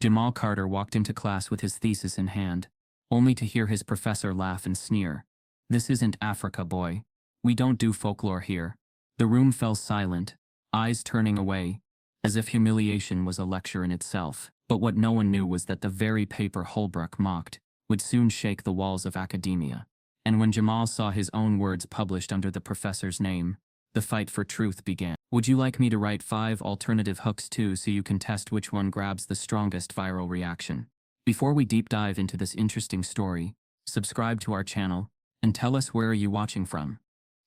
Jamal Carter walked into class with his thesis in hand, only to hear his professor laugh and sneer. "This isn't Africa, boy. We don't do folklore here." The room fell silent, eyes turning away, as if humiliation was a lecture in itself. But what no one knew was that the very paper Hullbrook mocked would soon shake the walls of academia. And when Jamal saw his own words published under the professor's name, the fight for truth began. Would you like me to write 5 alternative hooks too, so you can test which one grabs the strongest viral reaction? Before we deep dive into this interesting story, subscribe to our channel, and tell us where are you watching from.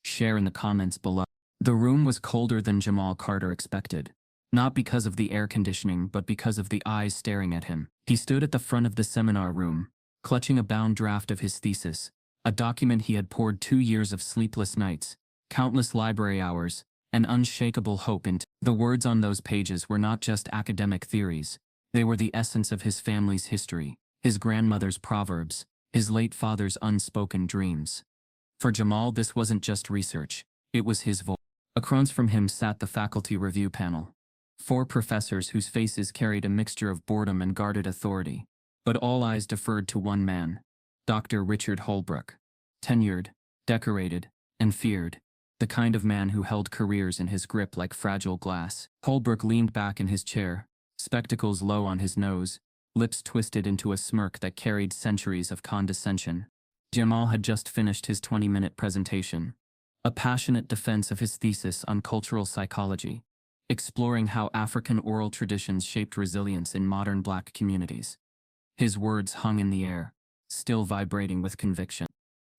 Share in the comments below. The room was colder than Jamal Carter expected. Not because of the air conditioning, but because of the eyes staring at him. He stood at the front of the seminar room, clutching a bound draft of his thesis, a document he had poured 2 years of sleepless nights, countless library hours, and unshakable hope into. The words on those pages were not just academic theories. They were the essence of his family's history, his grandmother's proverbs, his late father's unspoken dreams. For Jamal, this wasn't just research, it was his voice. Across from him sat the faculty review panel. 4 professors whose faces carried a mixture of boredom and guarded authority. But all eyes deferred to one man, Dr. Richard Hullbrook. Tenured, decorated, and feared. The kind of man who held careers in his grip like fragile glass. Hullbrook leaned back in his chair, spectacles low on his nose, lips twisted into a smirk that carried centuries of condescension. Jamal had just finished his 20-minute presentation, a passionate defense of his thesis on cultural psychology, exploring how African oral traditions shaped resilience in modern Black communities. His words hung in the air, still vibrating with conviction.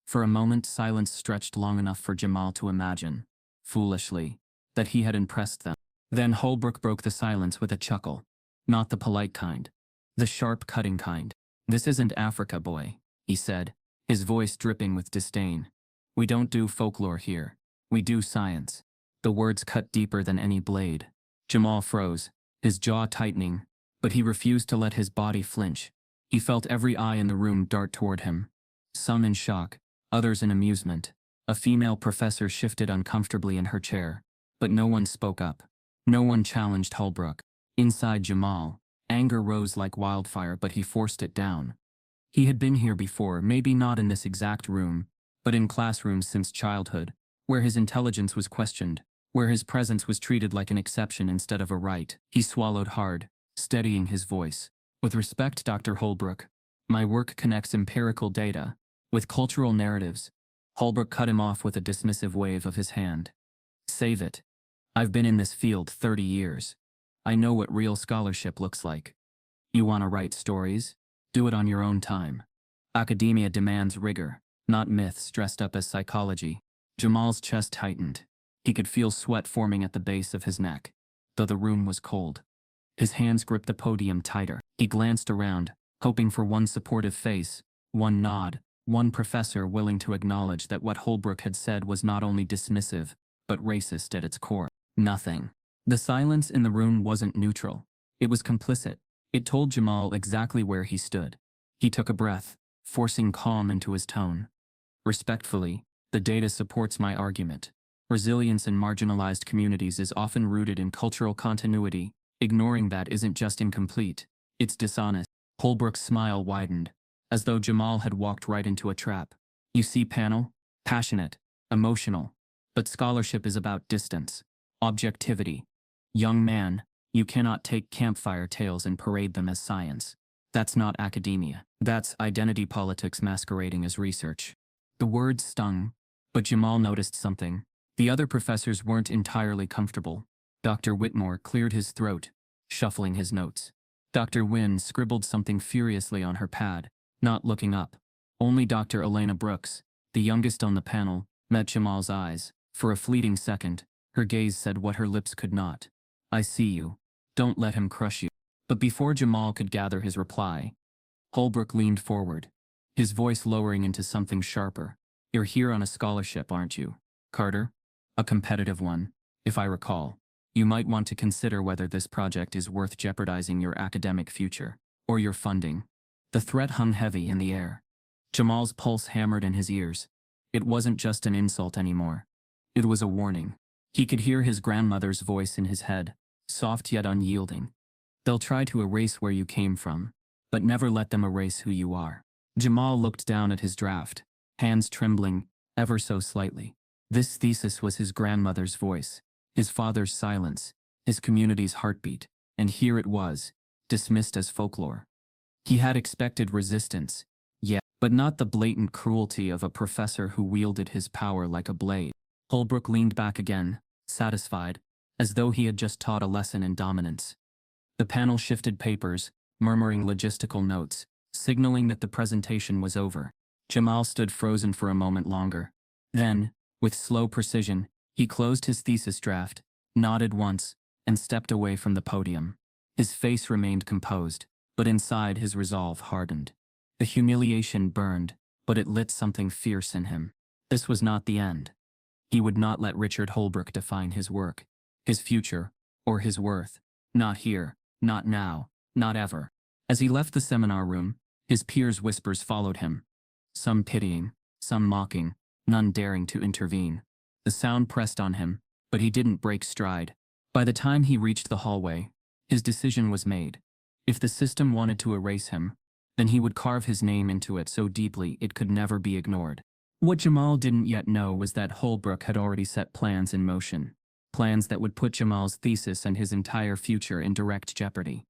For a moment, silence stretched long enough for Jamal to imagine, foolishly, that he had impressed them. Then Hullbrook broke the silence with a chuckle. Not the polite kind. The sharp, cutting kind. "This isn't Africa, boy," he said, his voice dripping with disdain. "We don't do folklore here. We do science." The words cut deeper than any blade. Jamal froze, his jaw tightening, but he refused to let his body flinch. He felt every eye in the room dart toward him. Some in shock, others in amusement. A female professor shifted uncomfortably in her chair, but no one spoke up. No one challenged Hullbrook. Inside Jamal, anger rose like wildfire, but he forced it down. He had been here before, maybe not in this exact room, but in classrooms since childhood, where his intelligence was questioned, where his presence was treated like an exception instead of a right. He swallowed hard, steadying his voice. "With respect, Dr. Hullbrook, my work connects empirical data with cultural narratives." Hullbrook cut him off with a dismissive wave of his hand. "Save it. I've been in this field 30 years. I know what real scholarship looks like. You want to write stories? Do it on your own time. Academia demands rigor, not myths dressed up as psychology." Jamal's chest tightened. He could feel sweat forming at the base of his neck, though the room was cold. His hands gripped the podium tighter. He glanced around, hoping for one supportive face, one nod, one professor willing to acknowledge that what Hullbrook had said was not only dismissive, but racist at its core. Nothing. The silence in the room wasn't neutral. It was complicit. It told Jamal exactly where he stood. He took a breath, forcing calm into his tone. "Respectfully, the data supports my argument. Resilience in marginalized communities is often rooted in cultural continuity. Ignoring that isn't just incomplete, it's dishonest." Hullbrook's smile widened, as though Jamal had walked right into a trap. "You see, panel? Passionate, emotional. But scholarship is about distance, objectivity. Young man, you cannot take campfire tales and parade them as science. That's not academia. That's identity politics masquerading as research." The words stung, but Jamal noticed something. The other professors weren't entirely comfortable. Dr. Whitmore cleared his throat, shuffling his notes. Dr. Wynne scribbled something furiously on her pad, not looking up. Only Dr. Elena Brooks, the youngest on the panel, met Jamal's eyes. For a fleeting second, her gaze said what her lips could not. "I see you. Don't let him crush you." But before Jamal could gather his reply, Hullbrook leaned forward, his voice lowering into something sharper. "You're here on a scholarship, aren't you, Carter? A competitive one, if I recall. You might want to consider whether this project is worth jeopardizing your academic future, or your funding." The threat hung heavy in the air. Jamal's pulse hammered in his ears. It wasn't just an insult anymore. It was a warning. He could hear his grandmother's voice in his head, soft yet unyielding. They'll try to erase where you came from, but never let them erase who you are. Jamal looked down at his draft, hands trembling ever so slightly. This thesis was his grandmother's voice, his father's silence, his community's heartbeat, and here it was, dismissed as folklore. He had expected resistance, yeah, but not the blatant cruelty of a professor who wielded his power like a blade. Hullbrook leaned back again, satisfied, as though he had just taught a lesson in dominance. The panel shifted papers, murmuring logistical notes, signaling that the presentation was over. Jamal stood frozen for a moment longer. Then, with slow precision, he closed his thesis draft, nodded once, and stepped away from the podium. His face remained composed, but inside his resolve hardened. The humiliation burned, but it lit something fierce in him. This was not the end. He would not let Richard Hullbrook define his work, his future, or his worth. Not here, not now, not ever. As he left the seminar room, his peers' whispers followed him. Some pitying, some mocking, none daring to intervene. The sound pressed on him, but he didn't break stride. By the time he reached the hallway, his decision was made. If the system wanted to erase him, then he would carve his name into it so deeply it could never be ignored. What Jamal didn't yet know was that Hullbrook had already set plans in motion. Plans that would put Jamal's thesis and his entire future in direct jeopardy.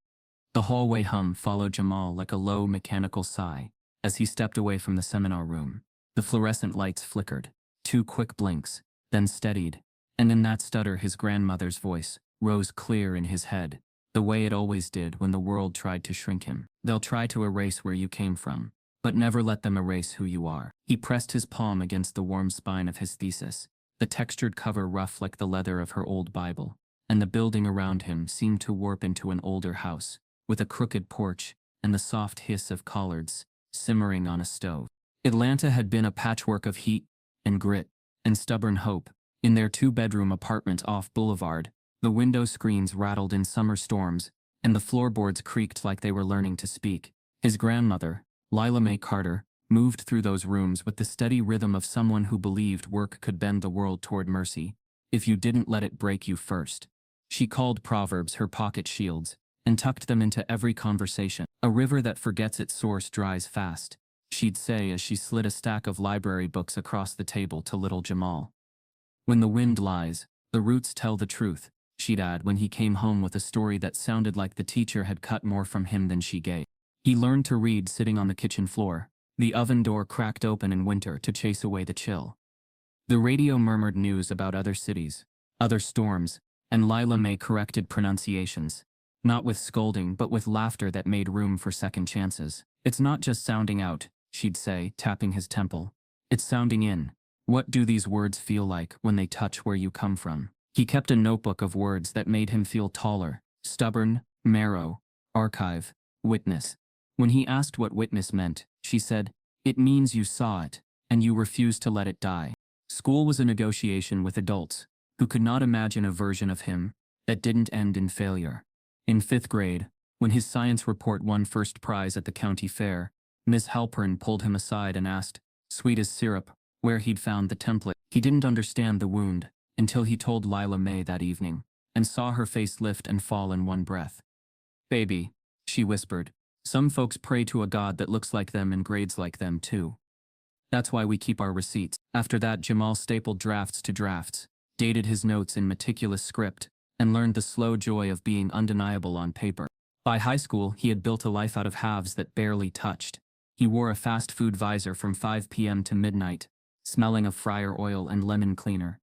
The hallway hum followed Jamal like a low mechanical sigh as he stepped away from the seminar room. The fluorescent lights flickered, 2 quick blinks, then steadied, and in that stutter his grandmother's voice rose clear in his head, the way it always did when the world tried to shrink him. They'll try to erase where you came from, but never let them erase who you are. He pressed his palm against the warm spine of his thesis, the textured cover rough like the leather of her old Bible, and the building around him seemed to warp into an older house, with a crooked porch and the soft hiss of collards simmering on a stove. Atlanta had been a patchwork of heat and grit and stubborn hope. In their 2-bedroom apartment off Boulevard, the window screens rattled in summer storms, and the floorboards creaked like they were learning to speak. His grandmother, Lila Mae Carter, moved through those rooms with the steady rhythm of someone who believed work could bend the world toward mercy, if you didn't let it break you first. She called Proverbs her pocket shields, and tucked them into every conversation. A river that forgets its source dries fast, she'd say as she slid a stack of library books across the table to little Jamal. When the wind lies, the roots tell the truth, she'd add when he came home with a story that sounded like the teacher had cut more from him than she gave. He learned to read sitting on the kitchen floor, the oven door cracked open in winter to chase away the chill. The radio murmured news about other cities, other storms, and Lila Mae corrected pronunciations. Not with scolding but with laughter that made room for second chances. It's not just sounding out, she'd say, tapping his temple. It's sounding in. What do these words feel like when they touch where you come from? He kept a notebook of words that made him feel taller, stubborn, marrow, archive, witness. When he asked what witness meant, she said, "It means you saw it, and you refused to let it die." School was a negotiation with adults, who could not imagine a version of him that didn't end in failure. In 5th grade, when his science report won first prize at the county fair, Miss Halpern pulled him aside and asked, sweet as syrup, where he'd found the template. He didn't understand the wound until he told Lila Mae that evening, and saw her face lift and fall in one breath. "Baby," she whispered, "some folks pray to a God that looks like them and grades like them too. That's why we keep our receipts." After that, Jamal stapled drafts to drafts, dated his notes in meticulous script, and learned the slow joy of being undeniable on paper. By high school, he had built a life out of halves that barely touched. He wore a fast food visor from 5 p.m. to midnight, smelling of fryer oil and lemon cleaner,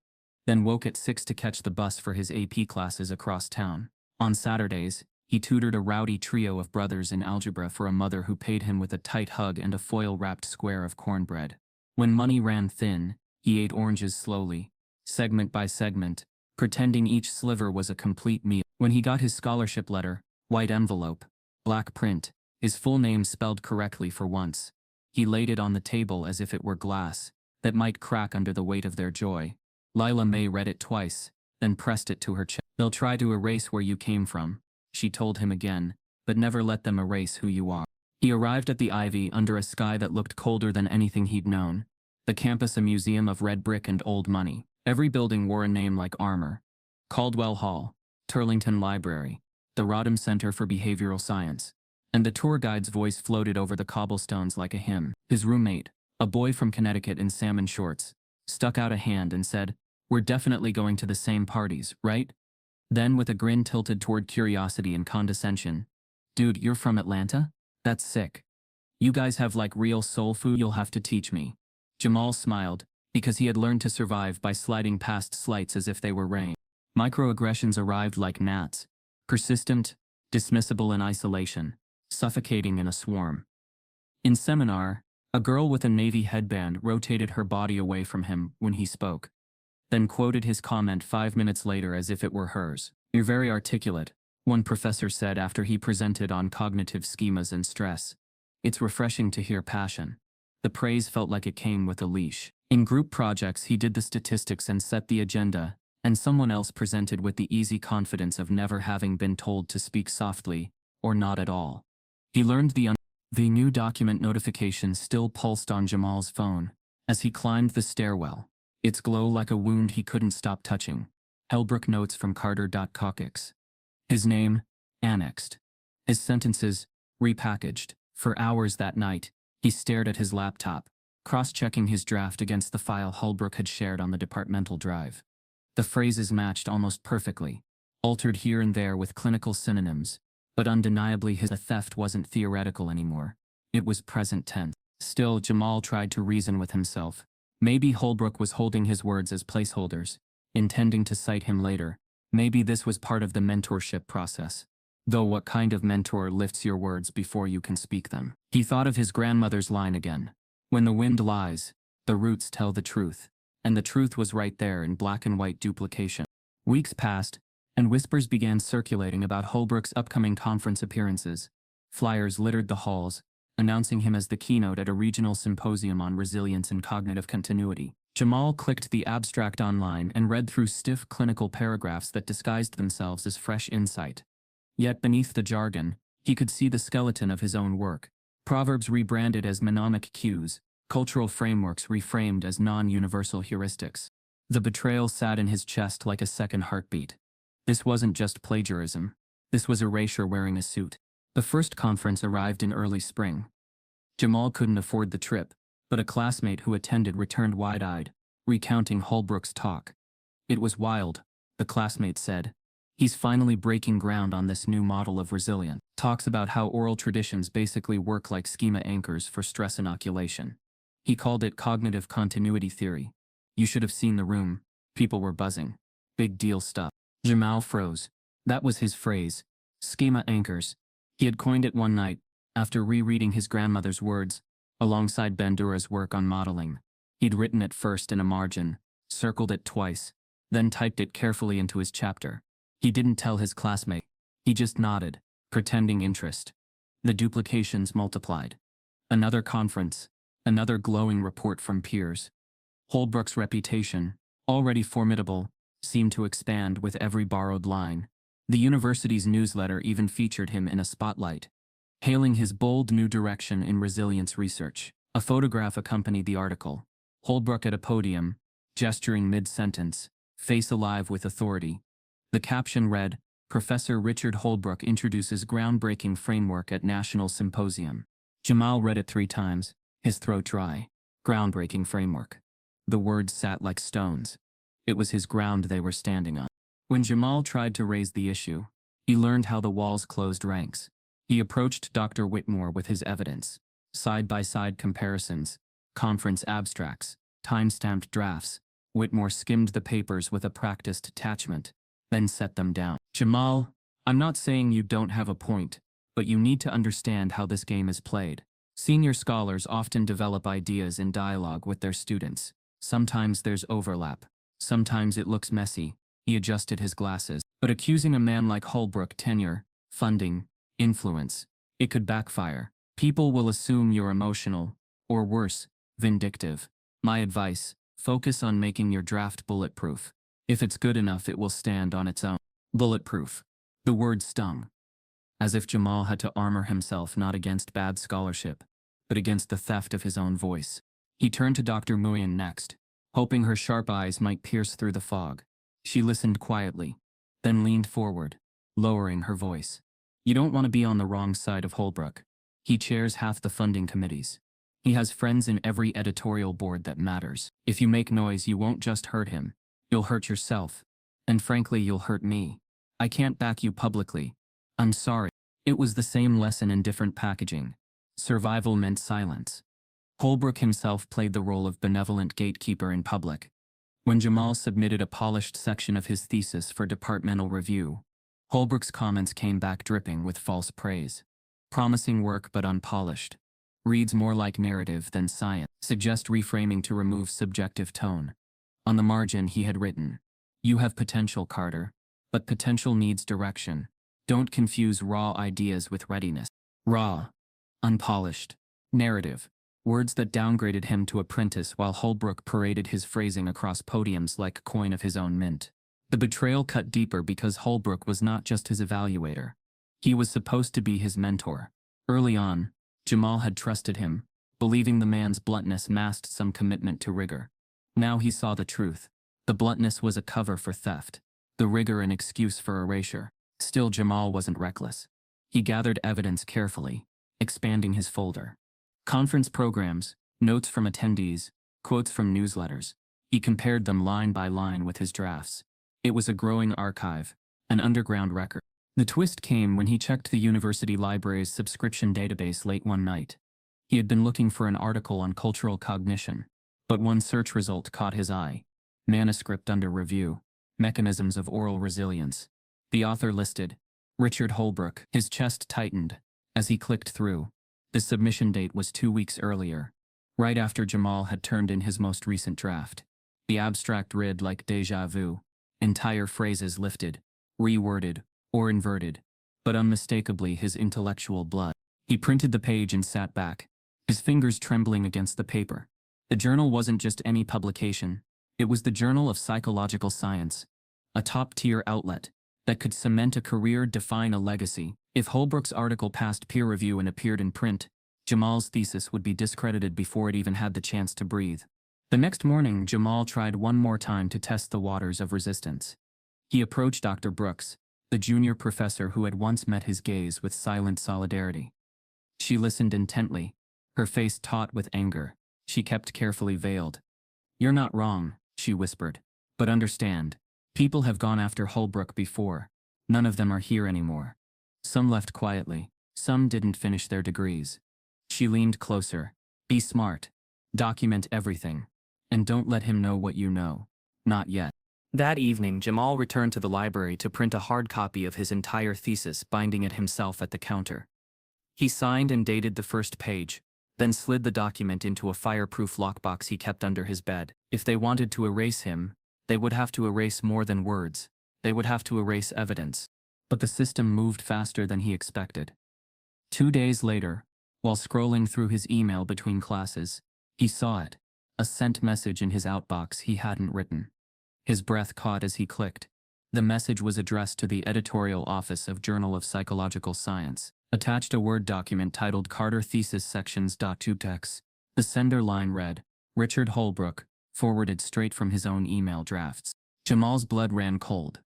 then woke at 6 to catch the bus for his AP classes across town. On Saturdays, he tutored a rowdy trio of brothers in algebra for a mother who paid him with a tight hug and a foil-wrapped square of cornbread. When money ran thin, he ate oranges slowly, segment by segment, pretending each sliver was a complete meal. When he got his scholarship letter, white envelope, black print, his full name spelled correctly for once, he laid it on the table as if it were glass that might crack under the weight of their joy. Lila Mae read it twice, then pressed it to her chest. "They'll try to erase where you came from," she told him again, "but never let them erase who you are." He arrived at the Ivy under a sky that looked colder than anything he'd known. The campus a museum of red brick and old money. Every building wore a name like armor. Caldwell Hall, Turlington Library, the Rodham Center for Behavioral Science. And the tour guide's voice floated over the cobblestones like a hymn. His roommate, a boy from Connecticut in salmon shorts, stuck out a hand and said, "We're definitely going to the same parties, right?" Then, with a grin tilted toward curiosity and condescension, "Dude, you're from Atlanta? That's sick. You guys have like real soul food you'll have to teach me." Jamal smiled, because he had learned to survive by sliding past slights as if they were rain. Microaggressions arrived like gnats, persistent, dismissible in isolation, suffocating in a swarm. In seminar, a girl with a navy headband rotated her body away from him when he spoke, then quoted his comment 5 minutes later as if it were hers. "You're very articulate," one professor said after he presented on cognitive schemas and stress. "It's refreshing to hear passion." The praise felt like it came with a leash. In group projects, he did the statistics and set the agenda, and someone else presented with the easy confidence of never having been told to speak softly, or not at all. He learned the new document notification still pulsed on Jamal's phone as he climbed the stairwell, its glow like a wound he couldn't stop touching. Hullbrook notes from Carter.cocix. His name, annexed. His sentences, repackaged. For hours that night, he stared at his laptop, cross-checking his draft against the file Hullbrook had shared on the departmental drive. The phrases matched almost perfectly, altered here and there with clinical synonyms, but undeniably his theft wasn't theoretical anymore. It was present tense. Still, Jamal tried to reason with himself. Maybe Hullbrook was holding his words as placeholders, intending to cite him later. Maybe this was part of the mentorship process. Though what kind of mentor lifts your words before you can speak them? He thought of his grandmother's line again. "When the wind lies, the roots tell the truth." And the truth was right there in black and white duplication. Weeks passed, and whispers began circulating about Hullbrook's upcoming conference appearances. Flyers littered the halls, announcing him as the keynote at a regional symposium on resilience and cognitive continuity. Jamal clicked the abstract online and read through stiff clinical paragraphs that disguised themselves as fresh insight. Yet beneath the jargon, he could see the skeleton of his own work. Proverbs rebranded as mnemonic cues, cultural frameworks reframed as non-universal heuristics. The betrayal sat in his chest like a second heartbeat. This wasn't just plagiarism. This was erasure wearing a suit. The first conference arrived in early spring. Jamal couldn't afford the trip, but a classmate who attended returned wide-eyed, recounting Hullbrook's talk. "It was wild," the classmate said. "He's finally breaking ground on this new model of resilience. Talks about how oral traditions basically work like schema anchors for stress inoculation. He called it cognitive continuity theory. You should have seen the room. People were buzzing. Big deal stuff." Jamal froze. That was his phrase. Schema anchors. He had coined it one night, after rereading his grandmother's words, alongside Bandura's work on modeling. He'd written it first in a margin, circled it twice, then typed it carefully into his chapter. He didn't tell his classmate. He just nodded, pretending interest. The duplications multiplied. Another conference. Another glowing report from peers. Hullbrook's reputation, already formidable, seemed to expand with every borrowed line. The university's newsletter even featured him in a spotlight, hailing his bold new direction in resilience research. A photograph accompanied the article. Hullbrook at a podium, gesturing mid-sentence, face alive with authority. The caption read, "Professor Richard Hullbrook introduces groundbreaking framework at National Symposium." Jamal read it 3 times, his throat dry. Groundbreaking framework. The words sat like stones. It was his ground they were standing on. When Jamal tried to raise the issue, he learned how the walls closed ranks. He approached Dr. Whitmore with his evidence. Side-by-side comparisons, conference abstracts, time-stamped drafts. Whitmore skimmed the papers with a practiced attachment, then set them down. "Jamal, I'm not saying you don't have a point, but you need to understand how this game is played. Senior scholars often develop ideas in dialogue with their students. Sometimes there's overlap. Sometimes it looks messy." He adjusted his glasses. "But accusing a man like Hullbrook tenure, funding, influence, it could backfire. People will assume you're emotional, or worse, vindictive. My advice, focus on making your draft bulletproof. If it's good enough, it will stand on its own." Bulletproof. The word stung. As if Jamal had to armor himself not against bad scholarship, but against the theft of his own voice. He turned to Dr. Nguyen next, hoping her sharp eyes might pierce through the fog. She listened quietly, then leaned forward. lowering her voice. You don't want to be on the wrong side of Hullbrook. He chairs half the funding committees. He has friends in every editorial board that matters. If you make noise, you won't just hurt him. You'll hurt yourself. And frankly, you'll hurt me. I can't back you publicly. I'm sorry. It was the same lesson in different packaging. Survival meant silence. Hullbrook himself played the role of benevolent gatekeeper in public. When Jamal submitted a polished section of his thesis for departmental review, Hullbrook's comments came back dripping with false praise. Promising work but unpolished. Reads more like narrative than science. Suggest reframing to remove subjective tone. On the margin he had written, "You have potential, Carter, but potential needs direction. Don't confuse raw ideas with readiness." Raw, unpolished, narrative. Words that downgraded him to apprentice while Hullbrook paraded his phrasing across podiums like coin of his own mint. The betrayal cut deeper because Hullbrook was not just his evaluator. He was supposed to be his mentor. Early on, Jamal had trusted him, believing the man's bluntness masked some commitment to rigor. Now he saw the truth. The bluntness was a cover for theft, the rigor an excuse for erasure. Still, Jamal wasn't reckless. He gathered evidence carefully, expanding his folder. Conference programs, notes from attendees, quotes from newsletters. He compared them line by line with his drafts. It was a growing archive, an underground record. The twist came when he checked the university library's subscription database late one night. He had been looking for an article on cultural cognition, but one search result caught his eye. Manuscript under review. Mechanisms of oral resilience. The author listed, Richard Hullbrook. His chest tightened as he clicked through. The submission date was 2 weeks earlier, right after Jamal had turned in his most recent draft. The abstract read like déjà vu. Entire phrases lifted, reworded, or inverted, but unmistakably his intellectual blood. He printed the page and sat back, his fingers trembling against the paper. The journal wasn't just any publication. It was the Journal of Psychological Science, a top-tier outlet that could cement a career, define a legacy. If Hullbrook's article passed peer review and appeared in print, Jamal's thesis would be discredited before it even had the chance to breathe. The next morning, Jamal tried one more time to test the waters of resistance. He approached Dr. Brooks, the junior professor who had once met his gaze with silent solidarity. She listened intently, her face taut with anger. She kept carefully veiled. "You're not wrong," she whispered. "But understand, people have gone after Hullbrook before. None of them are here anymore. Some left quietly, some didn't finish their degrees." She leaned closer. "Be smart. Document everything. And don't let him know what you know. Not yet." That evening, Jamal returned to the library to print a hard copy of his entire thesis, binding it himself at the counter. He signed and dated the first page, then slid the document into a fireproof lockbox he kept under his bed. If they wanted to erase him, they would have to erase more than words. They would have to erase evidence. But the system moved faster than he expected. 2 days later, while scrolling through his email between classes, he saw it, a sent message in his outbox he hadn't written. His breath caught as he clicked. The message was addressed to the editorial office of Journal of Psychological Science. Attached a Word document titled Carter Thesis Sections.2text. The sender line read, Richard Hullbrook, forwarded straight from his own email drafts. Jamal's blood ran cold.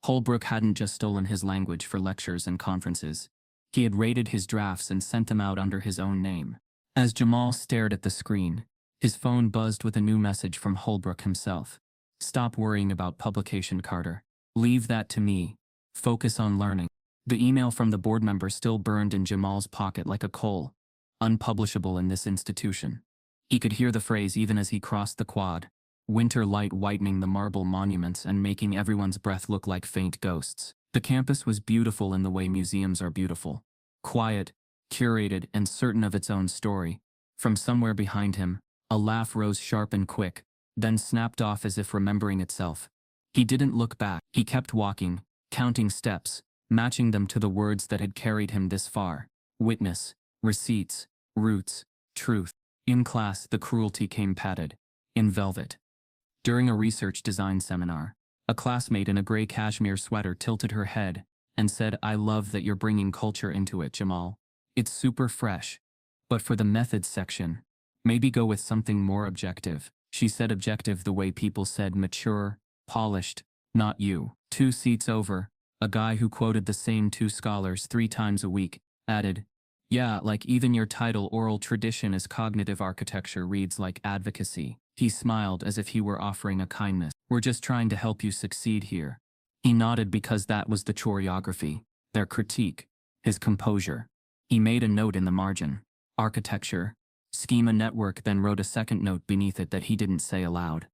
Hullbrook hadn't just stolen his language for lectures and conferences. He had raided his drafts and sent them out under his own name. As Jamal stared at the screen, his phone buzzed with a new message from Hullbrook himself. "Stop worrying about publication, Carter. Leave that to me. Focus on learning." The email from the board member still burned in Jamal's pocket like a coal. Unpublishable in this institution. He could hear the phrase even as he crossed the quad. Winter light whitening the marble monuments and making everyone's breath look like faint ghosts. The campus was beautiful in the way museums are beautiful. Quiet, curated, and certain of its own story. From somewhere behind him, a laugh rose sharp and quick, then snapped off as if remembering itself. He didn't look back. He kept walking, counting steps, matching them to the words that had carried him this far. Witness, receipts, roots, truth. In class, the cruelty came padded, in velvet. During a research design seminar, a classmate in a gray cashmere sweater tilted her head and said, "I love that you're bringing culture into it, Jamal. It's super fresh. But for the methods section, maybe go with something more objective." She said objective the way people said mature, polished, not you. 2 seats over, A guy who quoted the same two scholars 3 times a week added, "Yeah, like even your title oral tradition as cognitive architecture reads like advocacy." He smiled as if he were offering a kindness. "We're just trying to help you succeed here." He nodded because that was the choreography, their critique, his composure. He made a note in the margin. Architecture, schema network, then wrote a second note beneath it that he didn't say aloud.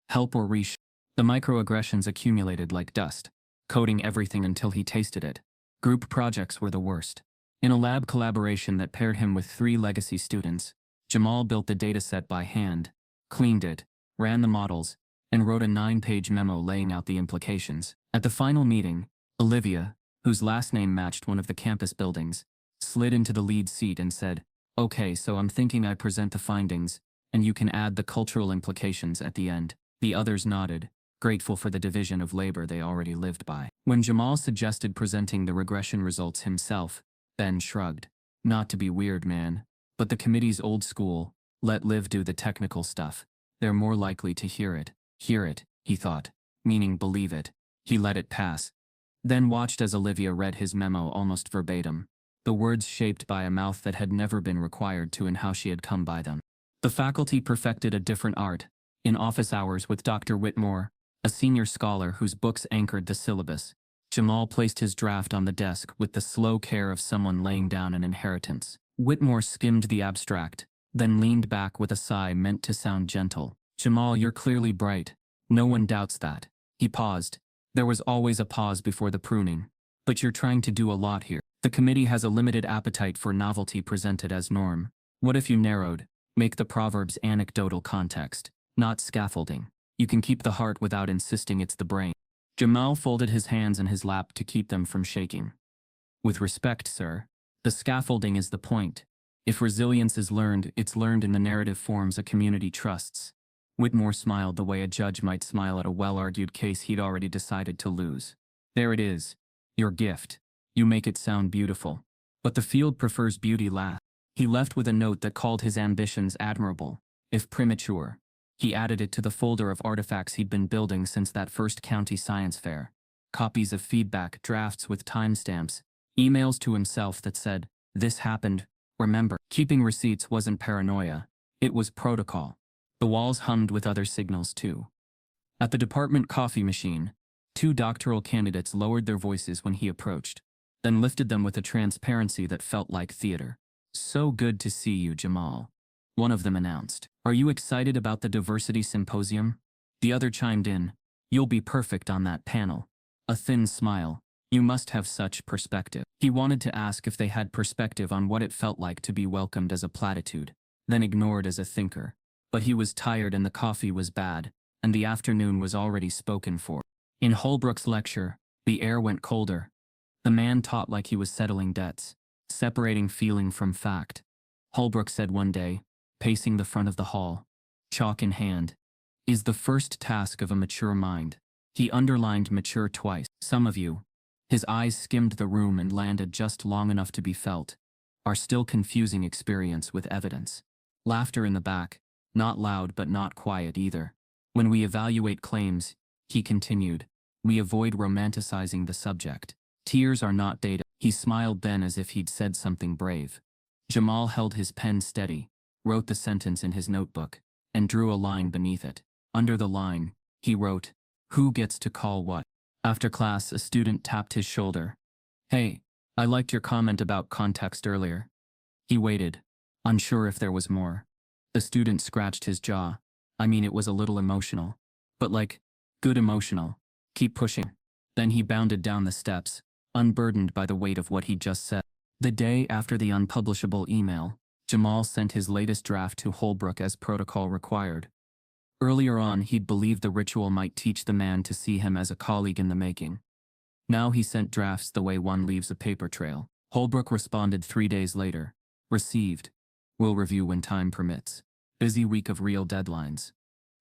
Help or reach. The microaggressions accumulated like dust, coating everything until he tasted it. Group projects were the worst. In a lab collaboration that paired him with 3 legacy students, Jamal built the dataset by hand, cleaned it, ran the models, and wrote a 9-page memo laying out the implications. At the final meeting, Olivia, whose last name matched one of the campus buildings, slid into the lead seat and said, "Okay, so I'm thinking I present the findings, and you can add the cultural implications at the end." The others nodded, grateful for the division of labor they already lived by. When Jamal suggested presenting the regression results himself, Ben shrugged. "Not to be weird, man, but the committee's old school, let Liv do the technical stuff. They're more likely to hear it." Hear it, he thought, meaning believe it. He let it pass. Then watched as Olivia read his memo almost verbatim, the words shaped by a mouth that had never been required to in how she had come by them. The faculty perfected a different art, in office hours with Dr. Whitmore, a senior scholar whose books anchored the syllabus. Jamal placed his draft on the desk with the slow care of someone laying down an inheritance. Whitmore skimmed the abstract, then leaned back with a sigh meant to sound gentle. "Jamal, you're clearly bright. No one doubts that." He paused. There was always a pause before the pruning. "But you're trying to do a lot here. The committee has a limited appetite for novelty presented as norm. What if you narrowed? Make the proverbs anecdotal context, not scaffolding. You can keep the heart without insisting it's the brain." Jamal folded his hands in his lap to keep them from shaking. "With respect, sir, the scaffolding is the point. If resilience is learned, it's learned in the narrative forms a community trusts." Whitmore smiled the way a judge might smile at a well-argued case he'd already decided to lose. "There it is. Your gift. You make it sound beautiful. But the field prefers beauty last." He left with a note that called his ambitions admirable, if premature. He added it to the folder of artifacts he'd been building since that first county science fair. Copies of feedback, drafts with timestamps, emails to himself that said, "This happened, remember." Keeping receipts wasn't paranoia. It was protocol. The walls hummed with other signals too. At the department coffee machine, 2 doctoral candidates lowered their voices when he approached, then lifted them with a transparency that felt like theater. "So good to see you, Jamal," one of them announced. "Are you excited about the diversity symposium?" The other chimed in, "You'll be perfect on that panel." A thin smile. "You must have such perspective." He wanted to ask if they had perspective on what it felt like to be welcomed as a platitude, then ignored as a thinker. But he was tired and the coffee was bad, and the afternoon was already spoken for. In Hullbrook's lecture, the air went colder. The man taught like he was settling debts, separating feeling from fact. Hullbrook said one day, pacing the front of the hall, chalk in hand, "Is the first task of a mature mind." He underlined mature twice. "Some of you," his eyes skimmed the room and landed just long enough to be felt, "are still confusing experience with evidence." Laughter in the back, not loud but not quiet either. "When we evaluate claims," he continued, "we avoid romanticizing the subject. Tears are not data." He smiled then as if he'd said something brave. Jamal held his pen steady, wrote the sentence in his notebook, and drew a line beneath it. Under the line, he wrote, "Who gets to call what?" After class, a student tapped his shoulder. "Hey, I liked your comment about context earlier." He waited, unsure if there was more. The student scratched his jaw. "I mean, it was a little emotional. But like, good emotional. Keep pushing." Then he bounded down the steps, unburdened by the weight of what he'd just said. The day after the unpublishable email, Jamal sent his latest draft to Hullbrook as protocol required. Earlier on, he'd believed the ritual might teach the man to see him as a colleague in the making. Now he sent drafts the way one leaves a paper trail. Hullbrook responded 3 days later. "Received. Will review when time permits." Busy week of real deadlines.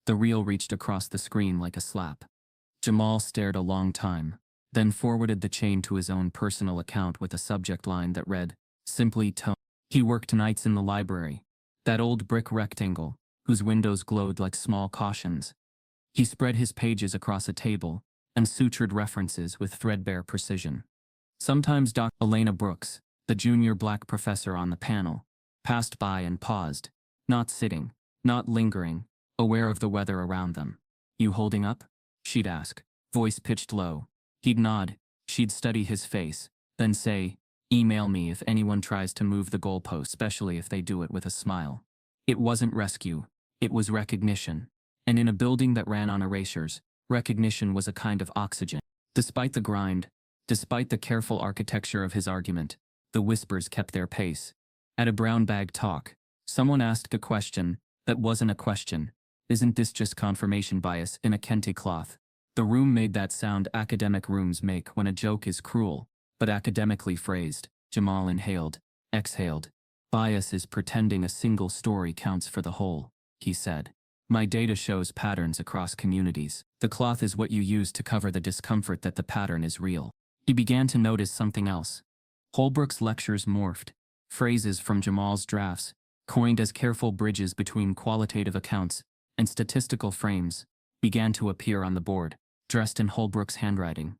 The reel reached across the screen like a slap. Jamal stared a long time, then forwarded the chain to his own personal account with a subject line that read, simply tone. He worked nights in the library, that old brick rectangle, whose windows glowed like small cautions. He spread his pages across a table, and sutured references with threadbare precision. Sometimes Dr. Elena Brooks, the junior black professor on the panel, passed by and paused, not sitting, not lingering, aware of the weather around them. "You holding up?" she'd ask, voice pitched low. He'd nod, she'd study his face, then say, "Email me if anyone tries to move the goalpost, especially if they do it with a smile." It wasn't rescue, it was recognition. And in a building that ran on erasures, recognition was a kind of oxygen. Despite the grind, despite the careful architecture of his argument, the whispers kept their pace. At a brown bag talk, someone asked a question that wasn't a question. "Isn't this just confirmation bias in a kente cloth?" The room made that sound academic rooms make when a joke is cruel, but academically phrased. Jamal inhaled, exhaled. "Bias is pretending a single story counts for the whole," he said. "My data shows patterns across communities. The cloth is what you use to cover the discomfort that the pattern is real." He began to notice something else. Hullbrook's lectures morphed. Phrases from Jamal's drafts, coined as careful bridges between qualitative accounts and statistical frames, began to appear on the board, dressed in Hullbrook's handwriting.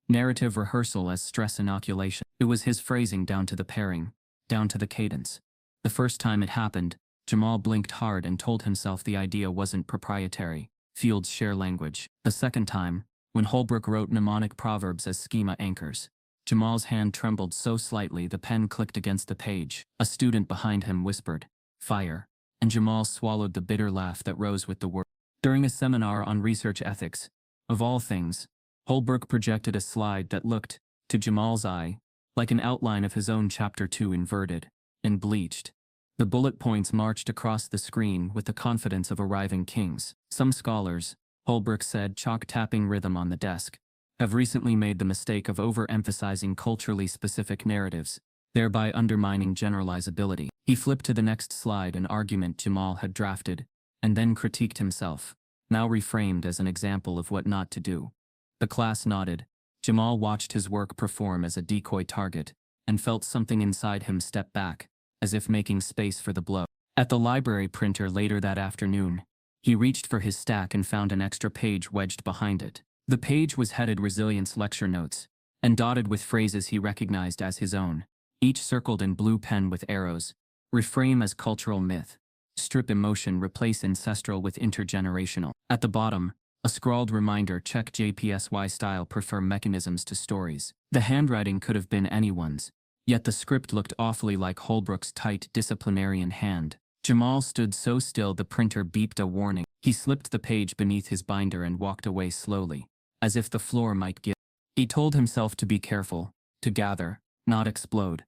Narrative rehearsal as stress inoculation. It was his phrasing down to the pairing, down to the cadence. The first time it happened, Jamal blinked hard and told himself the idea wasn't proprietary. Fields share language. The second time, when Hullbrook wrote mnemonic proverbs as schema anchors, Jamal's hand trembled so slightly the pen clicked against the page. A student behind him whispered, "Fire," and Jamal swallowed the bitter laugh that rose with the word. During a seminar on research ethics, of all things, Hullbrook projected a slide that looked, to Jamal's eye, like an outline of his own Chapter 2 inverted and bleached. The bullet points marched across the screen with the confidence of arriving kings. "Some scholars," Hullbrook said, chalk-tapping rhythm on the desk, "have recently made the mistake of overemphasizing culturally specific narratives, thereby undermining generalizability." He flipped to the next slide, an argument Jamal had drafted, and then critiqued himself, now reframed as an example of what not to do. The class nodded. Jamal watched his work perform as a decoy target, and felt something inside him step back, as if making space for the blow. At the library printer later that afternoon, he reached for his stack and found an extra page wedged behind it. The page was headed Resilience Lecture Notes, and dotted with phrases he recognized as his own, each circled in blue pen with arrows. Reframe as cultural myth. Strip emotion, replace ancestral with intergenerational. At the bottom, a scrawled reminder, check JPSY style, prefer mechanisms to stories. The handwriting could have been anyone's, yet the script looked awfully like Hullbrook's tight disciplinarian hand. Jamal stood so still the printer beeped a warning. He slipped the page beneath his binder and walked away slowly, as if the floor might give. He told himself to be careful, to gather, not explode.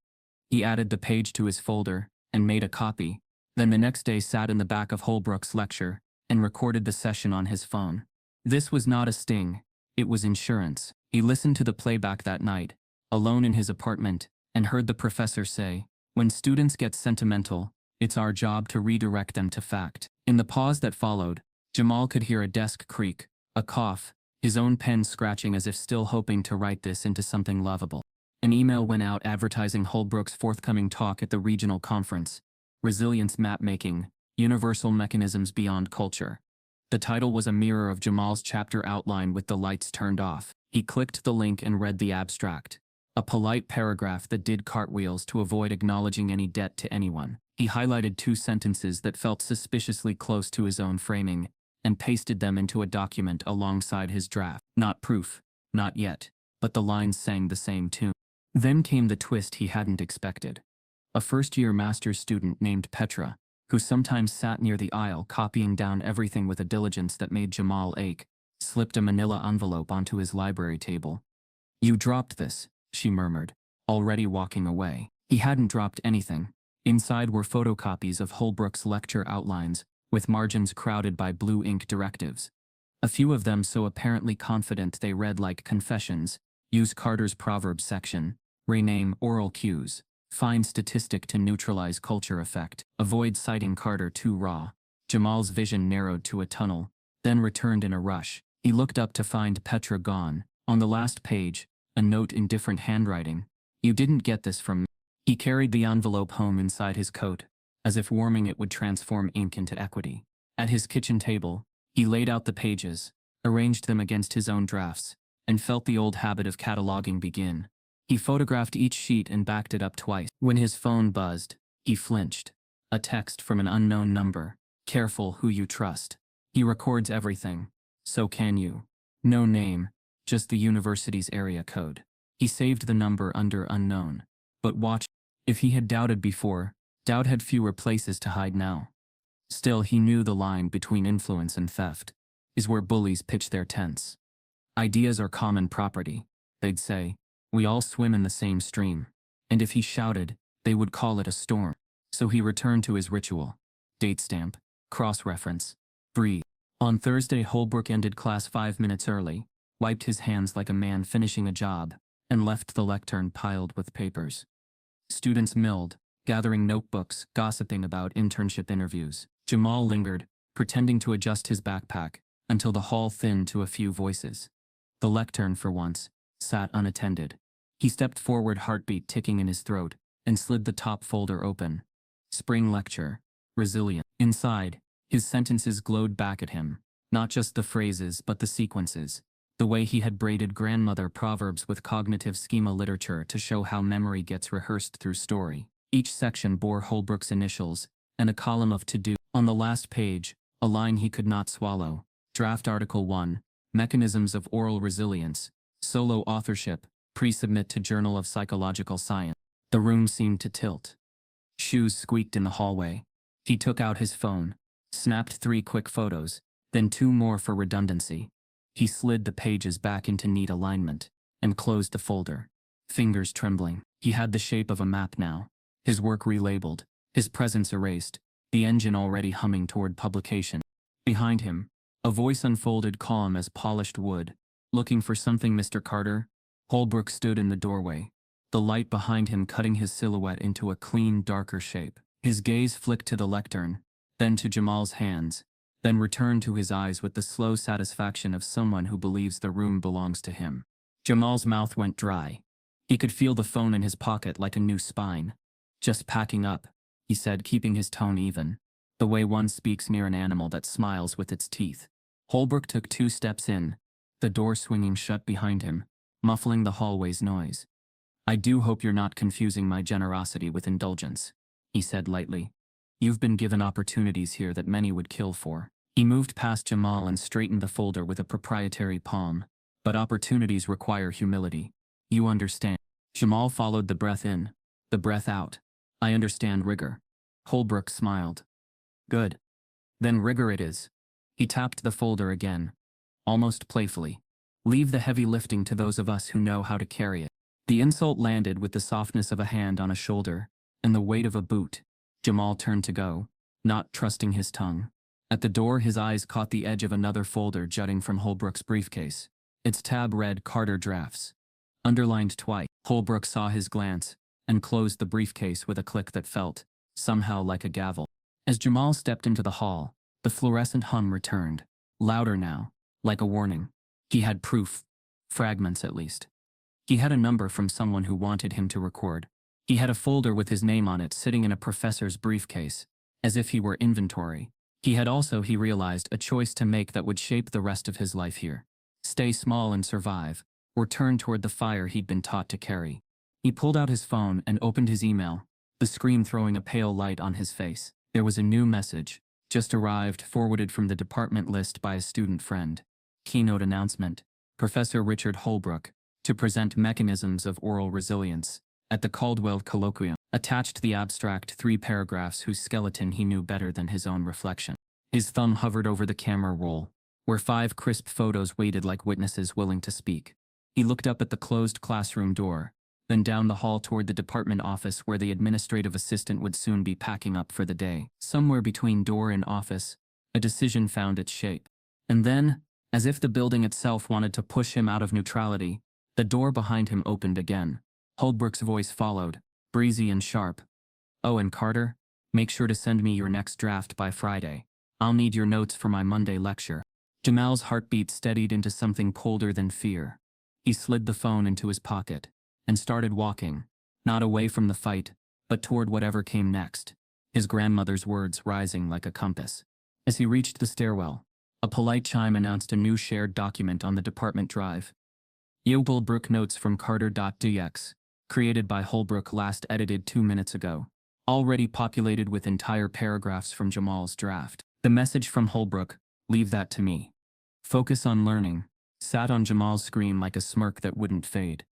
He added the page to his folder and made a copy, then the next day sat in the back of Hullbrook's lecture and recorded the session on his phone. This was not a sting, it was insurance. He listened to the playback that night, alone in his apartment, and heard the professor say, "When students get sentimental, it's our job to redirect them to fact." In the pause that followed, Jamal could hear a desk creak, a cough, his own pen scratching as if still hoping to write this into something lovable. An email went out advertising Hullbrook's forthcoming talk at the regional conference, Resilience Mapmaking, Universal Mechanisms Beyond Culture. The title was a mirror of Jamal's chapter outline with the lights turned off. He clicked the link and read the abstract, a polite paragraph that did cartwheels to avoid acknowledging any debt to anyone. He highlighted 2 sentences that felt suspiciously close to his own framing, and pasted them into a document alongside his draft. Not proof, not yet, but the lines sang the same tune. Then came the twist he hadn't expected. A first-year master's student named Petra, who sometimes sat near the aisle copying down everything with a diligence that made Jamal ache, slipped a manila envelope onto his library table. "You dropped this," she murmured, already walking away. He hadn't dropped anything. Inside were photocopies of Hullbrook's lecture outlines, with margins crowded by blue ink directives. A few of them so apparently confident they read like confessions. Use Carter's proverb section. Rename oral cues. Find statistic to neutralize culture effect. Avoid citing Carter too raw. Jamal's vision narrowed to a tunnel, then returned in a rush. He looked up to find Petra gone. On the last page, a note in different handwriting. "You didn't get this from me." He carried the envelope home inside his coat, as if warming it would transform ink into equity. At his kitchen table, he laid out the pages, arranged them against his own drafts, and felt the old habit of cataloging begin. He photographed each sheet and backed it up twice. When his phone buzzed, he flinched. A text from an unknown number. Careful who you trust. He records everything. So can you. No name, just the university's area code. He saved the number under unknown. But watch, if he had doubted before, doubt had fewer places to hide now. Still, he knew the line between influence and theft is where bullies pitch their tents. Ideas are common property, they'd say. We all swim in the same stream. And if he shouted, they would call it a storm. So he returned to his ritual. Date stamp, cross-reference, breathe. On Thursday, Hullbrook ended class 5 minutes early, wiped his hands like a man finishing a job, and left the lectern piled with papers. Students milled, gathering notebooks, gossiping about internship interviews. Jamal lingered, pretending to adjust his backpack, until the hall thinned to a few voices. The lectern, for once, sat unattended. He stepped forward, heartbeat ticking in his throat, and slid the top folder open. Spring lecture. Resilient. Inside, his sentences glowed back at him, not just the phrases but the sequences. The way he had braided grandmother proverbs with cognitive schema literature to show how memory gets rehearsed through story. Each section bore Hullbrook's initials, and a column of to-do. On the last page, a line he could not swallow. Draft Article 1, Mechanisms of Oral Resilience, Solo Authorship, Pre-submit to Journal of Psychological Science. The room seemed to tilt. Shoes squeaked in the hallway. He took out his phone, snapped 3 quick photos, then 2 more for redundancy. He slid the pages back into neat alignment, and closed the folder. Fingers trembling. He had the shape of a map now. His work relabeled, his presence erased, the engine already humming toward publication. Behind him, a voice unfolded calm as polished wood. Looking for something, Mr. Carter? Hullbrook stood in the doorway, the light behind him cutting his silhouette into a clean, darker shape. His gaze flicked to the lectern, then to Jamal's hands, then returned to his eyes with the slow satisfaction of someone who believes the room belongs to him. Jamal's mouth went dry. He could feel the phone in his pocket like a new spine. Just packing up, he said, keeping his tone even, the way one speaks near an animal that smiles with its teeth. Hullbrook took 2 steps in, the door swinging shut behind him, muffling the hallway's noise. I do hope you're not confusing my generosity with indulgence, he said lightly. You've been given opportunities here that many would kill for. He moved past Jamal and straightened the folder with a proprietary palm. But opportunities require humility. You understand. Jamal followed the breath in, the breath out. I understand rigor. Hullbrook smiled. Good. Then rigor it is. He tapped the folder again, almost playfully. Leave the heavy lifting to those of us who know how to carry it. The insult landed with the softness of a hand on a shoulder, and the weight of a boot. Jamal turned to go, not trusting his tongue. At the door, his eyes caught the edge of another folder jutting from Hullbrook's briefcase. Its tab read Carter Drafts. Underlined twice. Hullbrook saw his glance, and closed the briefcase with a click that felt, somehow, like a gavel. As Jamal stepped into the hall, the fluorescent hum returned, louder now, like a warning. He had proof. Fragments, at least. He had a number from someone who wanted him to record. He had a folder with his name on it sitting in a professor's briefcase, as if he were inventory. He had also, he realized, a choice to make that would shape the rest of his life here. Stay small and survive, or turn toward the fire he'd been taught to carry. He pulled out his phone and opened his email, the screen throwing a pale light on his face. There was a new message, just arrived, forwarded from the department list by a student friend. Keynote announcement. Professor Richard Hullbrook, to present Mechanisms of Oral Resilience, at the Caldwell Colloquium. Attached the abstract 3 paragraphs whose skeleton he knew better than his own reflection. His thumb hovered over the camera roll, where 5 crisp photos waited like witnesses willing to speak. He looked up at the closed classroom door, then down the hall toward the department office where the administrative assistant would soon be packing up for the day. Somewhere between door and office, a decision found its shape. And then, as if the building itself wanted to push him out of neutrality, the door behind him opened again. Hullbrook's voice followed, breezy and sharp. Oh, and Carter, make sure to send me your next draft by Friday. I'll need your notes for my Monday lecture. Jamal's heartbeat steadied into something colder than fear. He slid the phone into his pocket and started walking, not away from the fight, but toward whatever came next, his grandmother's words rising like a compass. As he reached the stairwell, a polite chime announced a new shared document on the department drive. Hullbrook notes from Carter.dx, created by Hullbrook, last edited 2 minutes ago. Already populated with entire paragraphs from Jamal's draft. The message from Hullbrook, leave that to me. Focus on learning, sat on Jamal's screen like a smirk that wouldn't fade.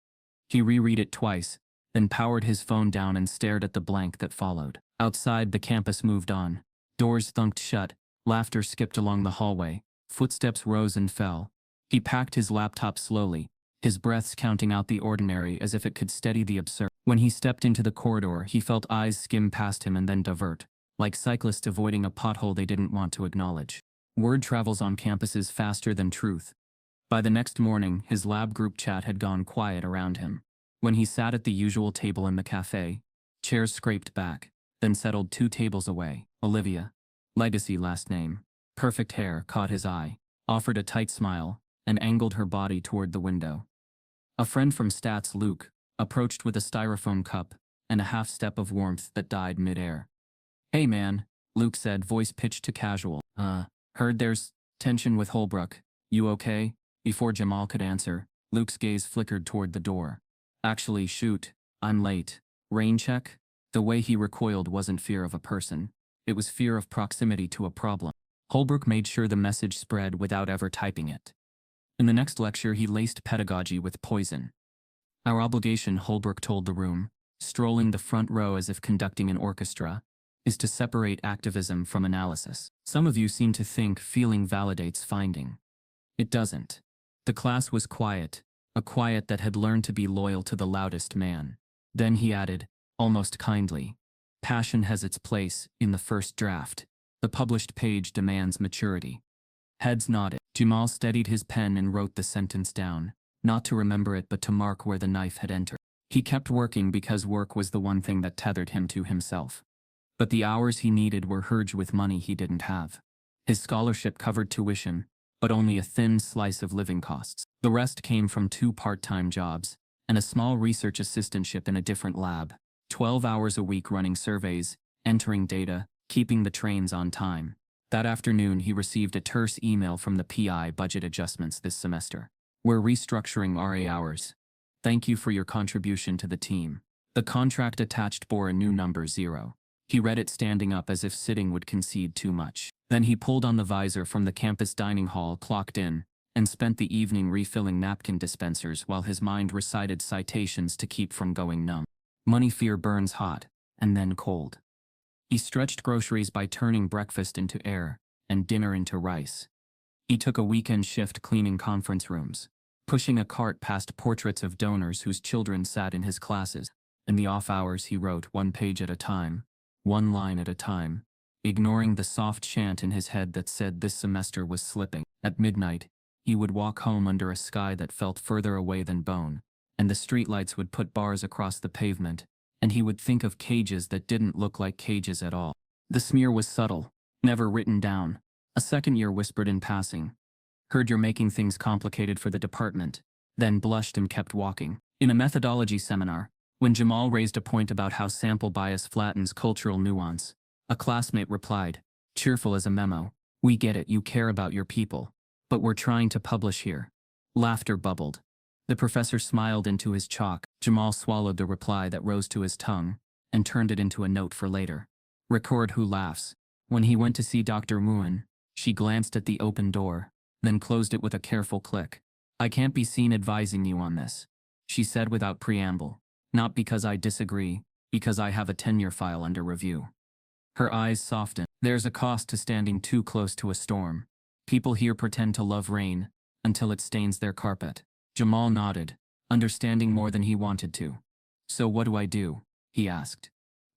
He reread it twice, then powered his phone down and stared at the blank that followed. Outside, the campus moved on. Doors thunked shut, laughter skipped along the hallway, footsteps rose and fell. He packed his laptop slowly, his breaths counting out the ordinary as if it could steady the absurd. When he stepped into the corridor, he felt eyes skim past him and then divert, like cyclists avoiding a pothole they didn't want to acknowledge. Word travels on campuses faster than truth. By the next morning, his lab group chat had gone quiet around him. When he sat at the usual table in the cafe, chairs scraped back, then settled 2 tables away. Olivia, legacy last name, perfect hair, caught his eye, offered a tight smile, and angled her body toward the window. A friend from Stats, Luke, approached with a styrofoam cup and a half-step of warmth that died mid-air. "Hey man," Luke said, voice pitched to casual. Heard there's tension with Hullbrook. You okay?" Before Jamal could answer, Luke's gaze flickered toward the door. "Actually, shoot, I'm late. Rain check?" The way he recoiled wasn't fear of a person. It was fear of proximity to a problem. Hullbrook made sure the message spread without ever typing it. In the next lecture, he laced pedagogy with poison. "Our obligation," Hullbrook told the room, strolling the front row as if conducting an orchestra, "is to separate activism from analysis. Some of you seem to think feeling validates finding. It doesn't." The class was quiet, a quiet that had learned to be loyal to the loudest man. Then he added, almost kindly, "Passion has its place in the first draft. The published page demands maturity." Heads nodded. Jamal steadied his pen and wrote the sentence down, not to remember it but to mark where the knife had entered. He kept working because work was the one thing that tethered him to himself. But the hours he needed were hurged with money he didn't have. His scholarship covered tuition, but only a thin slice of living costs. The rest came from 2 part-time jobs and a small research assistantship in a different lab, 12 hours a week running surveys, entering data, keeping the trains on time. That afternoon, he received a terse email from the PI budget adjustments this semester. "We're restructuring RA hours. Thank you for your contribution to the team." The contract attached bore a new number 0. He read it standing up as if sitting would concede too much. Then he pulled on the visor from the campus dining hall, clocked in, and spent the evening refilling napkin dispensers while his mind recited citations to keep from going numb. Money fear burns hot, and then cold. He stretched groceries by turning breakfast into air, and dinner into rice. He took a weekend shift cleaning conference rooms, pushing a cart past portraits of donors whose children sat in his classes. In the off hours he wrote 1 page at a time, 1 line at a time, ignoring the soft chant in his head that said this semester was slipping. At midnight, he would walk home under a sky that felt further away than bone, and the streetlights would put bars across the pavement, and he would think of cages that didn't look like cages at all. The smear was subtle, never written down. A second year whispered in passing, "Heard you're making things complicated for the department," then blushed and kept walking. In a methodology seminar, when Jamal raised a point about how sample bias flattens cultural nuance, a classmate replied, cheerful as a memo, "We get it, you care about your people. But we're trying to publish here." Laughter bubbled. The professor smiled into his chalk. Jamal swallowed the reply that rose to his tongue and turned it into a note for later. Record who laughs. When he went to see Dr. Nguyen, she glanced at the open door, then closed it with a careful click. "I can't be seen advising you on this," she said without preamble. "Not because I disagree, because I have a tenure file under review." Her eyes softened. "There's a cost to standing too close to a storm. People here pretend to love rain until it stains their carpet." Jamal nodded, understanding more than he wanted to. "So what do I do?" he asked.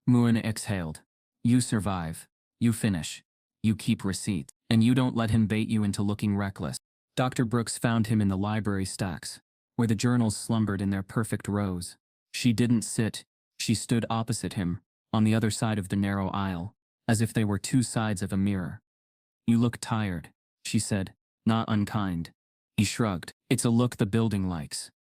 Nguyen exhaled. "You survive. You finish. You keep receipts. And you don't let him bait you into looking reckless." Dr. Brooks found him in the library stacks, where the journals slumbered in their perfect rows. She didn't sit. She stood opposite him, on the other side of the narrow aisle, as if they were 2 sides of a mirror. "You look tired," she said, not unkind. He shrugged. "It's a look the building likes."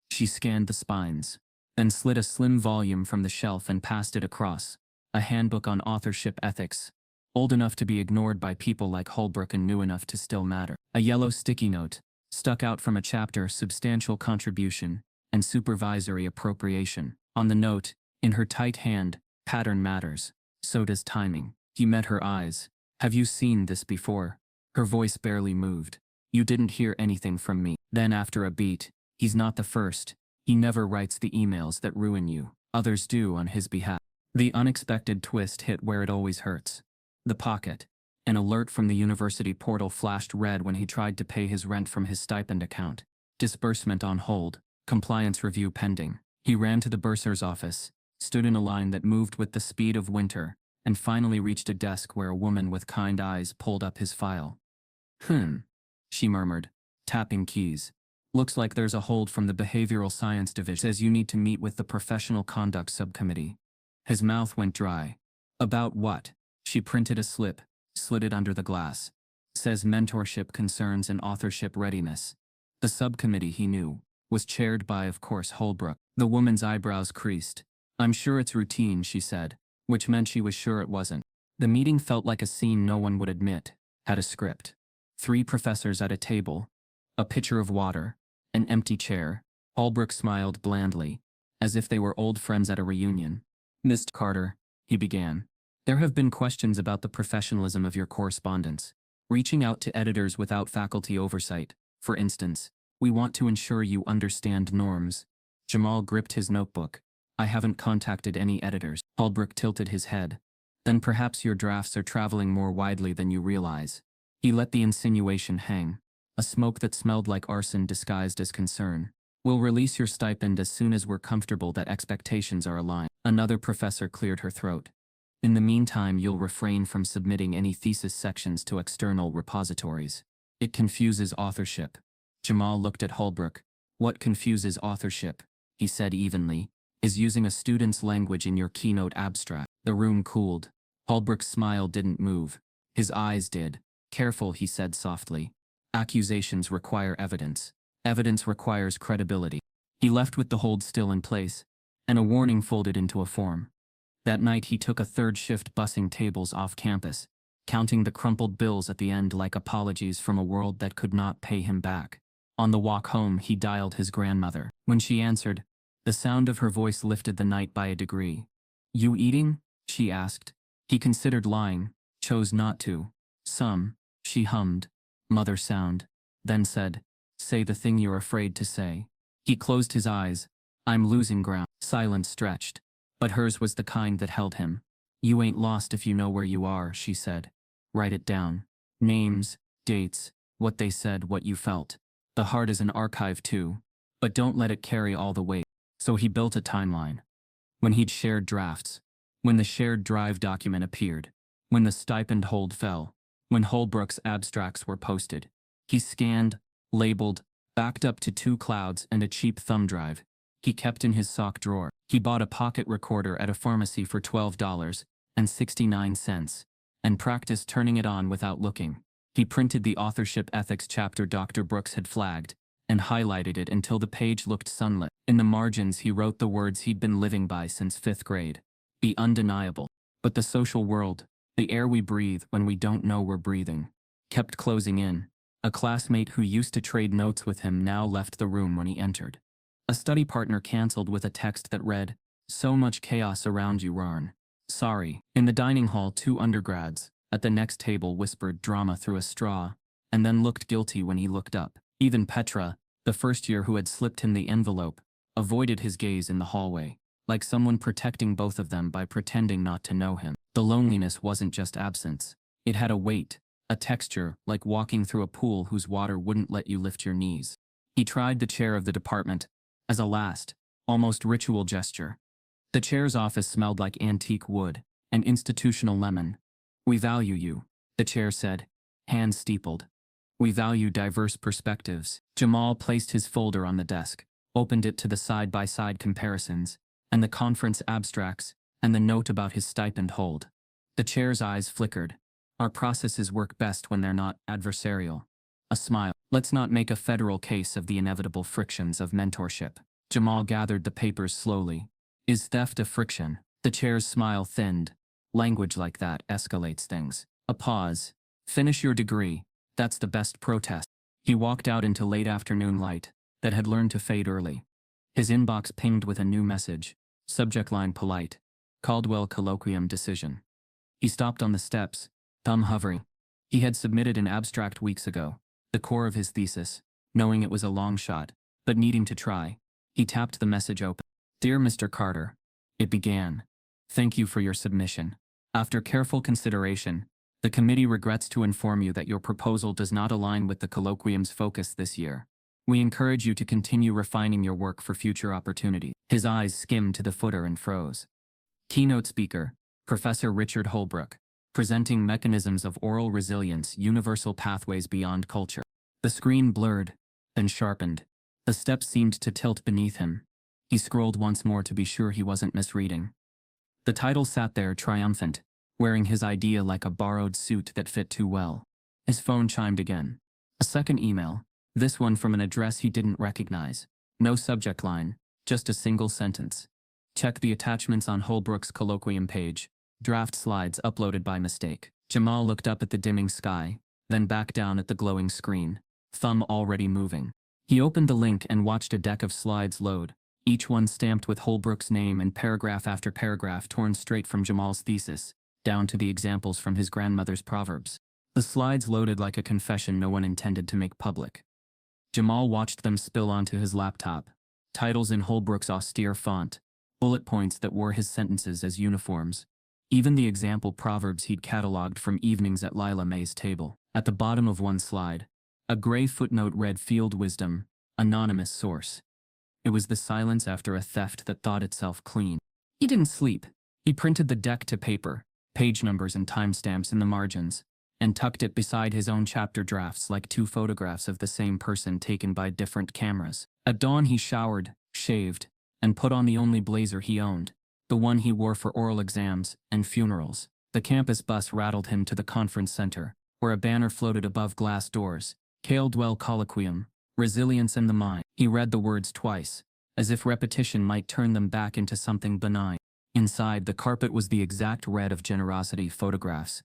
She scanned the spines, then slid a slim volume from the shelf and passed it across, a handbook on authorship ethics, old enough to be ignored by people like Hullbrook and new enough to still matter. A yellow sticky note, Stuck out from a chapter, substantial contribution, and supervisory appropriation. On the note, in her tight hand, pattern matters. So does timing. He met her eyes. Have you seen this before? Her voice barely moved. You didn't hear anything from me. Then after a beat, he's not the first. He never writes the emails that ruin you. Others do on his behalf. The unexpected twist hit where it always hurts. The pocket. An alert from the university portal flashed red when he tried to pay his rent from his stipend account. Disbursement on hold. Compliance review pending. He ran to the bursar's office, stood in a line that moved with the speed of winter, and finally reached a desk where a woman with kind eyes pulled up his file. She murmured, tapping keys. Looks like there's a hold from the behavioral science division. Says you need to meet with the professional conduct subcommittee. His mouth went dry. About what? She printed a slip, slid it under the glass. Says mentorship concerns and authorship readiness. The subcommittee, he knew, was chaired by, of course, Hullbrook. The woman's eyebrows creased. I'm sure it's routine, she said, which meant she was sure it wasn't. The meeting felt like a scene no one would admit had a script. 3 professors at a table, a pitcher of water, an empty chair. Hullbrook smiled blandly, as if they were old friends at a reunion. Mr. Carter, he began, there have been questions about the professionalism of your correspondence. Reaching out to editors without faculty oversight, for instance. We want to ensure you understand norms. Jamal gripped his notebook. I haven't contacted any editors. Hullbrook tilted his head. Then perhaps your drafts are traveling more widely than you realize. He let the insinuation hang, a smoke that smelled like arson disguised as concern. We'll release your stipend as soon as we're comfortable that expectations are aligned. Another professor cleared her throat. In the meantime, you'll refrain from submitting any thesis sections to external repositories. It confuses authorship. Jamal looked at Hullbrook. What confuses authorship, he said evenly, is using a student's language in your keynote abstract. The room cooled. Hullbrook's smile didn't move. His eyes did. Careful, he said softly. Accusations require evidence. Evidence requires credibility. He left with the hold still in place, and a warning folded into a form. That night he took a third shift bussing tables off campus, counting the crumpled bills at the end like apologies from a world that could not pay him back. On the walk home he dialed his grandmother. When she answered, the sound of her voice lifted the night by a degree. You eating? She asked. He considered lying, chose not to. Some, she hummed, mother sound, then said, say the thing you're afraid to say. He closed his eyes. I'm losing ground. Silence stretched, but hers was the kind that held him. You ain't lost if you know where you are, she said. Write it down. Names, dates, what they said, what you felt. The heart is an archive too, but don't let it carry all the weight. So he built a timeline. When he'd shared drafts, when the shared drive document appeared, when the stipend hold fell, when Hullbrook's abstracts were posted. He scanned, labeled, backed up to 2 clouds and a cheap thumb drive he kept in his sock drawer. He bought a pocket recorder at a pharmacy for $12.69 and practiced turning it on without looking. He printed the authorship ethics chapter Dr. Brooks had flagged and highlighted it until the page looked sunlit. In the margins he wrote the words he'd been living by since 5th grade. Be undeniable. But the social world, the air we breathe when we don't know we're breathing, kept closing in. A classmate who used to trade notes with him now left the room when he entered. A study partner canceled with a text that read, so much chaos around you, Rarn. Sorry. In the dining hall 2 undergrads, at the next table, whispered drama through a straw, and then looked guilty when he looked up. Even Petra, the first year who had slipped him the envelope, avoided his gaze in the hallway, like someone protecting both of them by pretending not to know him. The loneliness wasn't just absence. It had a weight, a texture, like walking through a pool whose water wouldn't let you lift your knees. He tried the chair of the department, as a last, almost ritual gesture. The chair's office smelled like antique wood, and institutional lemon. We value you, the chair said, hands steepled. We value diverse perspectives. Jamal placed his folder on the desk, opened it to the side-by-side comparisons, and the conference abstracts, and the note about his stipend hold. The chair's eyes flickered. Our processes work best when they're not adversarial. A smile. Let's not make a federal case of the inevitable frictions of mentorship. Jamal gathered the papers slowly. Is theft a friction? The chair's smile thinned. Language like that escalates things. A pause. Finish your degree. That's the best protest. He walked out into late afternoon light that had learned to fade early. His inbox pinged with a new message. Subject line polite. Caldwell colloquium decision. He stopped on the steps, thumb hovering. He had submitted an abstract weeks ago, the core of his thesis, knowing it was a long shot, but needing to try. He tapped the message open. Dear Mr. Carter, it began. Thank you for your submission. After careful consideration, the committee regrets to inform you that your proposal does not align with the colloquium's focus this year. We encourage you to continue refining your work for future opportunities. His eyes skimmed to the footer and froze. Keynote speaker, Professor Richard Hullbrook, presenting Mechanisms of Oral Resilience, Universal Pathways Beyond Culture. The screen blurred, then sharpened. The steps seemed to tilt beneath him. He scrolled once more to be sure he wasn't misreading. The title sat there triumphant, wearing his idea like a borrowed suit that fit too well. His phone chimed again. A second email, this one from an address he didn't recognize. No subject line, just a single sentence. Check the attachments on Hullbrook's colloquium page. Draft slides uploaded by mistake. Jamal looked up at the dimming sky, then back down at the glowing screen, thumb already moving. He opened the link and watched a deck of slides load, each one stamped with Hullbrook's name and paragraph after paragraph torn straight from Jamal's thesis, down to the examples from his grandmother's proverbs. The slides loaded like a confession no one intended to make public. Jamal watched them spill onto his laptop, titles in Hullbrook's austere font, bullet points that wore his sentences as uniforms. Even the example proverbs he'd cataloged from evenings at Lila May's table. At the bottom of one slide, a gray footnote read Field Wisdom, anonymous source. It was the silence after a theft that thought itself clean. He didn't sleep. He printed the deck to paper, page numbers and timestamps in the margins, and tucked it beside his own chapter drafts like two photographs of the same person taken by different cameras. At dawn he showered, shaved, and put on the only blazer he owned, the one he wore for oral exams and funerals. The campus bus rattled him to the conference center, where a banner floated above glass doors. Caldwell colloquium, resilience and the mind. He read the words twice, as if repetition might turn them back into something benign. Inside, the carpet was the exact red of generosity photographs,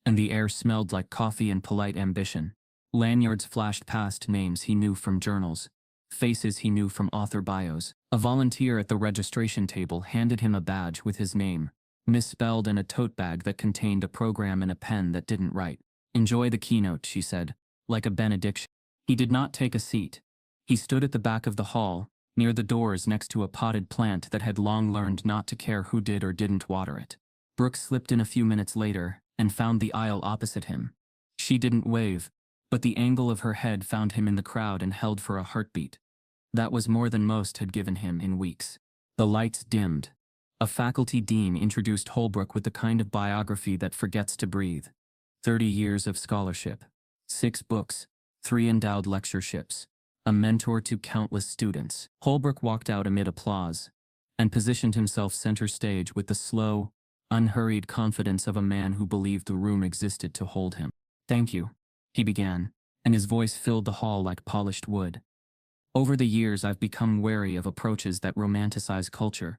and the air smelled like coffee and polite ambition. Lanyards flashed past names he knew from journals, faces he knew from author bios. A volunteer at the registration table handed him a badge with his name, misspelled, and a tote bag that contained a program and a pen that didn't write. Enjoy the keynote, she said, like a benediction. He did not take a seat. He stood at the back of the hall, near the doors next to a potted plant that had long learned not to care who did or didn't water it. Brooke slipped in a few minutes later and found the aisle opposite him. She didn't wave, but the angle of her head found him in the crowd and held for a heartbeat. That was more than most had given him in weeks. The lights dimmed. A faculty dean introduced Hullbrook with the kind of biography that forgets to breathe. 30 years of scholarship, 6 books, 3 endowed lectureships, a mentor to countless students. Hullbrook walked out amid applause and positioned himself center stage with the slow, unhurried confidence of a man who believed the room existed to hold him. Thank you, he began, and his voice filled the hall like polished wood. Over the years, I've become wary of approaches that romanticize culture.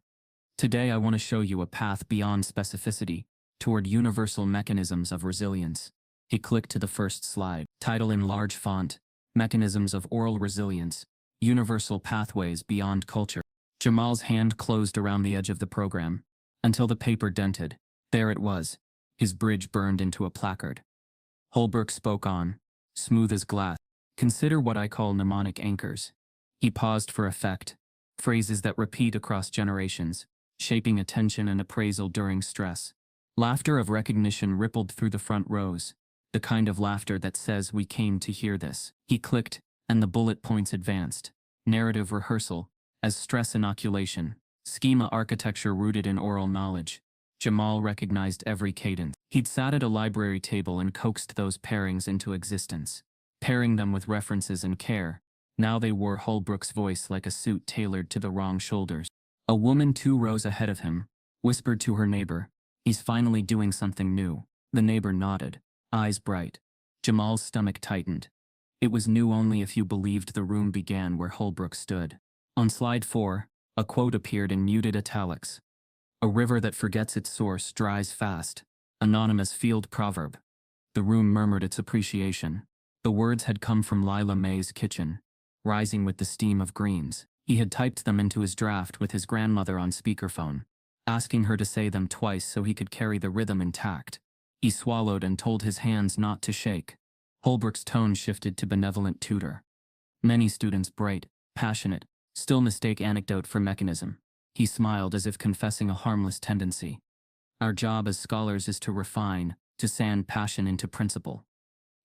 Today, I want to show you a path beyond specificity, toward universal mechanisms of resilience. He clicked to the first slide. Title in large font, Mechanisms of Oral Resilience, Universal Pathways Beyond Culture. Jamal's hand closed around the edge of the program, until the paper dented. There it was, his bridge burned into a placard. Hullbrook spoke on, smooth as glass. Consider what I call mnemonic anchors. He paused for effect, phrases that repeat across generations, shaping attention and appraisal during stress. Laughter of recognition rippled through the front rows, the kind of laughter that says we came to hear this. He clicked, and the bullet points advanced. Narrative rehearsal, as stress inoculation, schema architecture rooted in oral knowledge. Jamal recognized every cadence. He'd sat at a library table and coaxed those pairings into existence, pairing them with references and care. Now they wore Hullbrook's voice like a suit tailored to the wrong shoulders. A woman 2 rows ahead of him whispered to her neighbor, "He's finally doing something new." The neighbor nodded, eyes bright. Jamal's stomach tightened. It was new only if you believed the room began where Hullbrook stood. On slide 4, a quote appeared in muted italics. "A river that forgets its source dries fast." Anonymous field proverb. The room murmured its appreciation, The words had come from Lila May's kitchen, rising with the steam of greens. He had typed them into his draft with his grandmother on speakerphone, asking her to say them twice so he could carry the rhythm intact. He swallowed and told his hands not to shake. Hullbrook's tone shifted to benevolent tutor. Many students, bright, passionate, still mistake anecdote for mechanism. He smiled as if confessing a harmless tendency. Our job as scholars is to refine, to sand passion into principle.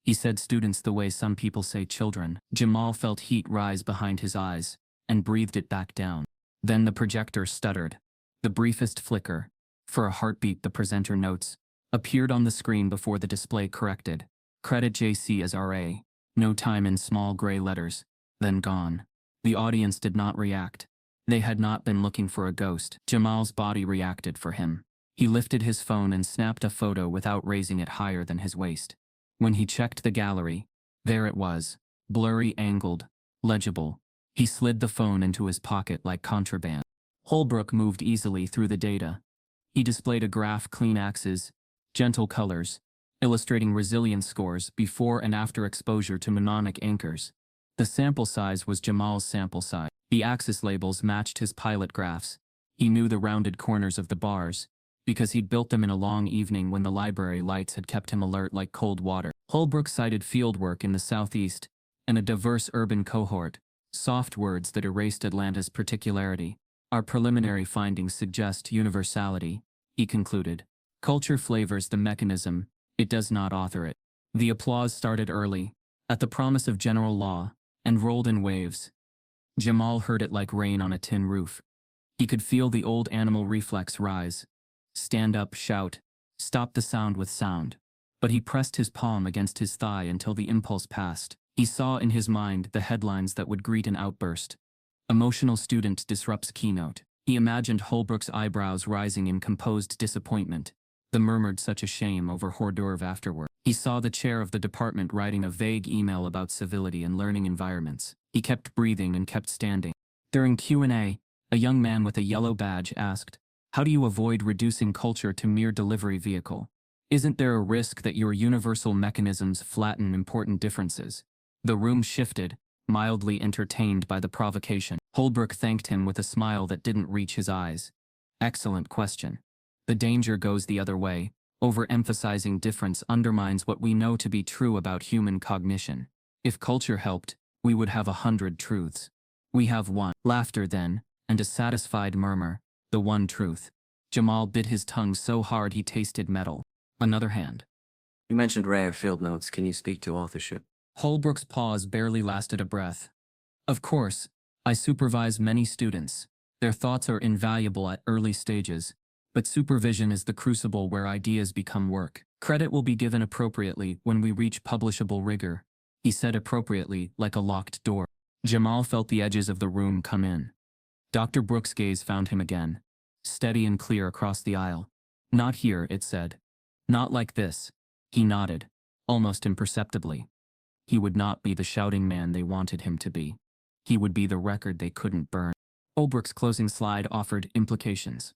He said students the way some people say children. Jamal felt heat rise behind his eyes, and breathed it back down. Then the projector stuttered. The briefest flicker, for a heartbeat the presenter notes, appeared on the screen before the display corrected. Credit JC as RA. No time in small gray letters. Then gone. The audience did not react. They had not been looking for a ghost. Jamal's body reacted for him. He lifted his phone and snapped a photo without raising it higher than his waist. When he checked the gallery, there it was, blurry, angled, legible. He slid the phone into his pocket like contraband. Hullbrook moved easily through the data. He displayed a graph, clean axes, gentle colors, illustrating resilience scores before and after exposure to mnemonic anchors. The sample size was Jamal's sample size. The axis labels matched his pilot graphs. He knew the rounded corners of the bars, because he'd built them in a long evening when the library lights had kept him alert like cold water. Hullbrook cited fieldwork in the southeast, and a diverse urban cohort, soft words that erased Atlanta's particularity. Our preliminary findings suggest universality, he concluded. Culture flavors the mechanism, it does not author it. The applause started early, at the promise of general law, and rolled in waves. Jamal heard it like rain on a tin roof. He could feel the old animal reflex rise. Stand up, shout, stop the sound with sound. But he pressed his palm against his thigh until the impulse passed. He saw in his mind the headlines that would greet an outburst. Emotional student disrupts keynote. He imagined Hullbrook's eyebrows rising in composed disappointment. The murmured such a shame over hors d'oeuvre afterward. He saw the chair of the department writing a vague email about civility and learning environments. He kept breathing and kept standing. During Q&A, a young man with a yellow badge asked, "How do you avoid reducing culture to mere delivery vehicle? Isn't there a risk that your universal mechanisms flatten important differences?" The room shifted, mildly entertained by the provocation. Hullbrook thanked him with a smile that didn't reach his eyes. Excellent question. The danger goes the other way. Overemphasizing difference undermines what we know to be true about human cognition. If culture helped, we would have 100 truths. We have one. Laughter then, and a satisfied murmur, the one truth. Jamal bit his tongue so hard he tasted metal. Another hand. You mentioned rare field notes. Can you speak to authorship? Hullbrook's pause barely lasted a breath. Of course, I supervise many students. Their thoughts are invaluable at early stages, but supervision is the crucible where ideas become work. Credit will be given appropriately when we reach publishable rigor, he said appropriately, like a locked door. Jamal felt the edges of the room come in. Dr. Brooks' gaze found him again, steady and clear across the aisle. Not here, it said. Not like this. He nodded, almost imperceptibly. He would not be the shouting man they wanted him to be. He would be the record they couldn't burn. Hullbrook's closing slide offered implications.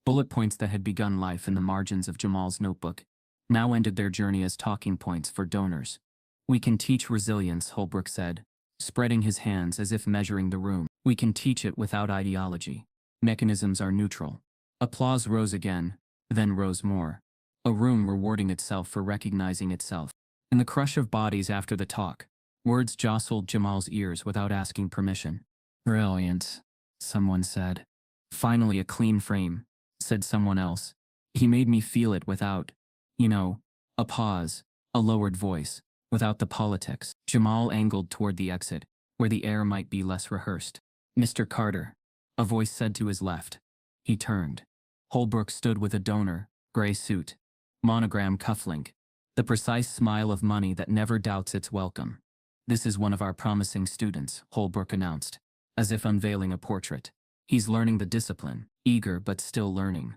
Bullet points that had begun life in the margins of Jamal's notebook now ended their journey as talking points for donors. We can teach resilience, Hullbrook said, spreading his hands as if measuring the room. We can teach it without ideology. Mechanisms are neutral. Applause rose again, then rose more. A room rewarding itself for recognizing itself. In the crush of bodies after the talk, words jostled Jamal's ears without asking permission. Brilliant, someone said. Finally a clean frame, said someone else. He made me feel it without, a pause, a lowered voice, without the politics. Jamal angled toward the exit, where the air might be less rehearsed. Mr. Carter, a voice said to his left. He turned. Hullbrook stood with a donor, gray suit, monogram cufflink, the precise smile of money that never doubts its welcome. This is one of our promising students, Hullbrook announced, as if unveiling a portrait. He's learning the discipline, eager but still learning.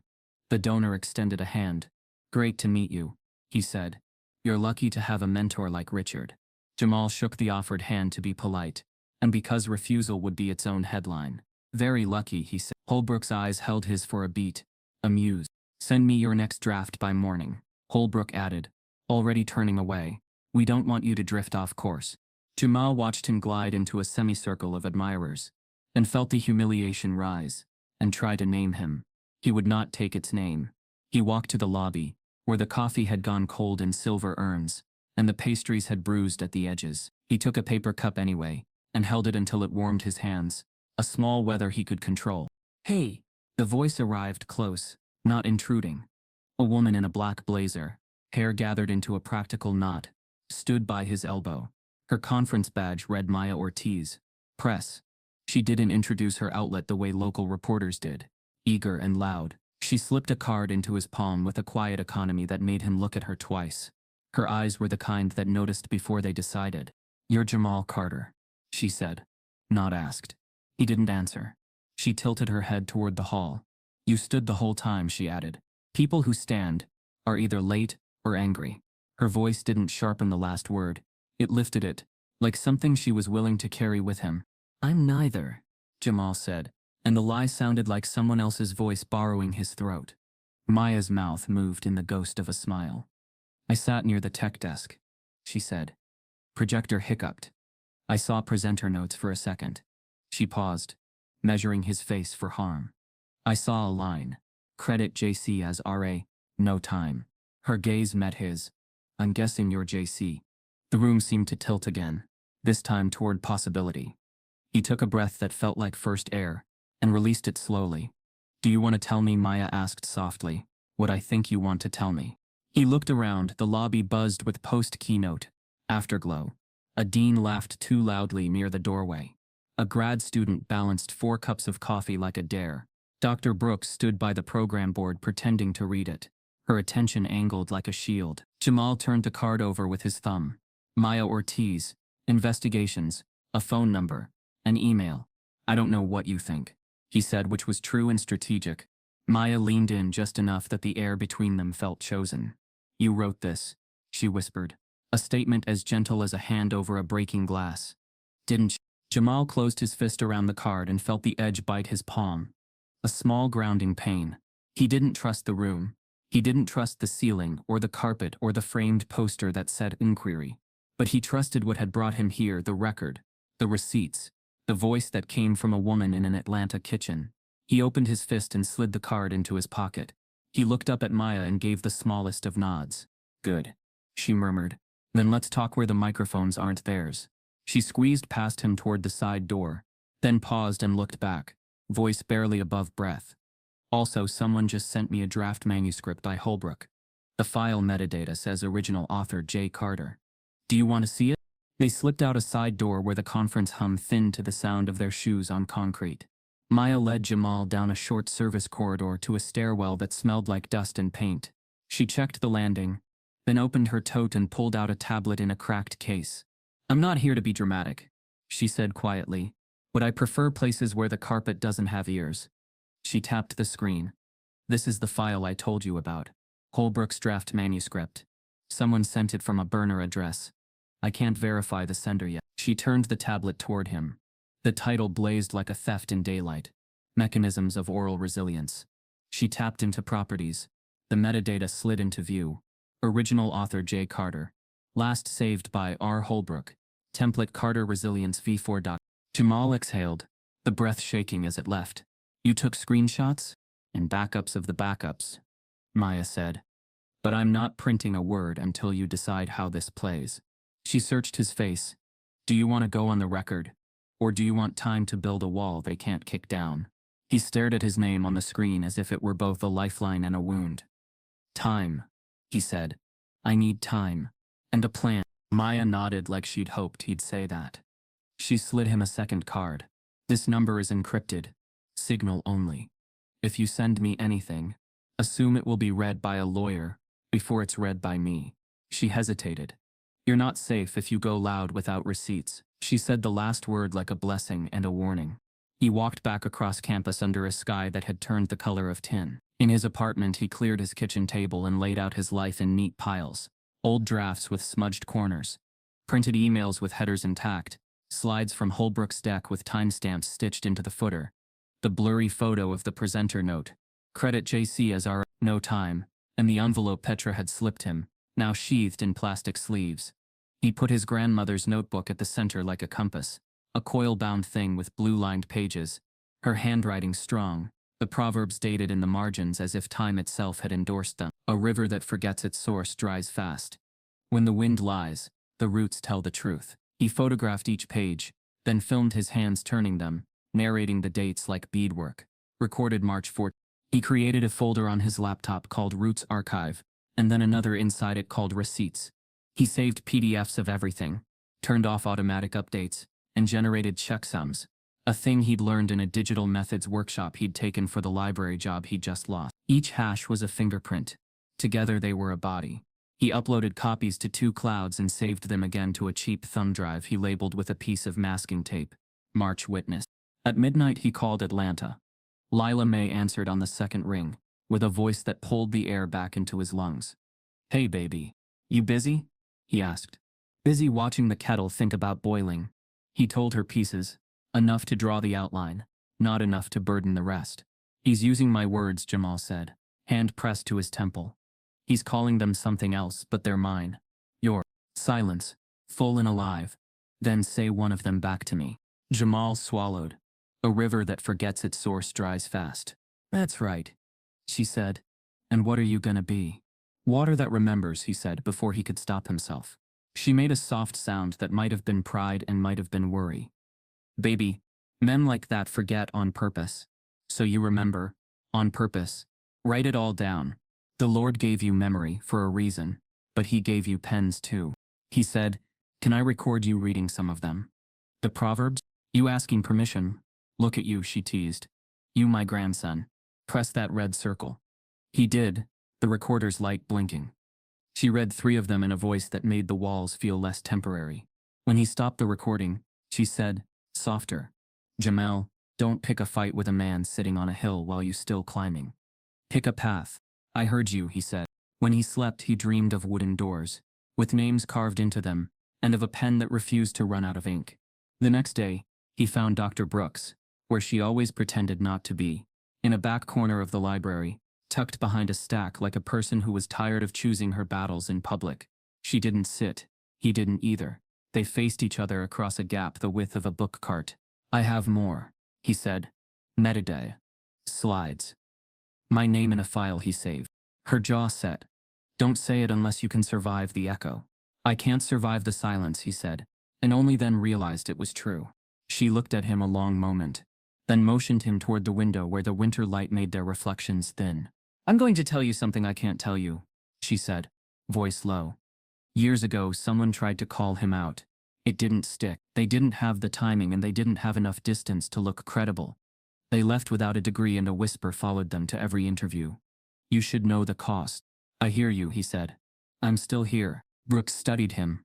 The donor extended a hand. Great to meet you, he said. You're lucky to have a mentor like Richard. Jamal shook the offered hand to be polite, and because refusal would be its own headline. Very lucky, he said. Hullbrook's eyes held his for a beat, amused. Send me your next draft by morning, Hullbrook added, already turning away. We don't want you to drift off course. Jamal watched him glide into a semicircle of admirers, and felt the humiliation rise, and tried to name him. He would not take its name. He walked to the lobby, where the coffee had gone cold in silver urns, and the pastries had bruised at the edges. He took a paper cup anyway, and held it until it warmed his hands, a small weather he could control. "Hey!" The voice arrived close, not intruding. A woman in a black blazer, hair gathered into a practical knot, stood by his elbow. Her conference badge read Maya Ortiz, Press. She didn't introduce her outlet the way local reporters did, eager and loud. She slipped a card into his palm with a quiet economy that made him look at her twice. Her eyes were the kind that noticed before they decided. "You're Jamal Carter," she said, not asked. He didn't answer. She tilted her head toward the hall. "You stood the whole time," she added. "People who stand are either late or angry." Her voice didn't sharpen the last word. It lifted it, like something she was willing to carry with him. "I'm neither," Jamal said, and the lie sounded like someone else's voice borrowing his throat. Maya's mouth moved in the ghost of a smile. "I sat near the tech desk," she said. Projector hiccuped. "I saw presenter notes for a second." She paused, measuring his face for harm. "I saw a line. Credit JC as RA, no time." Her gaze met his. "I'm guessing you're JC." The room seemed to tilt again, this time toward possibility. He took a breath that felt like first air, and released it slowly. "Do you want to tell me?" Maya asked softly. "What I think you want to tell me." He looked around, the lobby buzzed with post-keynote, afterglow. A dean laughed too loudly near the doorway. A grad student balanced 4 cups of coffee like a dare. Dr. Brooks stood by the program board pretending to read it, her attention angled like a shield. Jamal turned the card over with his thumb. "Maya Ortiz, investigations, a phone number, an email. I don't know what you think," he said, which was true and strategic. Maya leaned in just enough that the air between them felt chosen. "You wrote this," she whispered. A statement as gentle as a hand over a breaking glass. "Didn't you?" Jamal closed his fist around the card and felt the edge bite his palm. A small grounding pain. He didn't trust the room. He didn't trust the ceiling or the carpet or the framed poster that said inquiry. But he trusted what had brought him here, the record, the receipts, the voice that came from a woman in an Atlanta kitchen. He opened his fist and slid the card into his pocket. He looked up at Maya and gave the smallest of nods. "Good," she murmured. "Then let's talk where the microphones aren't theirs." She squeezed past him toward the side door, then paused and looked back, voice barely above breath. "Also, someone just sent me a draft manuscript by Hullbrook. The file metadata says original author J. Carter. Do you want to see it?" They slipped out a side door where the conference hum thinned to the sound of their shoes on concrete. Maya led Jamal down a short service corridor to a stairwell that smelled like dust and paint. She checked the landing, then opened her tote and pulled out a tablet in a cracked case. "I'm not here to be dramatic," she said quietly, "but I prefer places where the carpet doesn't have ears." She tapped the screen. "This is the file I told you about. Hullbrook's draft manuscript. Someone sent it from a burner address. I can't verify the sender yet." She turned the tablet toward him. The title blazed like a theft in daylight. Mechanisms of Oral Resilience. She tapped into Properties. The metadata slid into view. Original author J. Carter. Last saved by R. Hullbrook. Template Carter Resilience v4. Jamal exhaled, the breath shaking as it left. "You took screenshots? And backups of the backups," Maya said. "But I'm not printing a word until you decide how this plays." She searched his face. "Do you want to go on the record? Or do you want time to build a wall they can't kick down?" He stared at his name on the screen as if it were both a lifeline and a wound. "Time," he said. "I need time. And a plan." Maya nodded like she'd hoped he'd say that. She slid him a second card. "This number is encrypted. Signal only. If you send me anything, assume it will be read by a lawyer before it's read by me." She hesitated. "You're not safe if you go loud without receipts." She said the last word like a blessing and a warning. He walked back across campus under a sky that had turned the color of tin. In his apartment, he cleared his kitchen table and laid out his life in neat piles. Old drafts with smudged corners. Printed emails with headers intact. Slides from Hullbrook's deck with timestamps stitched into the footer. The blurry photo of the presenter note. Credit JC as our no time. And the envelope Petra had slipped him, now sheathed in plastic sleeves. He put his grandmother's notebook at the center like a compass, a coil-bound thing with blue-lined pages, her handwriting strong, the proverbs dated in the margins as if time itself had endorsed them. A river that forgets its source dries fast. When the wind lies, the roots tell the truth. He photographed each page, then filmed his hands turning them, narrating the dates like beadwork. Recorded March 4th. He created a folder on his laptop called Roots Archive, and then another inside it called Receipts. He saved PDFs of everything, turned off automatic updates, and generated checksums, a thing he'd learned in a digital methods workshop he'd taken for the library job he'd just lost. Each hash was a fingerprint. Together they were a body. He uploaded copies to 2 clouds and saved them again to a cheap thumb drive he labeled with a piece of masking tape. March witness. At midnight he called Atlanta. Lila May answered on the second ring, with a voice that pulled the air back into his lungs. "Hey baby. You busy?" he asked. "Busy watching the kettle think about boiling." He told her pieces, enough to draw the outline, not enough to burden the rest. "He's using my words," Jamal said, hand pressed to his temple. "He's calling them something else, but they're mine. Your silence, full and alive. Then say one of them back to me." Jamal swallowed. "A river that forgets its source dries fast." "That's right," she said. "And what are you gonna be?" "Water that remembers," he said before he could stop himself. She made a soft sound that might have been pride and might have been worry. "Baby, men like that forget on purpose. So you remember, on purpose. Write it all down. The Lord gave you memory for a reason, but he gave you pens too." He said, "Can I record you reading some of them? The Proverbs? You asking permission? Look at you," she teased. "You my grandson. Press that red circle." He did, the recorder's light blinking. She read 3 of them in a voice that made the walls feel less temporary. When he stopped the recording, she said, softer, "Jamal, don't pick a fight with a man sitting on a hill while you still climbing. Pick a path." "I heard you," he said. When he slept, he dreamed of wooden doors, with names carved into them, and of a pen that refused to run out of ink. The next day, he found Dr. Brooks, where she always pretended not to be, in a back corner of the library, tucked behind a stack like a person who was tired of choosing her battles in public. She didn't sit. He didn't either. They faced each other across a gap the width of a book cart. "I have more," he said. "Metadata. Slides. My name in a file," he saved. Her jaw set. "Don't say it unless you can survive the echo." "I can't survive the silence," he said, and only then realized it was true. She looked at him a long moment, then motioned him toward the window where the winter light made their reflections thin. "I'm going to tell you something I can't tell you," she said, voice low. "Years ago, someone tried to call him out. It didn't stick. They didn't have the timing and they didn't have enough distance to look credible. They left without a degree and a whisper followed them to every interview. You should know the cost." "I hear you," he said. "I'm still here." Brooks studied him.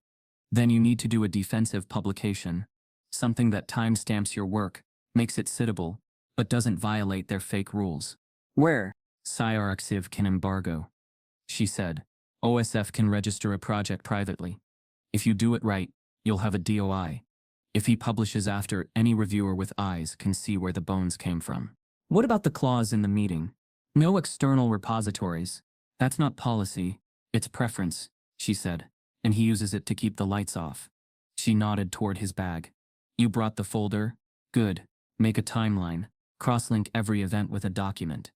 "Then you need to do a defensive publication. Something that timestamps your work, makes it citable, but doesn't violate their fake rules." Where? "Arxiv can embargo," she said. "OSF can register a project privately. If you do it right, you'll have a DOI. If he publishes after, any reviewer with eyes can see where the bones came from." "What about the clause in the meeting? No external repositories." "That's not policy, it's preference," she said, "and he uses it to keep the lights off." She nodded toward his bag. "You brought the folder? Good. Make a timeline. Crosslink every event with a document.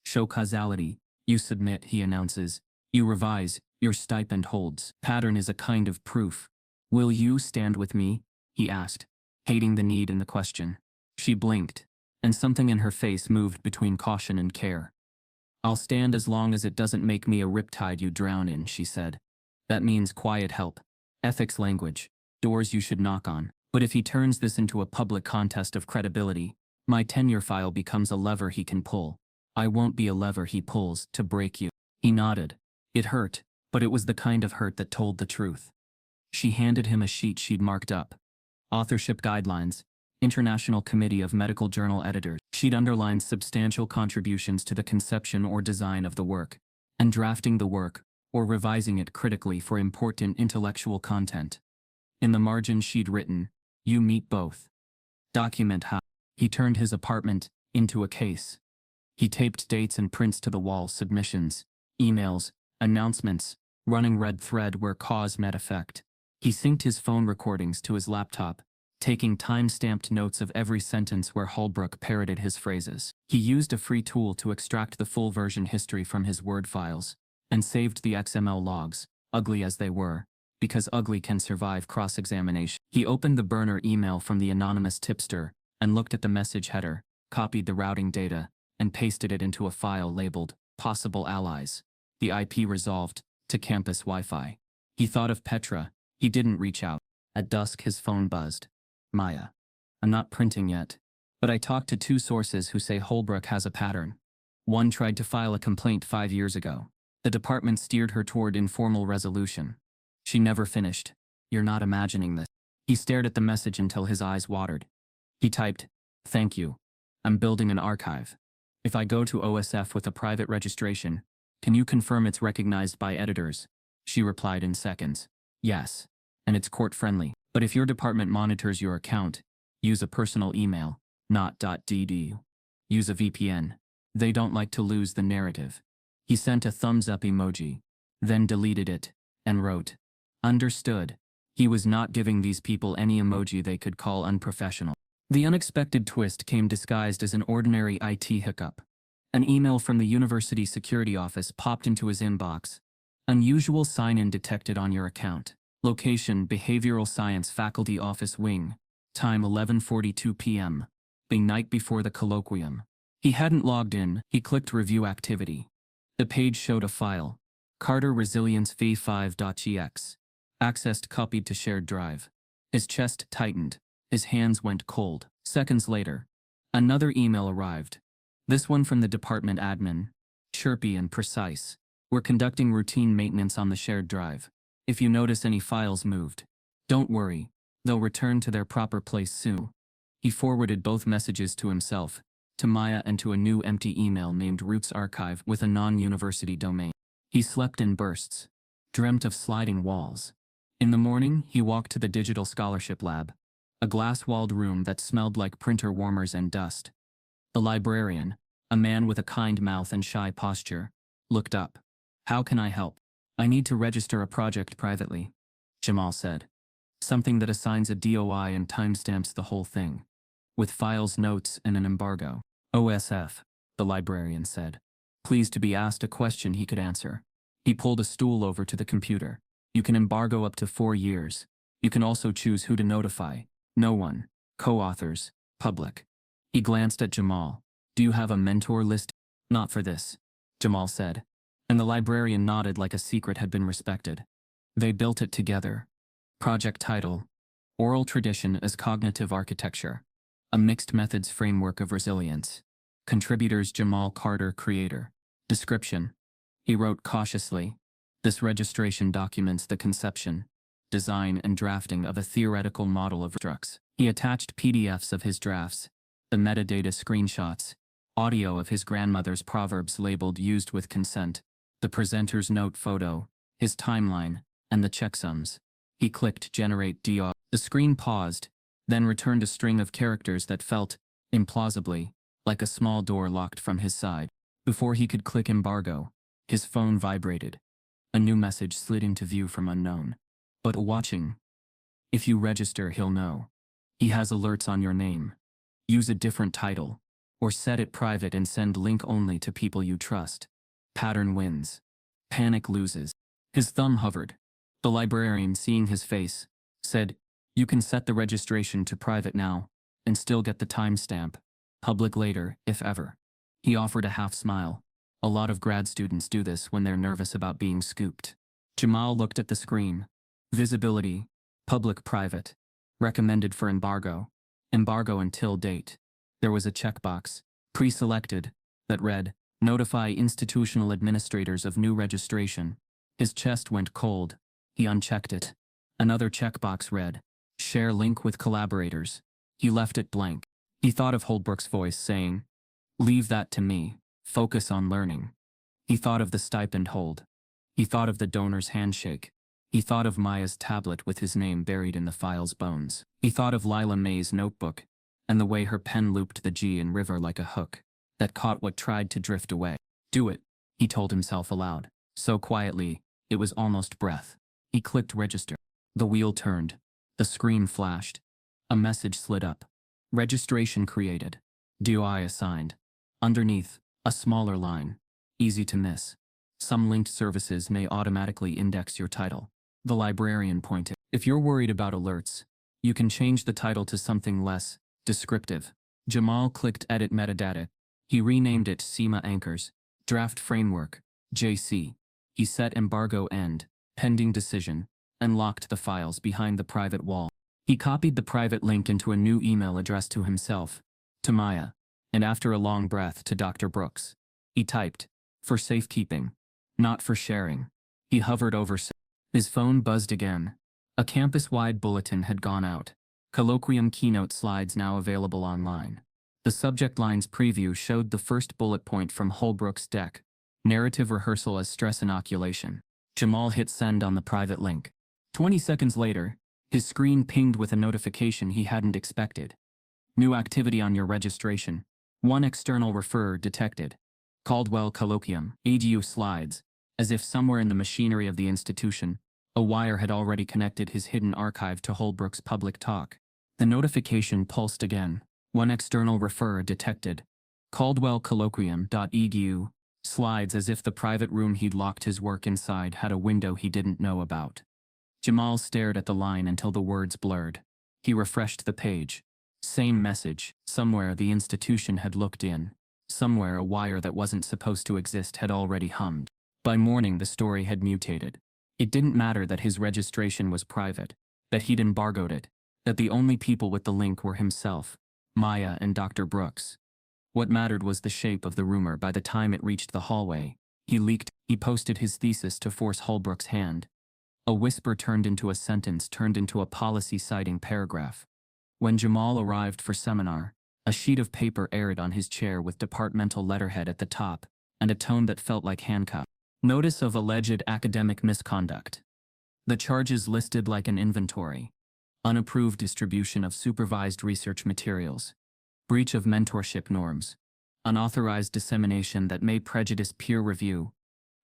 Show causality. You submit," he announces. "You revise, your stipend holds. Pattern is a kind of proof." "Will you stand with me?" he asked, hating the need in the question. She blinked, and something in her face moved between caution and care. "I'll stand as long as it doesn't make me a riptide you drown in," she said. "That means quiet help. Ethics language. Doors you should knock on. But if he turns this into a public contest of credibility, my tenure file becomes a lever he can pull. I won't be a lever he pulls to break you." He nodded. It hurt, but it was the kind of hurt that told the truth. She handed him a sheet she'd marked up. Authorship guidelines, International Committee of Medical Journal Editors. She'd underlined substantial contributions to the conception or design of the work, and drafting the work, or revising it critically for important intellectual content. In the margin she'd written, "You meet both. Document how." He turned his apartment into a case. He taped dates and prints to the wall, submissions, emails, announcements, running red thread where cause met effect. He synced his phone recordings to his laptop, taking time-stamped notes of every sentence where Hullbrook parroted his phrases. He used a free tool to extract the full version history from his Word files, and saved the XML logs, ugly as they were, because ugly can survive cross-examination. He opened the burner email from the anonymous tipster, and looked at the message header, copied the routing data, and pasted it into a file labeled Possible Allies. The IP resolved to campus Wi-Fi. He thought of Petra. He didn't reach out. At dusk his phone buzzed. Maya. I'm not printing yet, but I talked to 2 sources who say Hullbrook has a pattern. One tried to file a complaint 5 years ago. The department steered her toward informal resolution. She never finished. You're not imagining this. He stared at the message until his eyes watered. He typed, "Thank you. I'm building an archive. If I go to OSF with a private registration, can you confirm it's recognized by editors?" She replied in seconds. "Yes. And it's court-friendly. But if your department monitors your account, use a personal email, not .dd. Use a VPN. They don't like to lose the narrative." He sent a thumbs-up emoji, then deleted it, and wrote, "Understood." He was not giving these people any emoji they could call unprofessional. The unexpected twist came disguised as an ordinary IT hiccup. An email from the university security office popped into his inbox. Unusual sign-in detected on your account. Location: Behavioral Science Faculty Office Wing. Time: 11:42 p.m. The night before the colloquium. He hadn't logged in. He clicked Review Activity. The page showed a file. Carter Resilience v5.gx. Accessed copied to shared drive. His chest tightened. His hands went cold. Seconds later, another email arrived. This one from the department admin. Chirpy and precise. "We're conducting routine maintenance on the shared drive. If you notice any files moved, don't worry. They'll return to their proper place soon." He forwarded both messages to himself, to Maya, and to a new empty email named Roots Archive with a non-university domain. He slept in bursts, dreamt of sliding walls. In the morning, he walked to the digital scholarship lab, a glass-walled room that smelled like printer warmers and dust. The librarian, a man with a kind mouth and shy posture, looked up. "How can I help?" "I need to register a project privately," Jamal said. "Something that assigns a DOI and timestamps the whole thing, with files, notes, and an embargo." "OSF," the librarian said, pleased to be asked a question he could answer. He pulled a stool over to the computer. "You can embargo up to 4 years. You can also choose who to notify. No one. Co-authors. Public." He glanced at Jamal. "Do you have a mentor list?" "Not for this," Jamal said, and the librarian nodded like a secret had been respected. They built it together. Project title: Oral Tradition as Cognitive Architecture. A Mixed Methods Framework of Resilience. Contributors: Jamal Carter, creator. Description: He wrote cautiously, "This registration documents the conception, design, and drafting of a theoretical model of structs." He attached PDFs of his drafts, the metadata screenshots, audio of his grandmother's proverbs labeled "used with consent," the presenter's note photo, his timeline, and the checksums. He clicked Generate DR. The screen paused, then returned a string of characters that felt, implausibly, like a small door locked from his side. Before he could click Embargo, his phone vibrated. A new message slid into view from unknown. "But watching. If you register, he'll know. He has alerts on your name. Use a different title, or set it private and send link only to people you trust. Pattern wins. Panic loses." His thumb hovered. The librarian, seeing his face, said, "You can set the registration to private now, and still get the timestamp. Public later, if ever." He offered a half smile. A lot of grad students do this when they're nervous about being scooped. Jamal looked at the screen. Visibility: public, private. Recommended for embargo. Embargo until date. There was a checkbox, pre-selected, that read, "Notify institutional administrators of new registration." His chest went cold. He unchecked it. Another checkbox read, "Share link with collaborators." He left it blank. He thought of Hullbrook's voice saying, "Leave that to me. Focus on learning." He thought of the stipend hold. He thought of the donor's handshake. He thought of Maya's tablet with his name buried in the file's bones. He thought of Lila May's notebook, and the way her pen looped the G in river like a hook that caught what tried to drift away. "Do it," he told himself aloud, so quietly, it was almost breath. He clicked Register. The wheel turned. The screen flashed. A message slid up. Registration created. DOI assigned. Underneath, a smaller line. Easy to miss. Some linked services may automatically index your title. The librarian pointed. If you're worried about alerts, you can change the title to something less descriptive. Jamal clicked Edit Metadata. He renamed it SEMA Anchors. Draft Framework, JC. He set Embargo End, Pending Decision, and locked the files behind the private wall. He copied the private link into a new email addressed to himself, to Maya, and after a long breath to Dr. Brooks. He typed, for safekeeping, not for sharing. He hovered over. His phone buzzed again. A campus-wide bulletin had gone out. Colloquium keynote slides now available online. The subject line's preview showed the first bullet point from Hullbrook's deck. Narrative rehearsal as stress inoculation. Jamal hit send on the private link. 20 seconds later, his screen pinged with a notification he hadn't expected. New activity on your registration. One external referrer detected. Caldwell Colloquium, ADU slides. As if somewhere in the machinery of the institution, a wire had already connected his hidden archive to Hullbrook's public talk. The notification pulsed again. One external referrer detected. Caldwell Colloquium.edu slides, as if the private room he'd locked his work inside had a window he didn't know about. Jamal stared at the line until the words blurred. He refreshed the page. Same message. Somewhere the institution had looked in. Somewhere a wire that wasn't supposed to exist had already hummed. By morning the story had mutated. It didn't matter that his registration was private, that he'd embargoed it, that the only people with the link were himself, Maya, and Dr. Brooks. What mattered was the shape of the rumor. By the time it reached the hallway, he posted his thesis to force Hullbrook's hand. A whisper turned into a sentence, turned into a policy-citing paragraph. When Jamal arrived for seminar, a sheet of paper aired on his chair with departmental letterhead at the top, and a tone that felt like handcuffs. Notice of alleged academic misconduct. The charges listed like an inventory. Unapproved distribution of supervised research materials. Breach of mentorship norms. Unauthorized dissemination that may prejudice peer review.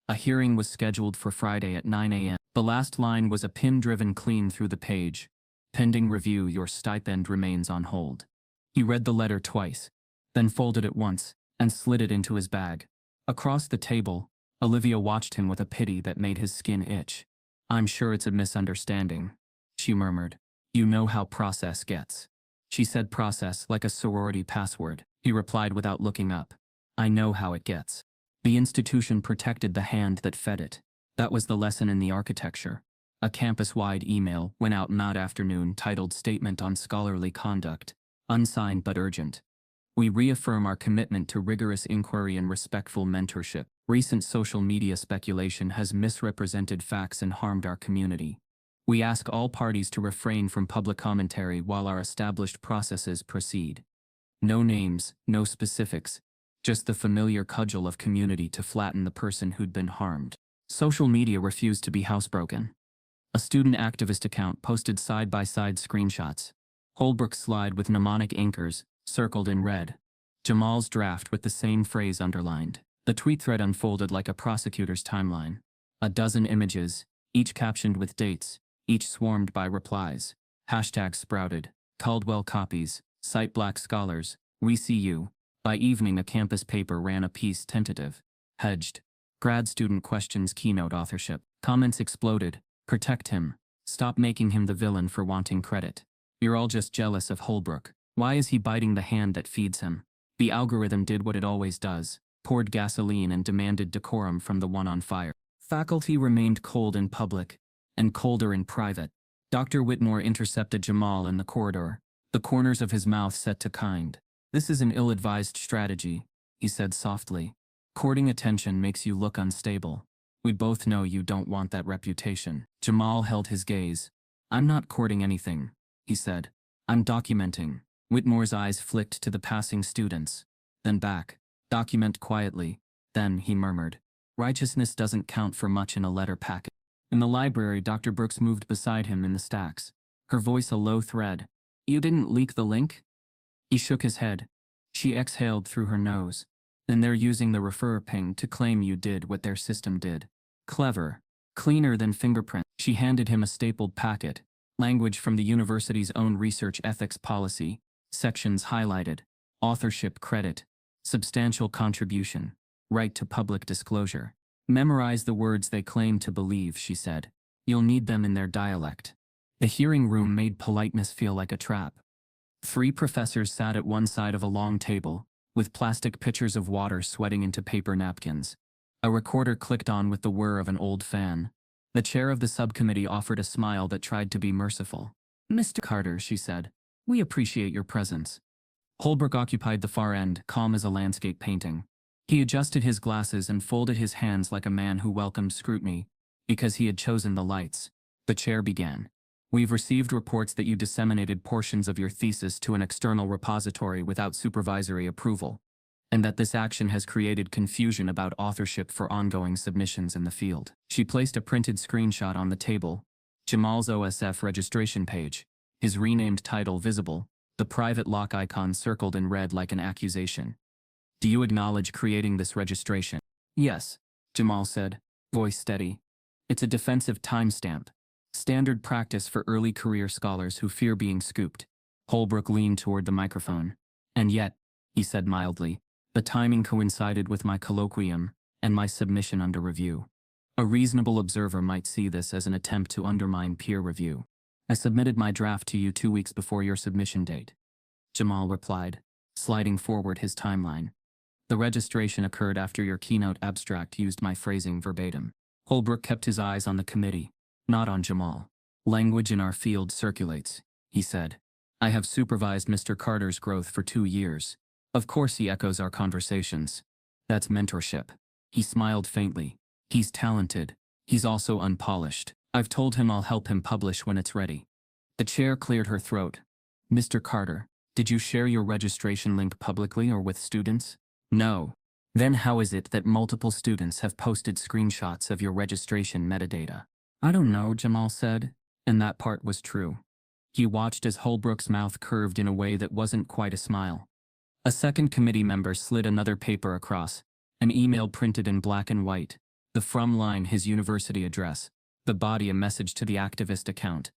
A hearing was scheduled for Friday at 9 a.m. The last line was a pin driven clean through the page. Pending review, your stipend remains on hold. He read the letter twice, then folded it once, and slid it into his bag. Across the table, Olivia watched him with a pity that made his skin itch. I'm sure it's a misunderstanding, she murmured. You know how process gets. She said process like a sorority password. He replied without looking up. I know how it gets. The institution protected the hand that fed it. That was the lesson in the architecture. A campus-wide email went out that afternoon titled Statement on Scholarly Conduct, unsigned but urgent. We reaffirm our commitment to rigorous inquiry and respectful mentorship. Recent social media speculation has misrepresented facts and harmed our community. We ask all parties to refrain from public commentary while our established processes proceed. No names, no specifics, just the familiar cudgel of community to flatten the person who'd been harmed. Social media refused to be housebroken. A student activist account posted side-by-side screenshots. Hullbrook's slide with mnemonic anchors, circled in red. Jamal's draft with the same phrase underlined. The tweet thread unfolded like a prosecutor's timeline. A dozen images, each captioned with dates, each swarmed by replies. Hashtags sprouted. Caldwell copies, cite Black scholars, we see you. By evening a campus paper ran a piece tentative. Hedged. Grad student questions keynote authorship. Comments exploded. Protect him. Stop making him the villain for wanting credit. You're all just jealous of Hullbrook. Why is he biting the hand that feeds him? The algorithm did what it always does. Poured gasoline and demanded decorum from the one on fire. Faculty remained cold in public, and colder in private. Dr. Whitmore intercepted Jamal in the corridor, the corners of his mouth set to kind. This is an ill-advised strategy, he said softly. Courting attention makes you look unstable. We both know you don't want that reputation. Jamal held his gaze. I'm not courting anything, he said. I'm documenting. Whitmore's eyes flicked to the passing students, then back. Document quietly. Then, he murmured. Righteousness doesn't count for much in a letter packet. In the library, Dr. Brooks moved beside him in the stacks, her voice a low thread. You didn't leak the link? He shook his head. She exhaled through her nose. Then they're using the referrer ping to claim you did what their system did. Clever. Cleaner than fingerprints. She handed him a stapled packet, language from the university's own research ethics policy, sections highlighted, authorship credit, substantial contribution, right to public disclosure. Memorize the words they claim to believe, she said. You'll need them in their dialect. The hearing room made politeness feel like a trap. 3 professors sat at one side of a long table, with plastic pitchers of water sweating into paper napkins. A recorder clicked on with the whir of an old fan. The chair of the subcommittee offered a smile that tried to be merciful. Mr. Carter, she said, we appreciate your presence. Hullbrook occupied the far end, calm as a landscape painting. He adjusted his glasses and folded his hands like a man who welcomed scrutiny, because he had chosen the lights. The chair began. We've received reports that you disseminated portions of your thesis to an external repository without supervisory approval, and that this action has created confusion about authorship for ongoing submissions in the field. She placed a printed screenshot on the table, Jamal's OSF registration page, his renamed title visible, the private lock icon circled in red like an accusation. Do you acknowledge creating this registration? Yes, Jamal said, voice steady. It's a defensive timestamp. Standard practice for early career scholars who fear being scooped. Hullbrook leaned toward the microphone. And yet, he said mildly, the timing coincided with my colloquium and my submission under review. A reasonable observer might see this as an attempt to undermine peer review. I submitted my draft to you 2 weeks before your submission date, Jamal replied, sliding forward his timeline. The registration occurred after your keynote abstract used my phrasing verbatim. Hullbrook kept his eyes on the committee, not on Jamal. Language in our field circulates, he said. I have supervised Mr. Carter's growth for 2 years. Of course he echoes our conversations. That's mentorship. He smiled faintly. He's talented. He's also unpolished. I've told him I'll help him publish when it's ready. The chair cleared her throat. Mr. Carter, did you share your registration link publicly or with students? No. Then how is it that multiple students have posted screenshots of your registration metadata? I don't know, Jamal said, and that part was true. He watched as Hullbrook's mouth curved in a way that wasn't quite a smile. A second committee member slid another paper across, an email printed in black and white, the from line his university address, the body a message to the activist account.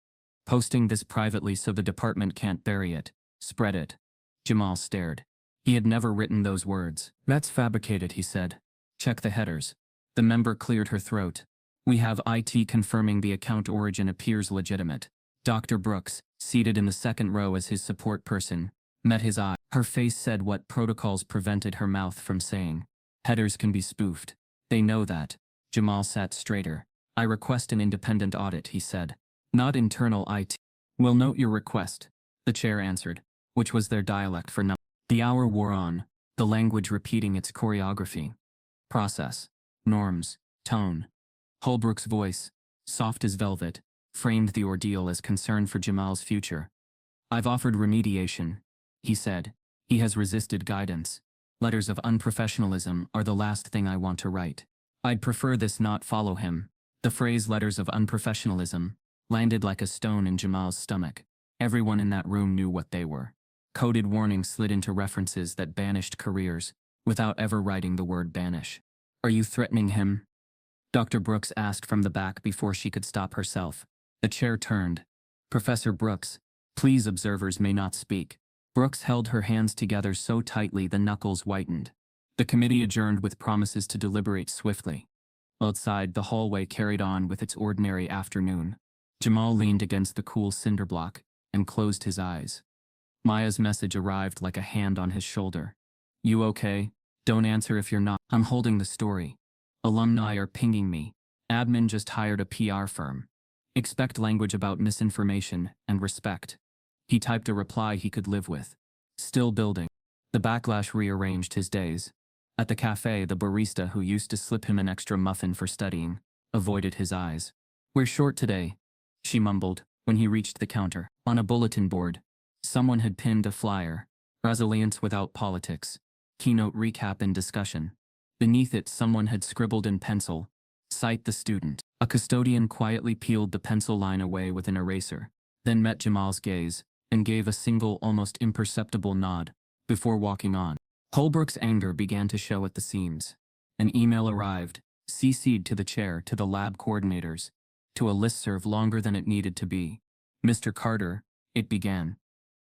Posting this privately so the department can't bury it. Spread it. Jamal stared. He had never written those words. That's fabricated, he said. Check the headers. The member cleared her throat. We have IT confirming the account origin appears legitimate. Dr. Brooks, seated in the second row as his support person, met his eye. Her face said what protocols prevented her mouth from saying. Headers can be spoofed. They know that. Jamal sat straighter. I request an independent audit, he said. Not internal IT. We'll note your request, the chair answered, which was their dialect for no. The hour wore on, the language repeating its choreography. Process, norms, tone. Hullbrook's voice, soft as velvet, framed the ordeal as concern for Jamal's future. I've offered remediation, he said. He has resisted guidance. Letters of unprofessionalism are the last thing I want to write. I'd prefer this not follow him. The phrase letters of unprofessionalism landed like a stone in Jamal's stomach. Everyone in that room knew what they were. Coded warnings slid into references that banished careers, without ever writing the word banish. Are you threatening him? Dr. Brooks asked from the back before she could stop herself. The chair turned. Professor Brooks, please, observers may not speak. Brooks held her hands together so tightly the knuckles whitened. The committee adjourned with promises to deliberate swiftly. Outside, the hallway carried on with its ordinary afternoon. Jamal leaned against the cool cinder block and closed his eyes. Maya's message arrived like a hand on his shoulder. You okay? Don't answer if you're not. I'm holding the story. Alumni are pinging me. Admin just hired a PR firm. Expect language about misinformation and respect. He typed a reply he could live with. Still building. The backlash rearranged his days. At the cafe, the barista who used to slip him an extra muffin for studying avoided his eyes. We're short today, she mumbled when he reached the counter. On a bulletin board, someone had pinned a flyer. Resilience without politics. Keynote recap and discussion. Beneath it, someone had scribbled in pencil, cite the student. A custodian quietly peeled the pencil line away with an eraser, then met Jamal's gaze and gave a single, almost imperceptible nod before walking on. Hullbrook's anger began to show at the seams. An email arrived, CC'd to the chair, to the lab coordinators. to a listserv longer than it needed to be. Mr. Carter, it began.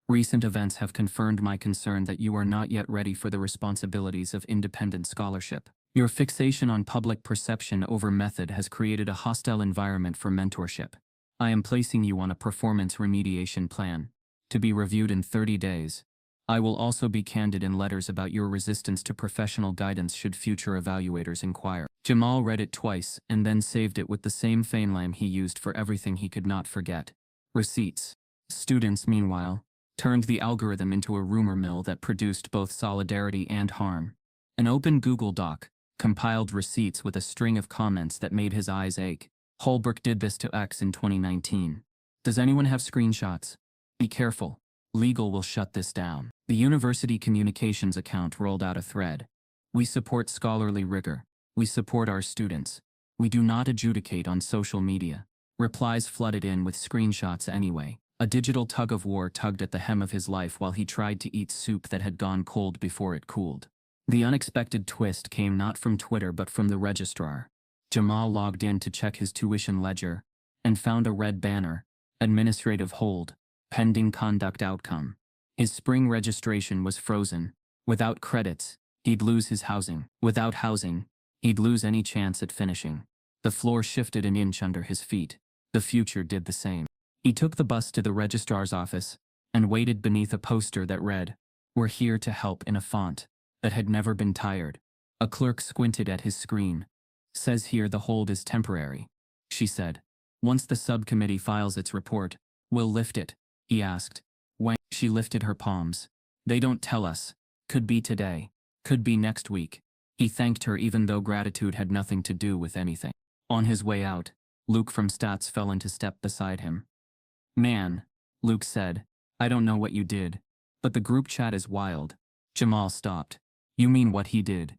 Recent events have confirmed my concern that you are not yet ready for the responsibilities of independent scholarship. Your fixation on public perception over method has created a hostile environment for mentorship. I am placing you on a performance remediation plan, to be reviewed in 30 days. I will also be candid in letters about your resistance to professional guidance should future evaluators inquire. Jamal read it twice and then saved it with the same phanelam he used for everything he could not forget. Receipts. Students, meanwhile, turned the algorithm into a rumor mill that produced both solidarity and harm. An open Google Doc compiled receipts with a string of comments that made his eyes ache. Hullbrook did this to X in 2019. Does anyone have screenshots? Be careful. Legal will shut this down. The university communications account rolled out a thread. We support scholarly rigor. We support our students. We do not adjudicate on social media. Replies flooded in with screenshots anyway. A digital tug-of-war tugged at the hem of his life while he tried to eat soup that had gone cold before it cooled. The unexpected twist came not from Twitter but from the registrar. Jamal logged in to check his tuition ledger and found a red banner, administrative hold, pending conduct outcome. His spring registration was frozen. Without credits, he'd lose his housing. Without housing, he'd lose any chance at finishing. The floor shifted an inch under his feet. The future did the same. He took the bus to the registrar's office and waited beneath a poster that read, "We're here to help," in a font that had never been tired. A clerk squinted at his screen. "Says here the hold is temporary," she said. "Once the subcommittee files its report, we'll lift it," he asked. When she lifted her palms. "They don't tell us. Could be today. Could be next week." He thanked her even though gratitude had nothing to do with anything. On his way out, Luke from Stats fell into step beside him. "Man," Luke said, "I don't know what you did, but the group chat is wild." Jamal stopped. "You mean what he did?"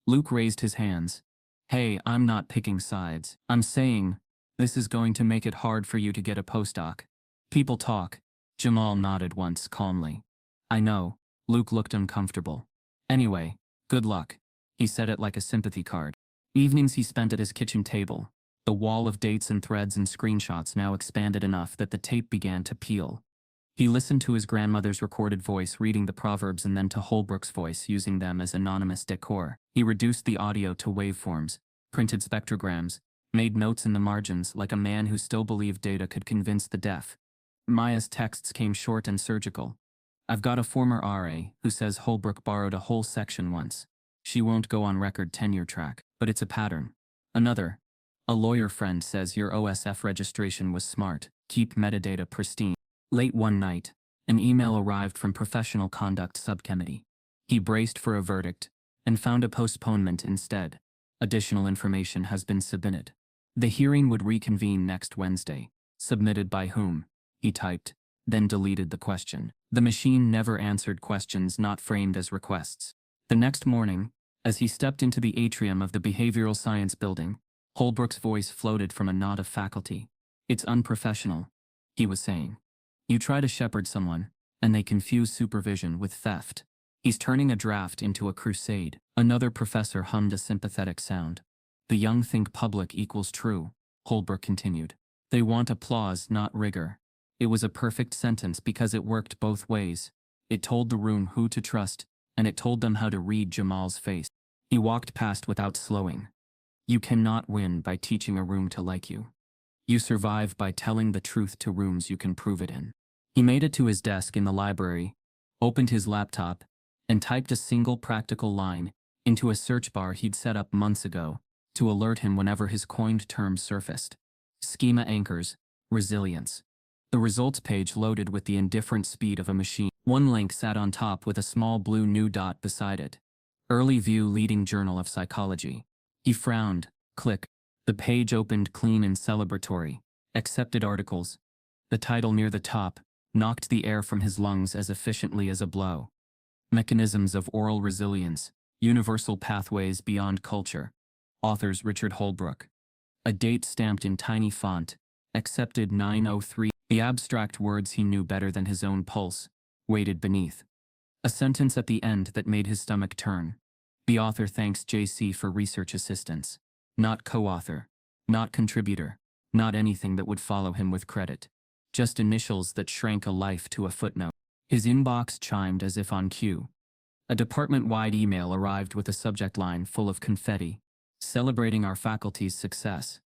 Luke raised his hands. "Hey, I'm not picking sides. I'm saying, this is going to make it hard for you to get a postdoc. People talk." Jamal nodded once calmly. "I know." Luke looked uncomfortable. "Anyway, good luck." He said it like a sympathy card. Evenings he spent at his kitchen table. The wall of dates and threads and screenshots now expanded enough that the tape began to peel. He listened to his grandmother's recorded voice reading the proverbs and then to Hullbrook's voice using them as anonymous decor. He reduced the audio to waveforms, printed spectrograms, made notes in the margins like a man who still believed data could convince the deaf. Maya's texts came short and surgical. "I've got a former RA who says Hullbrook borrowed a whole section once. She won't go on record tenure track, but it's a pattern." Another. "A lawyer friend says your OSF registration was smart. Keep metadata pristine." Late one night, an email arrived from Professional Conduct Subcommittee. He braced for a verdict and found a postponement instead. "Additional information has been submitted. The hearing would reconvene next Wednesday." Submitted by whom? He typed, then deleted the question. The machine never answered questions not framed as requests. The next morning, as he stepped into the atrium of the Behavioral Science Building, Hullbrook's voice floated from a knot of faculty. "It's unprofessional," he was saying. "You try to shepherd someone, and they confuse supervision with theft. He's turning a draft into a crusade." Another professor hummed a sympathetic sound. "The young think public equals true," Hullbrook continued. "They want applause, not rigor." It was a perfect sentence because it worked both ways. It told the room who to trust, and it told them how to read Jamal's face. He walked past without slowing. You cannot win by teaching a room to like you. You survive by telling the truth to rooms you can prove it in. He made it to his desk in the library, opened his laptop, and typed a single practical line into a search bar he'd set up months ago to alert him whenever his coined term surfaced. Schema anchors, resilience. The results page loaded with the indifferent speed of a machine. One link sat on top with a small blue new dot beside it. Early View Leading Journal of Psychology. He frowned. Click. The page opened clean and celebratory. Accepted articles. The title near the top knocked the air from his lungs as efficiently as a blow. Mechanisms of Oral Resilience. Universal Pathways Beyond Culture. Authors Richard Hullbrook. A date stamped in tiny font. Accepted 903. The abstract words he knew better than his own pulse waited beneath. A sentence at the end that made his stomach turn. The author thanks JC for research assistance. Not co-author. Not contributor. Not anything that would follow him with credit. Just initials that shrank a life to a footnote. His inbox chimed as if on cue. A department-wide email arrived with a subject line full of confetti, celebrating our faculty's success.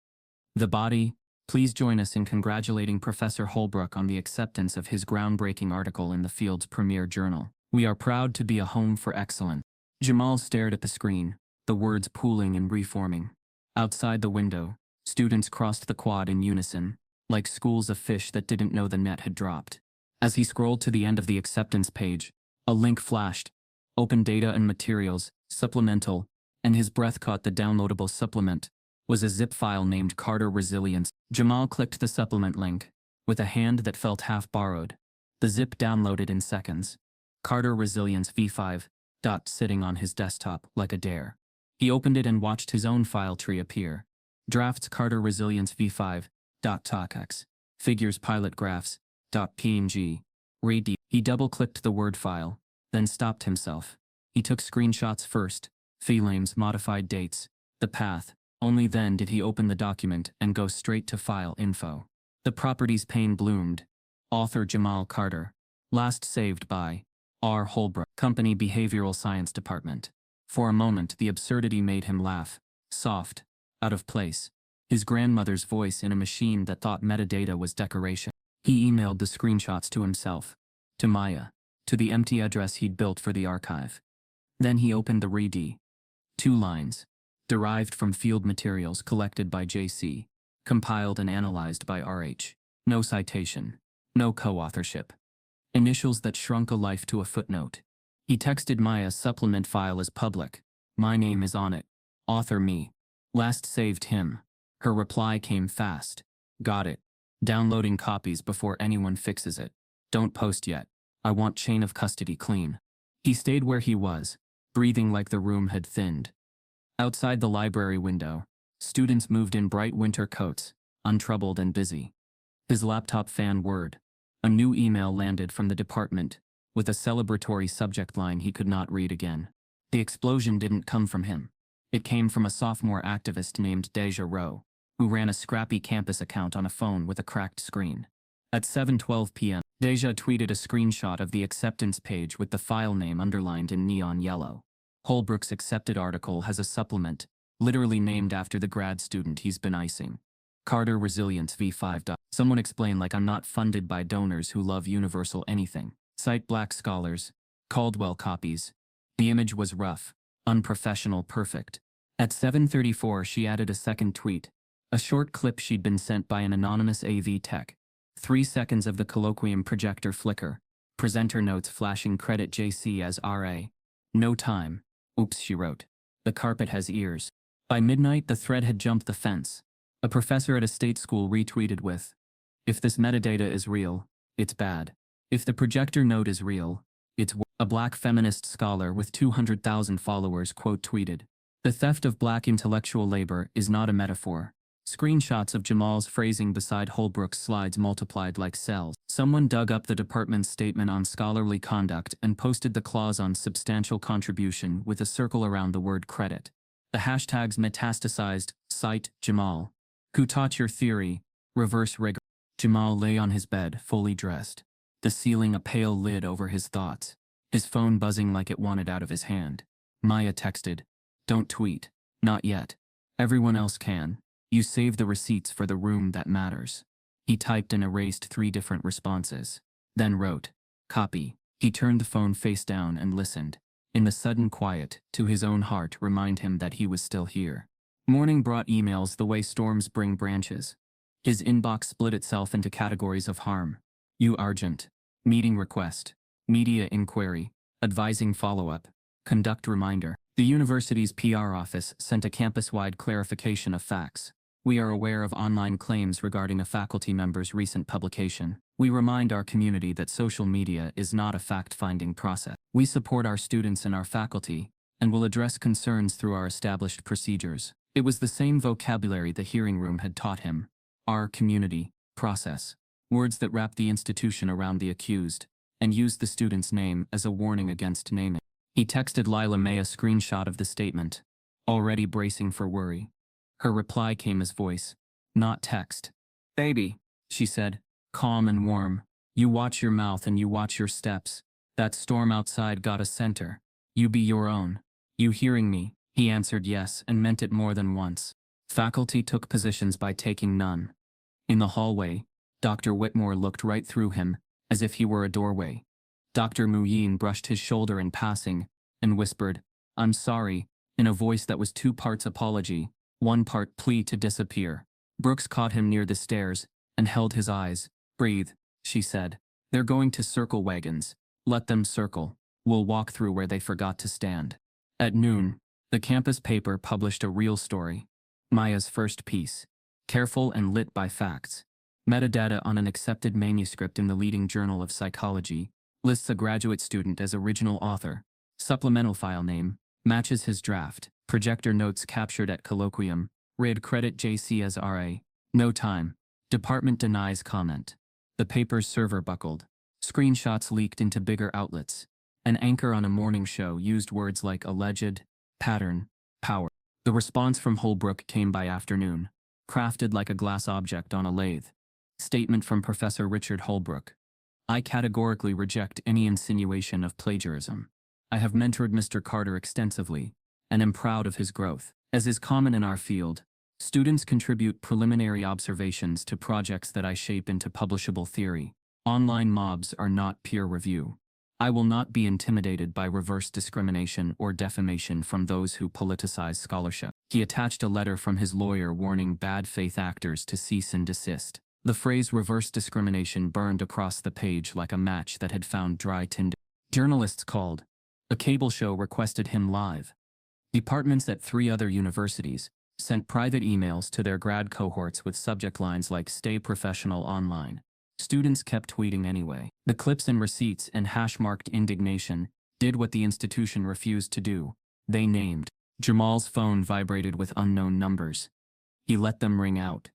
The body, please join us in congratulating Professor Hullbrook on the acceptance of his groundbreaking article in the field's premier journal. We are proud to be a home for excellence. Jamal stared at the screen, the words pooling and reforming. Outside the window, students crossed the quad in unison, like schools of fish that didn't know the net had dropped. As he scrolled to the end of the acceptance page, a link flashed. Open Data and Materials, Supplemental, and his breath caught the downloadable supplement, was a zip file named Carter Resilience. Jamal clicked the supplement link, with a hand that felt half borrowed. The zip downloaded in seconds. Carter Resilience v5, sitting on his desktop like a dare. He opened it and watched his own file tree appear. Drafts Carter Resilience v5, .tocx, figures pilot graphs, .png, read. He double-clicked the Word file, then stopped himself. He took screenshots first, filenames, modified dates, the path. Only then did he open the document and go straight to file info. The properties pane bloomed. Author Jamal Carter. Last saved by R. Hullbrook. Company Behavioral Science Department. For a moment the absurdity made him laugh. Soft. Out of place. His grandmother's voice in a machine that thought metadata was decoration. He emailed the screenshots to himself. To Maya. To the empty address he'd built for the archive. Then he opened the read. 2 lines. Derived from field materials collected by JC. Compiled and analyzed by RH. No citation. No co-authorship. Initials that shrunk a life to a footnote. He texted Maya's supplement file as public. My name is on it. Author me. Last saved him. Her reply came fast. Got it. Downloading copies before anyone fixes it. Don't post yet. I want chain of custody clean. He stayed where he was, breathing like the room had thinned. Outside the library window, students moved in bright winter coats, untroubled and busy. His laptop fan whirred. A new email landed from the department, with a celebratory subject line he could not read again. The explosion didn't come from him. It came from a sophomore activist named Deja Rowe, who ran a scrappy campus account on a phone with a cracked screen. At 7:12 p.m., Deja tweeted a screenshot of the acceptance page with the file name underlined in neon yellow. Hullbrook's accepted article has a supplement, literally named after the grad student he's been icing. Carter Resilience v5. Someone explain like I'm not funded by donors who love universal anything. Cite Black scholars. Caldwell copies. The image was rough, unprofessional, perfect. At 7:34 she added a second tweet, a short clip she'd been sent by an anonymous AV tech. 3 seconds of the colloquium projector flicker. Presenter notes flashing credit JC as RA. No time. Oops, she wrote. The carpet has ears. By midnight the thread had jumped the fence. A professor at a state school retweeted with, if this metadata is real, it's bad. If the projector note is real, it's a black feminist scholar with 200,000 followers quote tweeted, the theft of black intellectual labor is not a metaphor. Screenshots of Jamal's phrasing beside Hullbrook's slides multiplied like cells. Someone dug up the department's statement on scholarly conduct and posted the clause on substantial contribution with a circle around the word credit. The hashtags metastasized, cite, Jamal. Who taught your theory? Reverse rigor. Jamal lay on his bed, fully dressed. The ceiling a pale lid over his thoughts. His phone buzzing like it wanted out of his hand. Maya texted, don't tweet. Not yet. Everyone else can. You save the receipts for the room that matters. He typed and erased 3 different responses. Then wrote, copy. He turned the phone face down and listened. In the sudden quiet, to his own heart remind him that he was still here. Morning brought emails the way storms bring branches. His inbox split itself into categories of harm. You Argent. Meeting request. Media inquiry. Advising follow-up. Conduct reminder. The university's PR office sent a campus-wide clarification of facts. We are aware of online claims regarding a faculty member's recent publication. We remind our community that social media is not a fact-finding process. We support our students and our faculty, and will address concerns through our established procedures. It was the same vocabulary the hearing room had taught him. Our community, process. Words that wrapped the institution around the accused, and used the student's name as a warning against naming. He texted Lila May a screenshot of the statement, already bracing for worry. Her reply came as voice, not text. Baby, she said, calm and warm. You watch your mouth and you watch your steps. That storm outside got a center. You be your own. You hearing me? He answered yes and meant it more than once. Faculty took positions by taking none. In the hallway, Dr. Whitmore looked right through him, as if he were a doorway. Dr. Muyin brushed his shoulder in passing, and whispered, I'm sorry, in a voice that was 2 parts apology, 1 part plea to disappear. Brooks caught him near the stairs, and held his eyes. Breathe, she said. They're going to circle wagons. Let them circle. We'll walk through where they forgot to stand. At noon, the campus paper published a real story. Maya's first piece. Careful and lit by facts. Metadata on an accepted manuscript in the leading journal of psychology. Lists a graduate student as original author. Supplemental file name. Matches his draft. Projector notes captured at colloquium. Read credit JC as RA. No time. Department denies comment. The paper's server buckled. Screenshots leaked into bigger outlets. An anchor on a morning show used words like alleged, pattern, power. The response from Hullbrook came by afternoon, crafted like a glass object on a lathe. Statement from Professor Richard Hullbrook. I categorically reject any insinuation of plagiarism. I have mentored Mr. Carter extensively, and am proud of his growth. As is common in our field, students contribute preliminary observations to projects that I shape into publishable theory. Online mobs are not peer review. I will not be intimidated by reverse discrimination or defamation from those who politicize scholarship. He attached a letter from his lawyer warning bad faith actors to cease and desist. The phrase reverse discrimination burned across the page like a match that had found dry tinder. Journalists called. A cable show requested him live. Departments at 3 other universities sent private emails to their grad cohorts with subject lines like "Stay professional online." Students kept tweeting anyway. The clips and receipts and hash-marked indignation did what the institution refused to do. They named. Jamal's phone vibrated with unknown numbers. He let them ring out.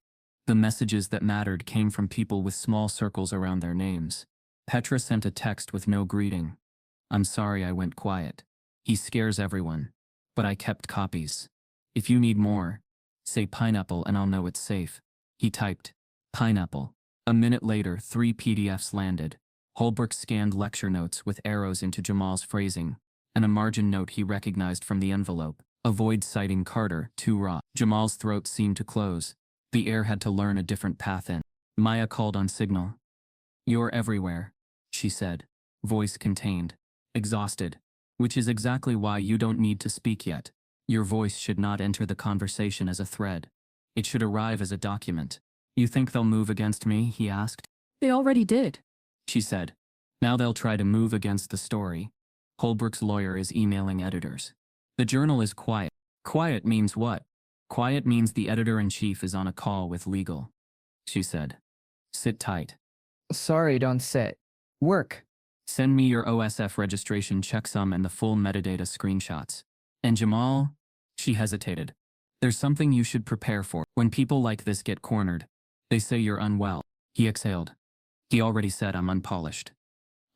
The messages that mattered came from people with small circles around their names. Petra sent a text with no greeting. I'm sorry I went quiet. He scares everyone. But I kept copies. If you need more, say pineapple and I'll know it's safe. He typed, pineapple. A minute later, 3 PDFs landed. Hullbrook scanned lecture notes with arrows into Jamal's phrasing, and a margin note he recognized from the envelope. Avoid citing Carter, too raw. Jamal's throat seemed to close. The air had to learn a different path in. Maya called on signal. You're everywhere, she said, voice contained, exhausted. Which is exactly why you don't need to speak yet. Your voice should not enter the conversation as a thread. It should arrive as a document. You think they'll move against me? He asked. They already did, She said. Now they'll try to move against the story. Hullbrook's lawyer is emailing editors. The journal is quiet. Quiet means what? Quiet means the editor-in-chief is on a call with legal. She said. Sit tight. Sorry, don't sit. Work. Send me your OSF registration checksum and the full metadata screenshots. And Jamal? She hesitated. There's something you should prepare for. When people like this get cornered, they say you're unwell. He exhaled. He already said I'm unpolished.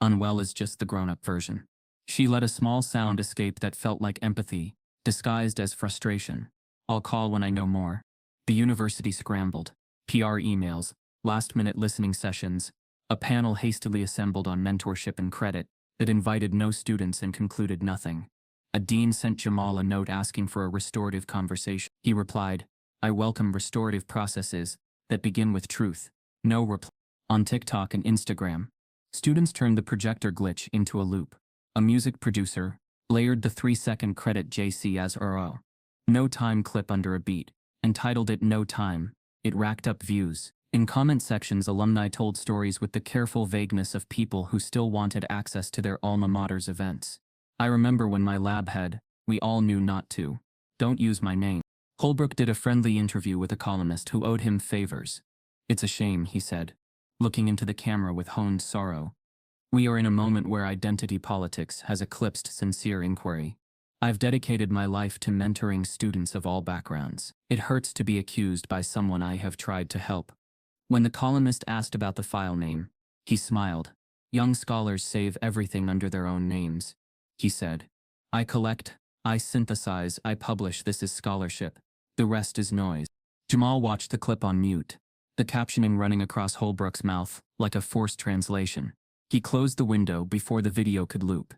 Unwell is just the grown-up version. She let a small sound escape that felt like empathy, disguised as frustration. I'll call when I know more. The university scrambled. PR emails, last-minute listening sessions, a panel hastily assembled on mentorship and credit that invited no students and concluded nothing. A dean sent Jamal a note asking for a restorative conversation. He replied, I welcome restorative processes that begin with truth. No reply. On TikTok and Instagram, students turned the projector glitch into a loop. A music producer layered the 3-second credit JC as RO. No time clip under a beat, and titled it No Time. It racked up views. In comment sections, alumni told stories with the careful vagueness of people who still wanted access to their alma mater's events. I remember when my lab head, we all knew not to. Don't use my name. Hullbrook did a friendly interview with a columnist who owed him favors. It's a shame, he said, looking into the camera with honed sorrow. We are in a moment where identity politics has eclipsed sincere inquiry. I've dedicated my life to mentoring students of all backgrounds. It hurts to be accused by someone I have tried to help. When the columnist asked about the file name, he smiled. Young scholars save everything under their own names. He said, I collect, I synthesize, I publish. This is scholarship. The rest is noise. Jamal watched the clip on mute. the captioning running across Hullbrook's mouth like a forced translation. He closed the window before the video could loop.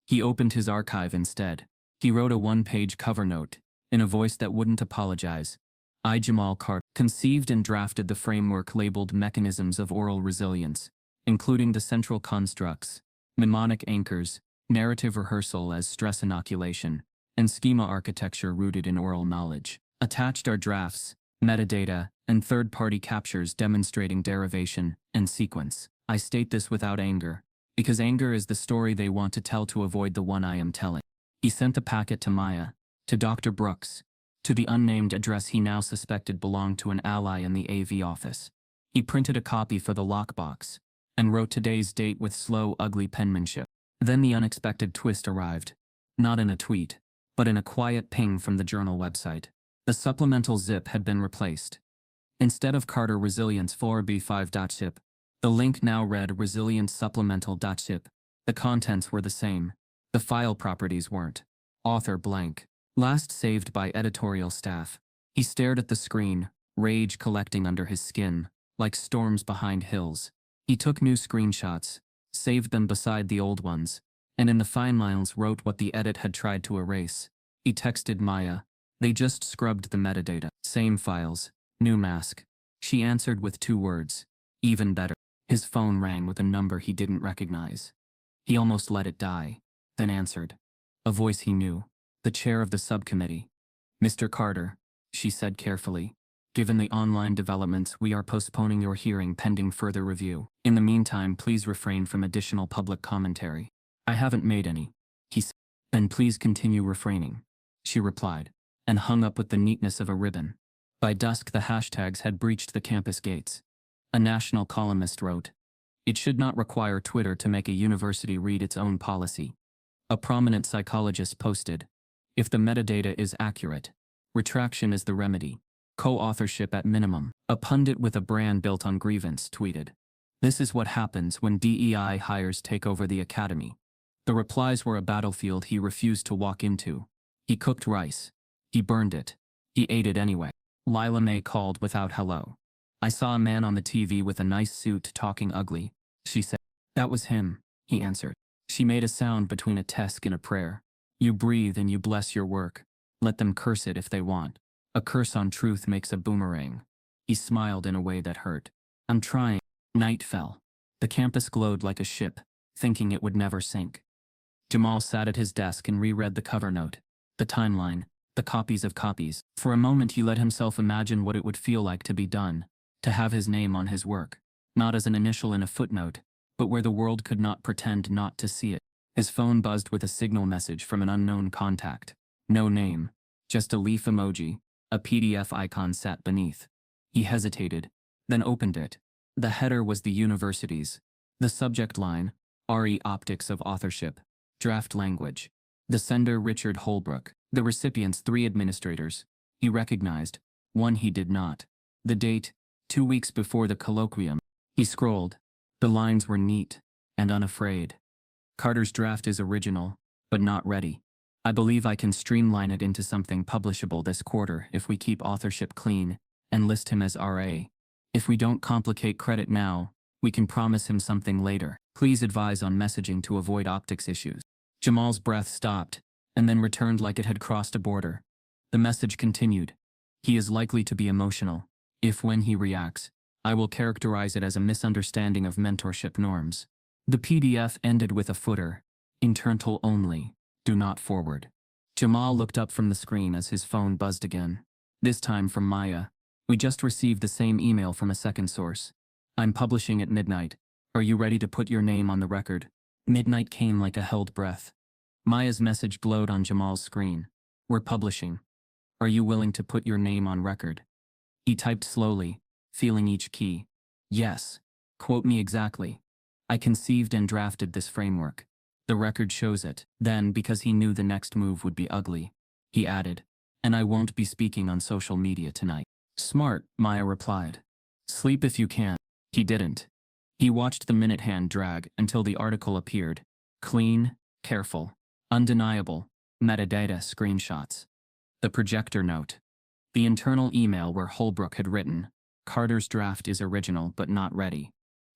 He opened his archive instead. He wrote a one-page cover note, in a voice that wouldn't apologize. I, Jamal Carter, conceived and drafted the framework labeled Mechanisms of Oral Resilience, including the central constructs, mnemonic anchors, narrative rehearsal as stress inoculation, and schema architecture rooted in oral knowledge. Attached are drafts, metadata, and third-party captures demonstrating derivation and sequence. I state this without anger, because anger is the story they want to tell to avoid the one I am telling. He sent the packet to Maya, to Dr. Brooks, to the unnamed address he now suspected belonged to an ally in the AV office. He printed a copy for the lockbox, and wrote today's date with slow, ugly penmanship. Then the unexpected twist arrived. Not in a tweet, but in a quiet ping from the journal website. The supplemental zip had been replaced. Instead of Carter Resilience 4b5.zip, the link now read Resilience Supplemental.zip. The contents were the same. The file properties weren't. Author blank. Last saved by editorial staff. He stared at the screen, rage collecting under his skin, like storms behind hills. He took new screenshots, saved them beside the old ones, and in the fine lines wrote what the edit had tried to erase. He texted Maya. They just scrubbed the metadata. Same files, new mask. She answered with 2 words. Even better. His phone rang with a number he didn't recognize. He almost let it die, then answered. A voice he knew. The chair of the subcommittee. Mr. Carter, she said carefully. Given the online developments, we are postponing your hearing pending further review. In the meantime, please refrain from additional public commentary. I haven't made any, he said. Then please continue refraining, she replied, and hung up with the neatness of a ribbon. By dusk, the hashtags had breached the campus gates. A national columnist wrote, "It should not require Twitter to make a university read its own policy." A prominent psychologist posted, "If the metadata is accurate, retraction is the remedy. Co-authorship at minimum." A pundit with a brand built on grievance tweeted, "This is what happens when DEI hires take over the academy." The replies were a battlefield he refused to walk into. He cooked rice. He burned it. He ate it anyway. Lila May called without hello. "I saw a man on the TV with a nice suit talking ugly," she said. "That was him," he answered. She made a sound between a tesk and a prayer. "You breathe and you bless your work. Let them curse it if they want. A curse on truth makes a boomerang." He smiled in a way that hurt. "I'm trying." Night fell. The campus glowed like a ship, thinking it would never sink. Jamal sat at his desk and reread the cover note, the timeline, the copies of copies. For a moment he let himself imagine what it would feel like to be done, to have his name on his work, not as an initial in a footnote, but where the world could not pretend not to see it. His phone buzzed with a signal message from an unknown contact. No name, just a leaf emoji, a PDF icon sat beneath. He hesitated, then opened it. The header was the university's. The subject line, RE Optics of Authorship, Draft Language. The sender Richard Hullbrook, the recipients 3 administrators. He recognized, one he did not. The date, 2 weeks before the colloquium. He scrolled. The lines were neat and unafraid. Carter's draft is original, but not ready. I believe I can streamline it into something publishable this quarter if we keep authorship clean and list him as RA. If we don't complicate credit now, we can promise him something later. Please advise on messaging to avoid optics issues. Jamal's breath stopped, and then returned like it had crossed a border. The message continued. He is likely to be emotional. If when he reacts, I will characterize it as a misunderstanding of mentorship norms. The PDF ended with a footer. Internal only. Do not forward. Jamal looked up from the screen as his phone buzzed again. This time from Maya. We just received the same email from a second source. I'm publishing at midnight. Are you ready to put your name on the record? Midnight came like a held breath. Maya's message glowed on Jamal's screen. We're publishing. Are you willing to put your name on record? He typed slowly, feeling each key. Yes. Quote me exactly. I conceived and drafted this framework. The record shows it. Then, because he knew the next move would be ugly, he added, and I won't be speaking on social media tonight. Smart, Maya replied. Sleep if you can. He didn't. He watched the minute hand drag until the article appeared. Clean, careful, undeniable, metadata screenshots. The projector note. The internal email where Hullbrook had written, Carter's draft is original but not ready.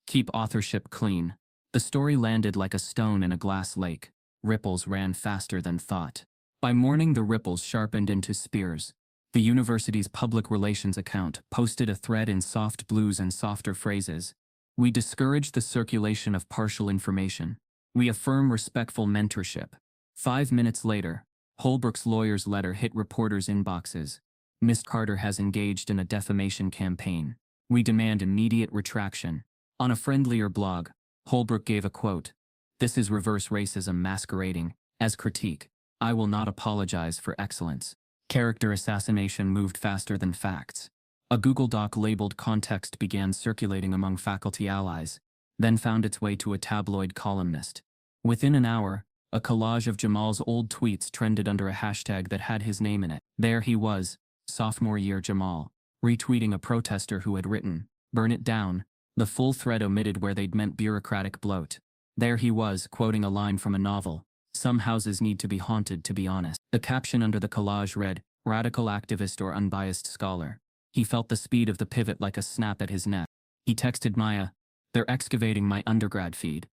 Keep authorship clean. The story landed like a stone in a glass lake. Ripples ran faster than thought. By morning, the ripples sharpened into spears. The university's public relations account posted a thread in soft blues and softer phrases. We discourage the circulation of partial information. We affirm respectful mentorship. 5 minutes later, Hullbrook's lawyer's letter hit reporters' inboxes. Miss Carter has engaged in a defamation campaign. We demand immediate retraction. On a friendlier blog, Hullbrook gave a quote. This is reverse racism masquerading as critique. I will not apologize for excellence. Character assassination moved faster than facts. A Google Doc labeled context began circulating among faculty allies, then found its way to a tabloid columnist. Within an hour, a collage of Jamal's old tweets trended under a hashtag that had his name in it. There he was, sophomore year Jamal, retweeting a protester who had written, "Burn it down." The full thread omitted where they'd meant bureaucratic bloat. There he was, quoting a line from a novel, "Some houses need to be haunted to be honest." The caption under the collage read, "Radical activist or unbiased scholar." He felt the speed of the pivot like a snap at his neck. He texted Maya, "They're excavating my undergrad feed."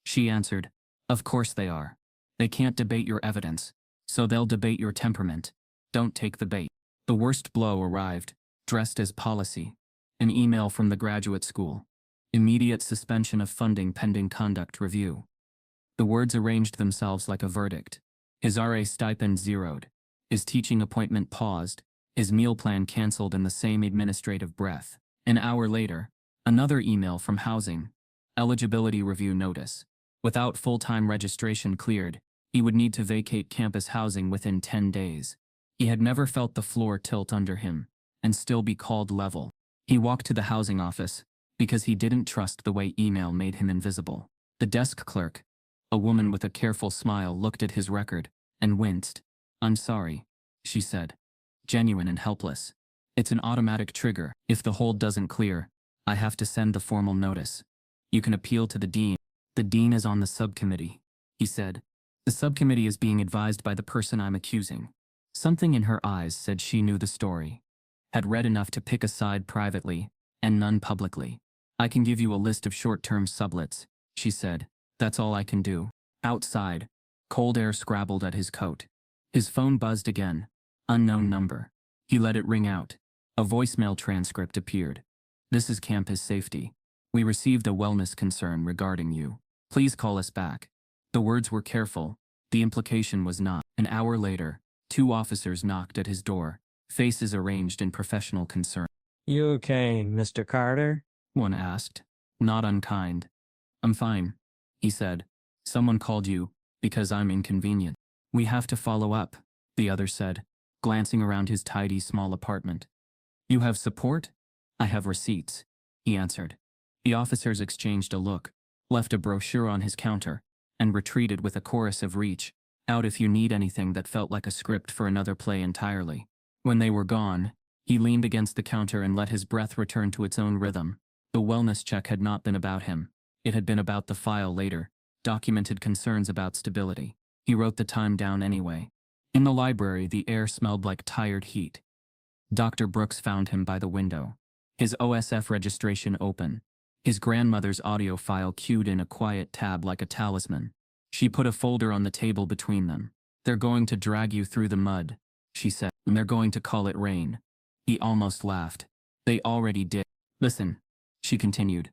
She answered, "Of course they are. They can't debate your evidence, so they'll debate your temperament. Don't take the bait." The worst blow arrived, dressed as policy. An email from the graduate school. Immediate suspension of funding pending conduct review. The words arranged themselves like a verdict. His RA stipend zeroed. His teaching appointment paused. His meal plan canceled in the same administrative breath. An hour later, another email from housing. Eligibility review notice. Without full-time registration cleared, he would need to vacate campus housing within 10 days. He had never felt the floor tilt under him, and still be called level. He walked to the housing office, because he didn't trust the way email made him invisible. The desk clerk, a woman with a careful smile, looked at his record, and winced. "I'm sorry," she said. Genuine and helpless. "It's an automatic trigger. If the hold doesn't clear, I have to send the formal notice. You can appeal to the dean." "The dean is on the subcommittee," he said. "The subcommittee is being advised by the person I'm accusing." Something in her eyes said she knew the story. Had read enough to pick a side privately, and none publicly. "I can give you a list of short-term sublets," she said. "That's all I can do." Outside, cold air scrabbled at his coat. His phone buzzed again. Unknown number. He let it ring out. A voicemail transcript appeared. "This is campus safety. We received a wellness concern regarding you. Please call us back." The words were careful. The implication was not. An hour later, 2 officers knocked at his door, faces arranged in professional concern. "You okay, Mr. Carter?" One asked, not unkind. "I'm fine," he said. "Someone called you, because I'm inconvenient." "We have to follow up," the other said, glancing around his tidy small apartment. "You have support?" "I have receipts," he answered. The officers exchanged a look, left a brochure on his counter, and retreated with a chorus of "reach out if you need anything" that felt like a script for another play entirely. When they were gone, he leaned against the counter and let his breath return to its own rhythm. The wellness check had not been about him. It had been about the file later, documented concerns about stability. He wrote the time down anyway. In the library, the air smelled like tired heat. Dr. Brooks found him by the window. His OSF registration open. His grandmother's audio file queued in a quiet tab like a talisman. She put a folder on the table between them. "They're going to drag you through the mud," she said, "and they're going to call it rain." He almost laughed. "They already did." "Listen," she continued.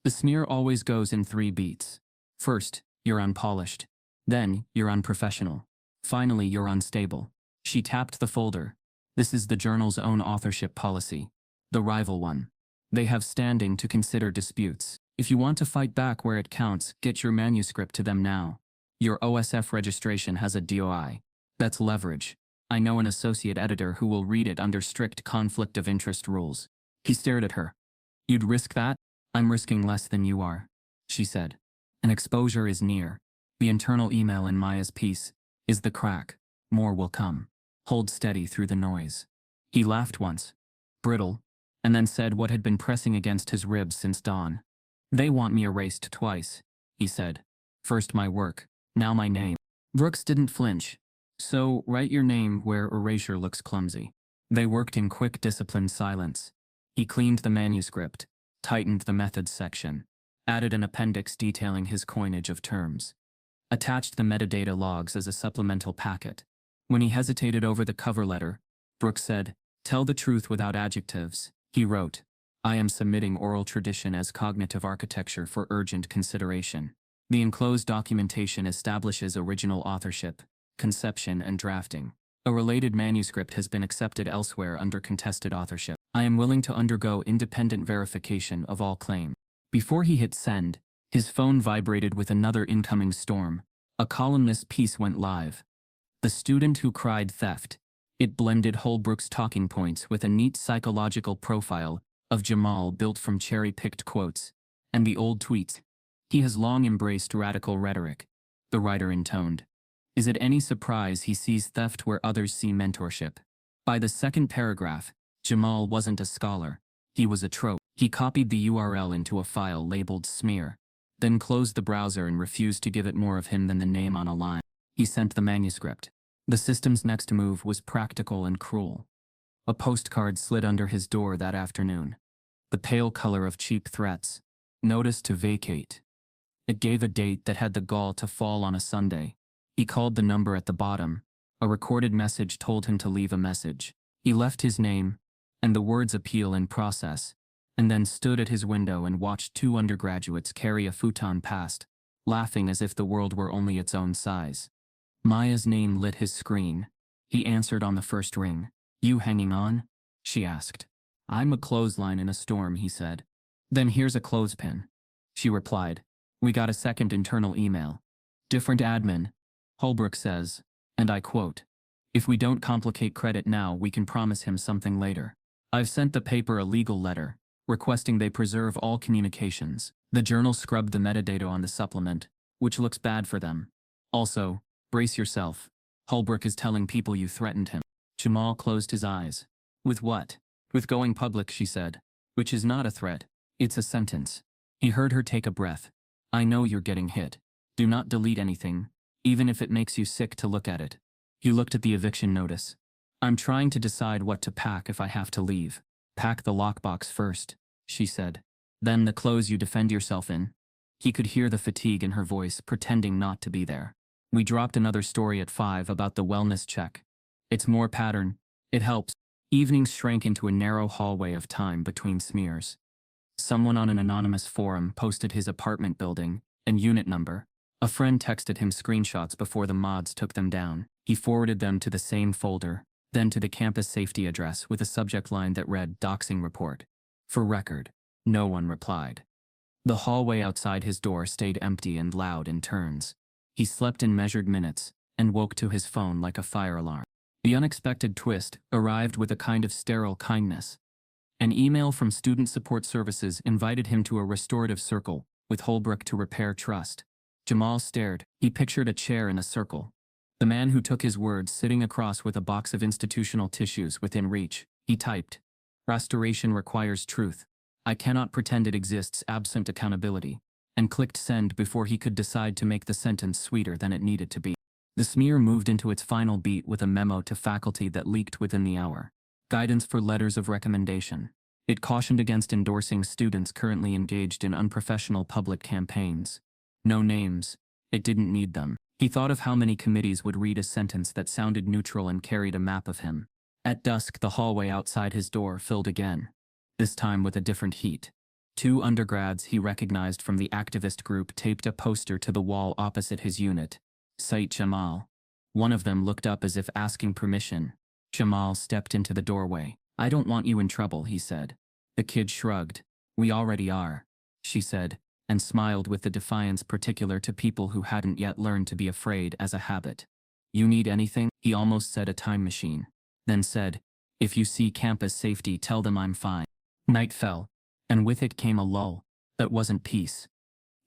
"The smear always goes in 3 beats. First, you're unpolished. Then, you're unprofessional. Finally, you're unstable." She tapped the folder. "This is the journal's own authorship policy. The rival one. They have standing to consider disputes. If you want to fight back where it counts, get your manuscript to them now. Your OSF registration has a DOI. That's leverage. I know an associate editor who will read it under strict conflict of interest rules." He stared at her. "You'd risk that?" "I'm risking less than you are," she said. "An exposure is near. The internal email in Maya's piece is the crack. More will come. Hold steady through the noise." He laughed once, brittle, and then said what had been pressing against his ribs since dawn. "They want me erased twice," he said. "First my work, now my name." Brooks didn't flinch. "So, write your name where erasure looks clumsy." They worked in quick, disciplined silence. He cleaned the manuscript, tightened the methods section, added an appendix detailing his coinage of terms, attached the metadata logs as a supplemental packet. When he hesitated over the cover letter, Brooks said, "Tell the truth without adjectives." He wrote, "I am submitting oral tradition as cognitive architecture for urgent consideration." The enclosed documentation establishes original authorship, conception, and drafting. A related manuscript has been accepted elsewhere under contested authorship. I am willing to undergo independent verification of all claim. Before he hit send, his phone vibrated with another incoming storm. A columnist piece went live. The Student Who Cried Theft. It blended Hullbrook's talking points with a neat psychological profile of Jamal built from cherry-picked quotes and the old tweets. He has long embraced radical rhetoric, the writer intoned. Is it any surprise he sees theft where others see mentorship? By the second paragraph, Jamal wasn't a scholar. He was a trope. He copied the URL into a file labeled smear, then closed the browser and refused to give it more of him than the name on a line. He sent the manuscript. The system's next move was practical and cruel. A postcard slid under his door that afternoon. The pale color of cheap threats. Notice to vacate. It gave a date that had the gall to fall on a Sunday. He called the number at the bottom. A recorded message told him to leave a message. He left his name, and the words "appeal in process," and then stood at his window and watched two undergraduates carry a futon past, laughing as if the world were only its own size. Maya's name lit his screen. He answered on the first ring. "You hanging on?" she asked. "I'm a clothesline in a storm," he said. "Then here's a clothespin," she replied. "We got a second internal email. Different admin. Hullbrook says, and I quote, 'If we don't complicate credit now, we can promise him something later.' I've sent the paper a legal letter, requesting they preserve all communications." The journal scrubbed the metadata on the supplement, which looks bad for them. "Also, brace yourself. Hullbrook is telling people you threatened him." Jamal closed his eyes. "With what?" "With going public," she said. "Which is not a threat. It's a sentence." He heard her take a breath. "I know you're getting hit. Do not delete anything, even if it makes you sick to look at it." He looked at the eviction notice. "I'm trying to decide what to pack if I have to leave." "Pack the lockbox first," she said. "Then the clothes you defend yourself in." He could hear the fatigue in her voice, pretending not to be there. "We dropped another story at 5 about the wellness check. It's more pattern. It helps." Evenings shrank into a narrow hallway of time between smears. Someone on an anonymous forum posted his apartment building and unit number. A friend texted him screenshots before the mods took them down. He forwarded them to the same folder, then to the campus safety address with a subject line that read "Doxing Report." For record. No one replied. The hallway outside his door stayed empty and loud in turns. He slept in measured minutes and woke to his phone like a fire alarm. The unexpected twist arrived with a kind of sterile kindness. An email from Student Support Services invited him to a restorative circle with Hullbrook to repair trust. Jamal stared. He pictured a chair in a circle. The man who took his words sitting across with a box of institutional tissues within reach. He typed, "Restoration requires truth. I cannot pretend it exists absent accountability," and clicked send before he could decide to make the sentence sweeter than it needed to be. The smear moved into its final beat with a memo to faculty that leaked within the hour. Guidance for letters of recommendation. It cautioned against endorsing students currently engaged in unprofessional public campaigns. No names. It didn't need them. He thought of how many committees would read a sentence that sounded neutral and carried a map of him. At dusk, the hallway outside his door filled again, this time with a different heat. Two undergrads he recognized from the activist group taped a poster to the wall opposite his unit. "Cite Jamal." One of them looked up as if asking permission. Jamal stepped into the doorway. "I don't want you in trouble," he said. The kid shrugged. "We already are," she said, and smiled with the defiance particular to people who hadn't yet learned to be afraid as a habit. "You need anything?" He almost said a time machine, then said, "If you see campus safety, tell them I'm fine." Night fell, and with it came a lull that wasn't peace.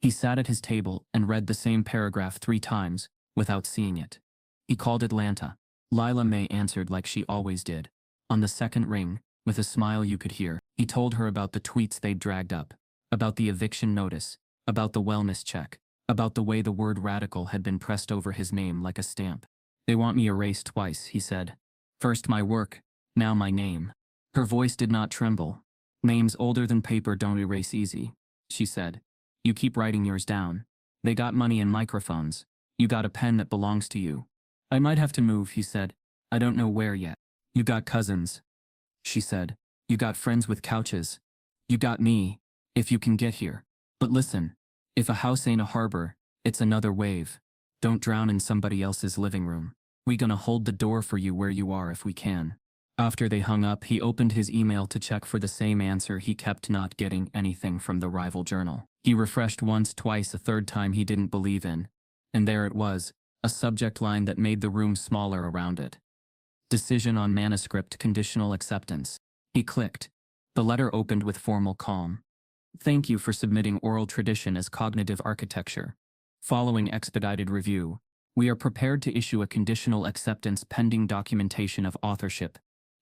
He sat at his table and read the same paragraph 3 times, without seeing it. He called Atlanta. Lila May answered like she always did. On the second ring, with a smile you could hear, he told her about the tweets they'd dragged up, about the eviction notice, about the wellness check, about the way the word radical had been pressed over his name like a stamp. "They want me erased twice," he said. "First my work, now my name." Her voice did not tremble. Names older than paper don't erase easy, she said. You keep writing yours down. They got money and microphones. You got a pen that belongs to you. I might have to move, he said. I don't know where yet. You got cousins, she said. You got friends with couches. You got me, if you can get here. But listen, if a house ain't a harbor, it's another wave. Don't drown in somebody else's living room. We gonna hold the door for you where you are if we can. After they hung up, he opened his email to check for the same answer. He kept not getting anything from the rival journal. He refreshed once, twice, a third time he didn't believe in. And there it was, a subject line that made the room smaller around it. Decision on manuscript conditional acceptance. He clicked. The letter opened with formal calm. Thank you for submitting oral tradition as cognitive architecture. Following expedited review, we are prepared to issue a conditional acceptance pending documentation of authorship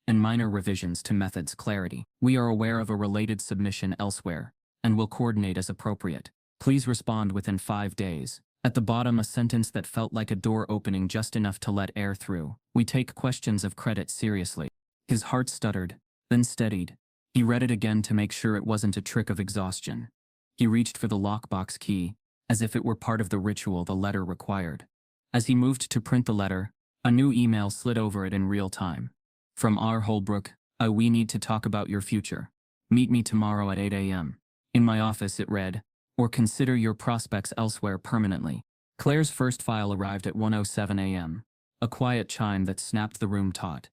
and minor revisions to methods clarity. We are aware of a related submission elsewhere and will coordinate as appropriate. Please respond within 5 days. At the bottom, a sentence that felt like a door opening just enough to let air through. We take questions of credit seriously. His heart stuttered, then steadied. He read it again to make sure it wasn't a trick of exhaustion. He reached for the lockbox key, as if it were part of the ritual the letter required. As he moved to print the letter, a new email slid over it in real time. From R. Hullbrook, we need to talk about your future. Meet me tomorrow at 8 a.m. In my office, it read, or consider your prospects elsewhere permanently. Claire's first file arrived at 1:07 a.m., a quiet chime that snapped the room taut.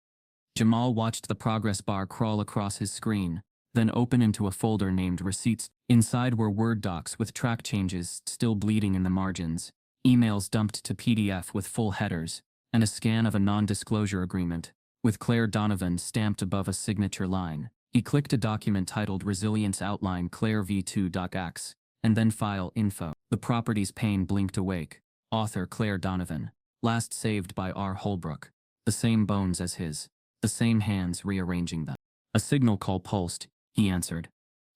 Jamal watched the progress bar crawl across his screen, then open into a folder named Receipts. Inside were Word docs with track changes still bleeding in the margins, emails dumped to PDF with full headers, and a scan of a non-disclosure agreement, with Claire Donovan stamped above a signature line. He clicked a document titled Resilience Outline Claire v2.x, and then File Info. The properties pane blinked awake. Author Claire Donovan. Last saved by R. Hullbrook. The same bones as his. The same hands rearranging them. A signal call pulsed, he answered.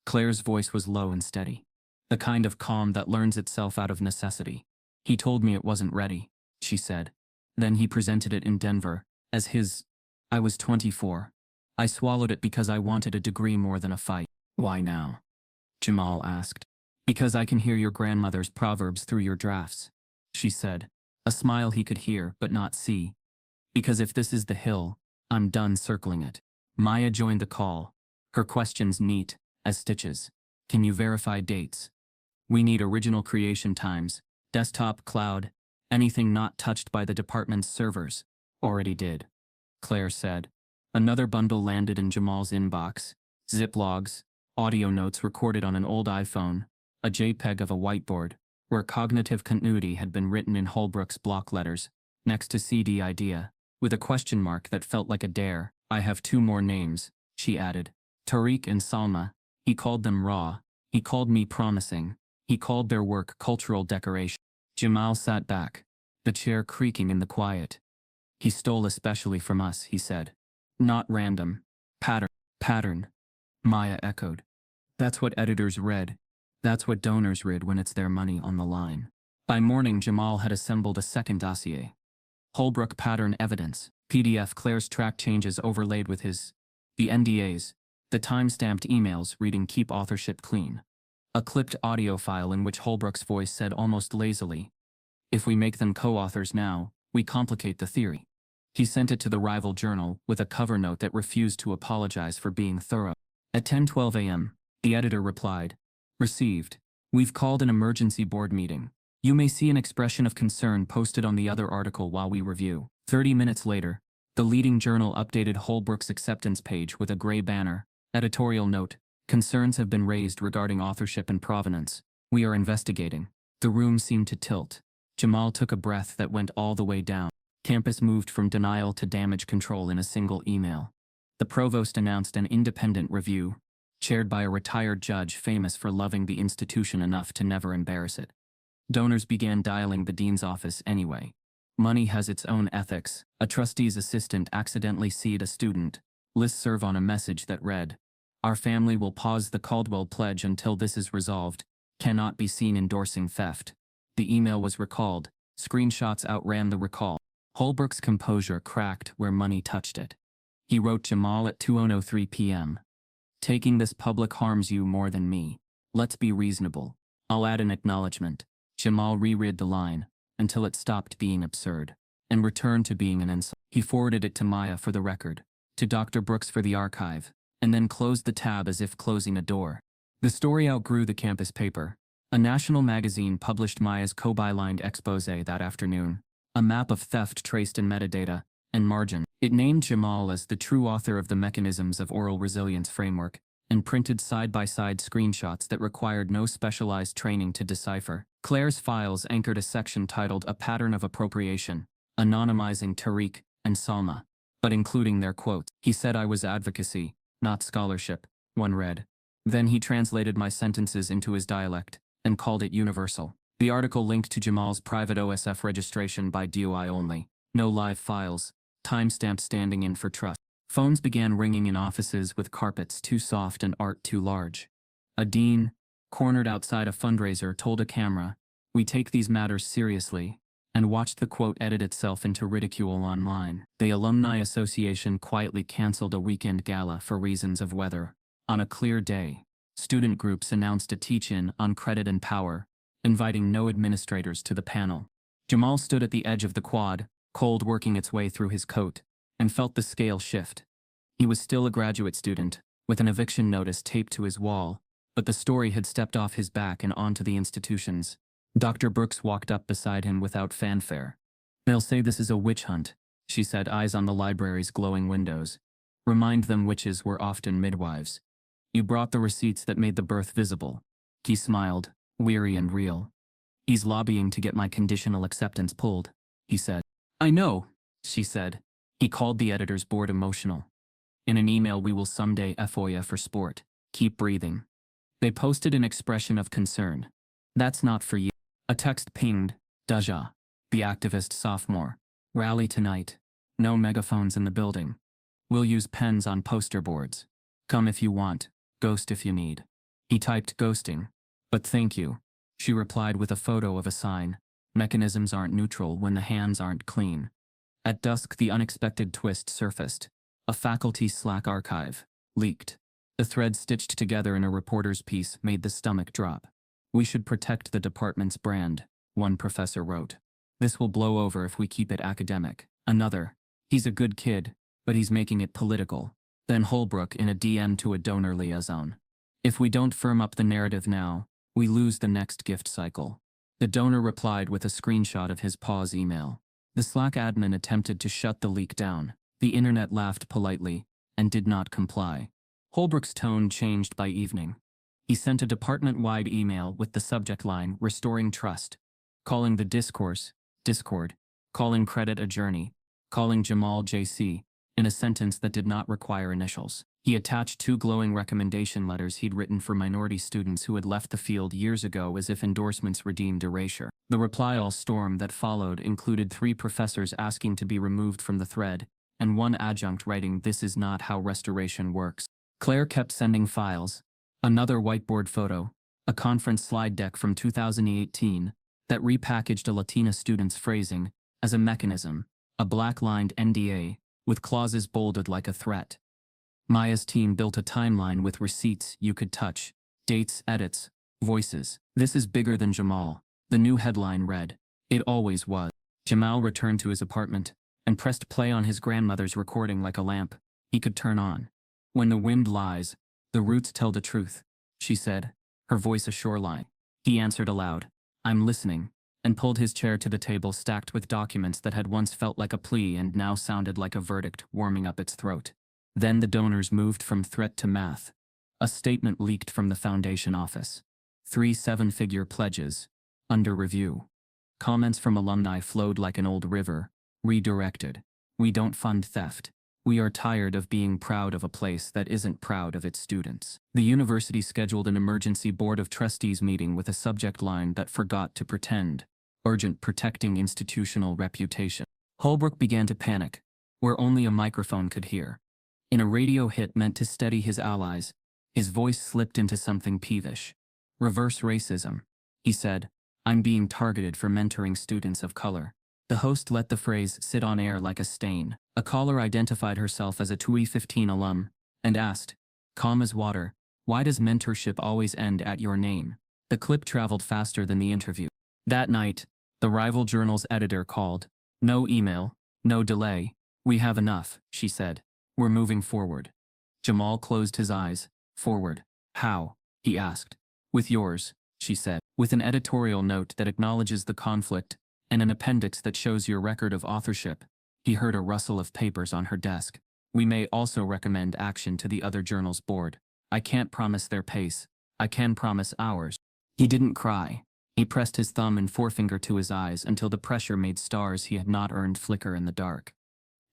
Claire's voice was low and steady. The kind of calm that learns itself out of necessity. He told me it wasn't ready, she said. Then he presented it in Denver, as his. I was 24. I swallowed it because I wanted a degree more than a fight. Why now? Jamal asked. Because I can hear your grandmother's proverbs through your drafts, she said, a smile he could hear but not see. Because if this is the hill, I'm done circling it. Maya joined the call, her questions neat as stitches. Can you verify dates? We need original creation times, desktop, cloud, anything not touched by the department's servers. Already did, Claire said. Another bundle landed in Jamal's inbox. Zip logs, audio notes recorded on an old iPhone, a JPEG of a whiteboard, where cognitive continuity had been written in Hullbrook's block letters, next to CD idea, with a question mark that felt like a dare. I have 2 more names, she added. Tariq and Salma. He called them raw. He called me promising. He called their work cultural decoration. Jamal sat back, the chair creaking in the quiet. He stole especially from us, he said. Not random. Pattern. Maya echoed. That's what editors read. That's what donors read when it's their money on the line. By morning, Jamal had assembled a second dossier. Hullbrook pattern evidence, PDF Claire's track changes overlaid with his. The NDAs, the time-stamped emails reading keep authorship clean. A clipped audio file in which Hullbrook's voice said almost lazily, if we make them co-authors now, we complicate the theory. He sent it to the rival journal with a cover note that refused to apologize for being thorough. At 10:12 a.m., the editor replied, Received. We've called an emergency board meeting. You may see an expression of concern posted on the other article while we review. 30 minutes later, the leading journal updated Hullbrook's acceptance page with a gray banner. Editorial note, concerns have been raised regarding authorship and provenance. We are investigating. The room seemed to tilt. Jamal took a breath that went all the way down. Campus moved from denial to damage control in a single email. The provost announced an independent review, chaired by a retired judge famous for loving the institution enough to never embarrass it. Donors began dialing the dean's office anyway. Money has its own ethics. A trustee's assistant accidentally CC'd a student. Listserv on a message that read, Our family will pause the Caldwell pledge until this is resolved. Cannot be seen endorsing theft. The email was recalled. Screenshots outran the recall. Hullbrook's composure cracked where money touched it. He wrote Jamal at 2:03 p.m. Taking this public harms you more than me. Let's be reasonable. I'll add an acknowledgement. Jamal reread the line until it stopped being absurd and returned to being an insult. He forwarded it to Maya for the record, to Dr. Brooks for the archive, and then closed the tab as if closing a door. The story outgrew the campus paper. A national magazine published Maya's co-bylined expose that afternoon, a map of theft traced in metadata and margin. It named Jamal as the true author of the Mechanisms of Oral Resilience framework and printed side-by-side screenshots that required no specialized training to decipher. Claire's files anchored a section titled A Pattern of Appropriation, anonymizing Tariq and Salma, but including their quotes. He said I was advocacy, not scholarship, one read. Then he translated my sentences into his dialect and called it universal. The article linked to Jamal's private OSF registration by DOI only, no live files, timestamp standing in for trust. Phones began ringing in offices with carpets too soft and art too large. A dean, cornered outside a fundraiser, told a camera, "We take these matters seriously," and watched the quote edit itself into ridicule online. The Alumni Association quietly canceled a weekend gala for reasons of weather. On a clear day, student groups announced a teach-in on credit and power, inviting no administrators to the panel. Jamal stood at the edge of the quad, cold working its way through his coat, and felt the scale shift. He was still a graduate student, with an eviction notice taped to his wall, but the story had stepped off his back and onto the institution's. Dr. Brooks walked up beside him without fanfare. "They'll say this is a witch hunt," she said, eyes on the library's glowing windows. "Remind them witches were often midwives. You brought the receipts that made the birth visible." He smiled, weary and real. "He's lobbying to get my conditional acceptance pulled," he said. "I know," she said. He called the editor's board emotional. "In an email we will someday FOIA for sport. Keep breathing." They posted an expression of concern. "That's not for you." A text pinged, "Daja, the activist sophomore. Rally tonight. No megaphones in the building. We'll use pens on poster boards. Come if you want, ghost if you need." He typed ghosting. "But thank you," she replied with a photo of a sign. "Mechanisms aren't neutral when the hands aren't clean." At dusk the unexpected twist surfaced. A faculty Slack archive leaked. The thread stitched together in a reporter's piece made the stomach drop. "We should protect the department's brand," one professor wrote. "This will blow over if we keep it academic." Another, "He's a good kid, but he's making it political." Then Hullbrook in a DM to a donor liaison. "If we don't firm up the narrative now, we lose the next gift cycle." The donor replied with a screenshot of his pause email. The Slack admin attempted to shut the leak down. The internet laughed politely and did not comply. Hullbrook's tone changed by evening. He sent a department-wide email with the subject line "Restoring Trust," calling the discourse Discord, calling credit a journey, calling Jamal JC, in a sentence that did not require initials. He attached 2 glowing recommendation letters he'd written for minority students who had left the field years ago as if endorsements redeemed erasure. The reply-all storm that followed included 3 professors asking to be removed from the thread, and 1 adjunct writing "This is not how restoration works." Claire kept sending files. Another whiteboard photo, a conference slide deck from 2018 that repackaged a Latina student's phrasing as a mechanism, a black-lined NDA with clauses bolded like a threat. Maya's team built a timeline with receipts you could touch, dates, edits, voices. "This is bigger than Jamal," the new headline read. It always was. Jamal returned to his apartment and pressed play on his grandmother's recording like a lamp he could turn on. "When the wind lies, the roots tell the truth," she said, her voice a shoreline. He answered aloud, "I'm listening," and pulled his chair to the table stacked with documents that had once felt like a plea and now sounded like a verdict warming up its throat. Then the donors moved from threat to math. A statement leaked from the foundation office. 3 7-figure pledges, under review. Comments from alumni flowed like an old river, redirected. "We don't fund theft. We are tired of being proud of a place that isn't proud of its students." The university scheduled an emergency board of trustees meeting with a subject line that forgot to pretend. "Urgent, protecting institutional reputation." Hullbrook began to panic, where only a microphone could hear. In a radio hit meant to steady his allies, his voice slipped into something peevish. "Reverse racism," he said. "I'm being targeted for mentoring students of color." The host let the phrase sit on air like a stain. A caller identified herself as a 2015 alum and asked, Calm as water. Why does mentorship always end at your name? The clip traveled faster than the interview. That night, the rival journal's editor called. No email, no delay. We have enough, she said. We're moving forward. Jamal closed his eyes. Forward. How? He asked. With yours, she said. With an editorial note that acknowledges the conflict, and an appendix that shows your record of authorship. He heard a rustle of papers on her desk. We may also recommend action to the other journal's board. I can't promise their pace. I can promise ours. He didn't cry. He pressed his thumb and forefinger to his eyes until the pressure made stars he had not earned flicker in the dark.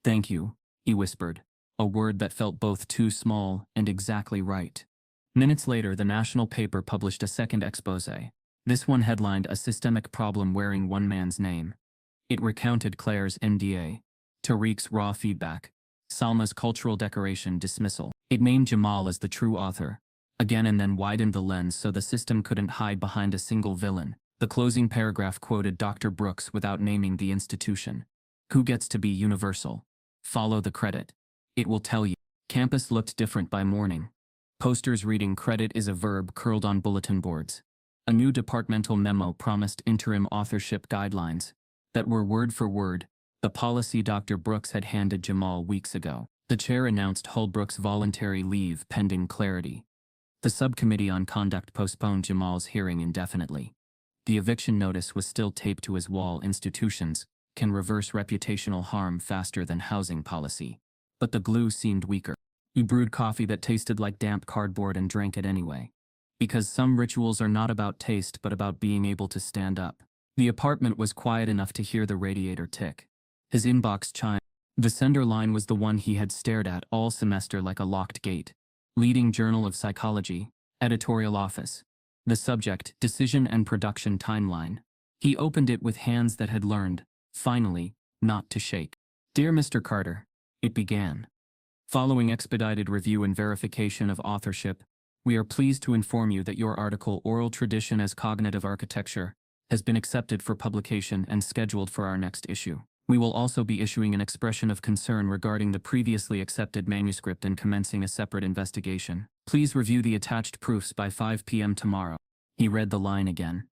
Thank you, he whispered, a word that felt both too small and exactly right. Minutes later, the national paper published a second exposé. This one headlined "A Systemic Problem Wearing One Man's Name." It recounted Claire's NDA, Tariq's raw feedback, Salma's cultural decoration dismissal. It named Jamal as the true author, again, and then widened the lens so the system couldn't hide behind a single villain. The closing paragraph quoted Dr. Brooks without naming the institution. Who gets to be universal? Follow the credit. It will tell you. Campus looked different by morning. Posters reading "Credit is a verb" curled on bulletin boards. A new departmental memo promised interim authorship guidelines that were word for word the policy Dr. Brooks had handed Jamal weeks ago. The chair announced Hullbrook's voluntary leave pending clarity. The subcommittee on conduct postponed Jamal's hearing indefinitely. The eviction notice was still taped to his wall. Institutions can reverse reputational harm faster than housing policy. But the glue seemed weaker. He brewed coffee that tasted like damp cardboard and drank it anyway. Because some rituals are not about taste but about being able to stand up. The apartment was quiet enough to hear the radiator tick. His inbox chimed. The sender line was the one he had stared at all semester like a locked gate. Leading Journal of Psychology, Editorial Office. The subject, Decision and Production Timeline. He opened it with hands that had learned, finally, not to shake. Dear Mr. Carter, it began. Following expedited review and verification of authorship, we are pleased to inform you that your article "Oral Tradition as Cognitive Architecture" has been accepted for publication and scheduled for our next issue. We will also be issuing an expression of concern regarding the previously accepted manuscript and commencing a separate investigation. Please review the attached proofs by 5 p.m. tomorrow. He read the line again,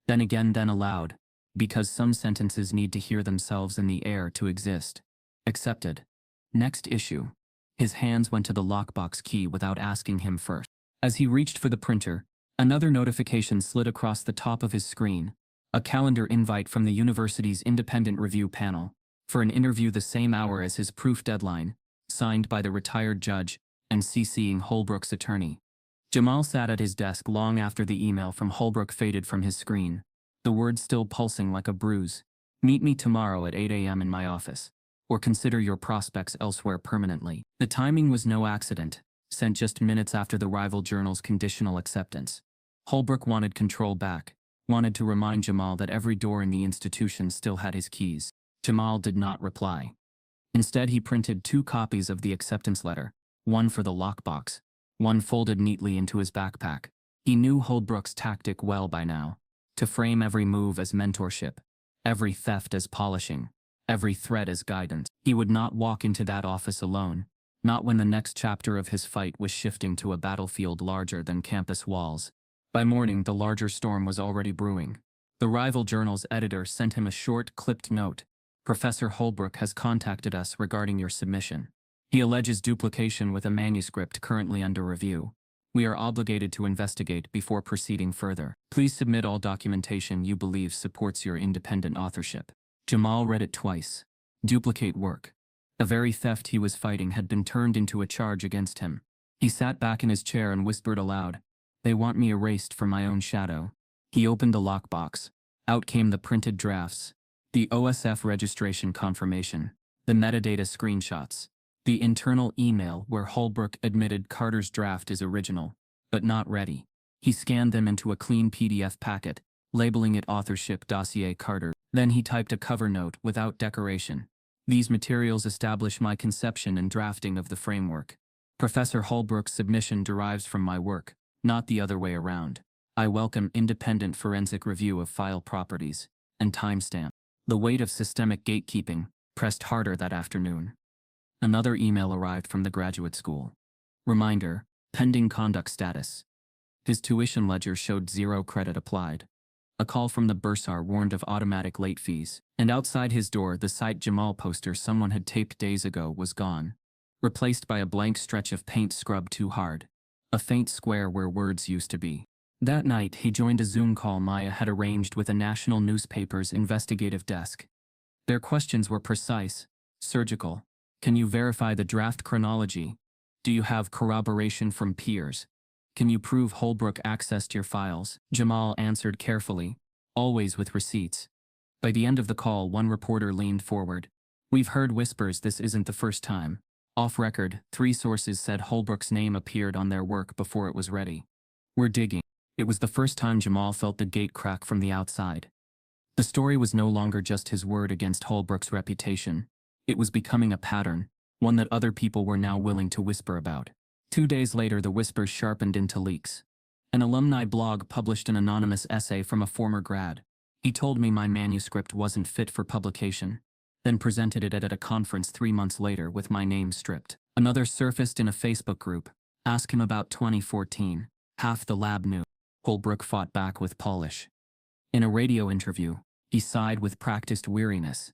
then aloud, because some sentences need to hear themselves in the air to exist. Accepted. Next issue. His hands went to the lockbox key without asking him first. As he reached for the printer, another notification slid across the top of his screen. A calendar invite from the university's independent review panel for an interview the same hour as his proof deadline, signed by the retired judge and CCing Hullbrook's attorney. Jamal sat at his desk long after the email from Hullbrook faded from his screen, the words still pulsing like a bruise. Meet me tomorrow at 8 a.m. in my office, or consider your prospects elsewhere permanently. The timing was no accident, sent just minutes after the rival journal's conditional acceptance. Hullbrook wanted control back. Wanted to remind Jamal that every door in the institution still had his keys. Jamal did not reply. Instead, he printed 2 copies of the acceptance letter, one for the lockbox, one folded neatly into his backpack. He knew Hullbrook's tactic well by now, to frame every move as mentorship, every theft as polishing, every threat as guidance. He would not walk into that office alone, not when the next chapter of his fight was shifting to a battlefield larger than campus walls. By morning, the larger storm was already brewing. The rival journal's editor sent him a short, clipped note. Professor Hullbrook has contacted us regarding your submission. He alleges duplication with a manuscript currently under review. We are obligated to investigate before proceeding further. Please submit all documentation you believe supports your independent authorship. Jamal read it twice. Duplicate work. The very theft he was fighting had been turned into a charge against him. He sat back in his chair and whispered aloud. They want me erased from my own shadow. He opened the lockbox. Out came the printed drafts, the OSF registration confirmation, the metadata screenshots, the internal email where Hullbrook admitted Carter's draft is original, but not ready. He scanned them into a clean PDF packet, labeling it Authorship Dossier Carter. Then he typed a cover note without decoration. These materials establish my conception and drafting of the framework. Professor Hullbrook's submission derives from my work, not the other way around. I welcome independent forensic review of file properties and timestamp. The weight of systemic gatekeeping pressed harder that afternoon. Another email arrived from the graduate school. Reminder, Pending conduct status. His tuition ledger showed 0 credit applied. A call from the bursar warned of automatic late fees, and outside his door the site Jamal poster someone had taped days ago was gone, replaced by a blank stretch of paint scrubbed too hard, a faint square where words used to be. That night he joined a Zoom call Maya had arranged with a national newspaper's investigative desk. Their questions were precise, surgical. Can you verify the draft chronology? Do you have corroboration from peers? Can you prove Hullbrook accessed your files? Jamal answered carefully, always with receipts. By the end of the call, one reporter leaned forward. We've heard whispers this isn't the first time. Off record, 3 sources said Hullbrook's name appeared on their work before it was ready. We're digging. It was the first time Jamal felt the gate crack from the outside. The story was no longer just his word against Hullbrook's reputation. It was becoming a pattern, one that other people were now willing to whisper about. 2 days later, the whispers sharpened into leaks. An alumni blog published an anonymous essay from a former grad. He told me my manuscript wasn't fit for publication, then presented it at a conference 3 months later with my name stripped. Another surfaced in a Facebook group. Ask him about 2014. Half the lab knew. Hullbrook fought back with polish. In a radio interview, he sighed with practiced weariness.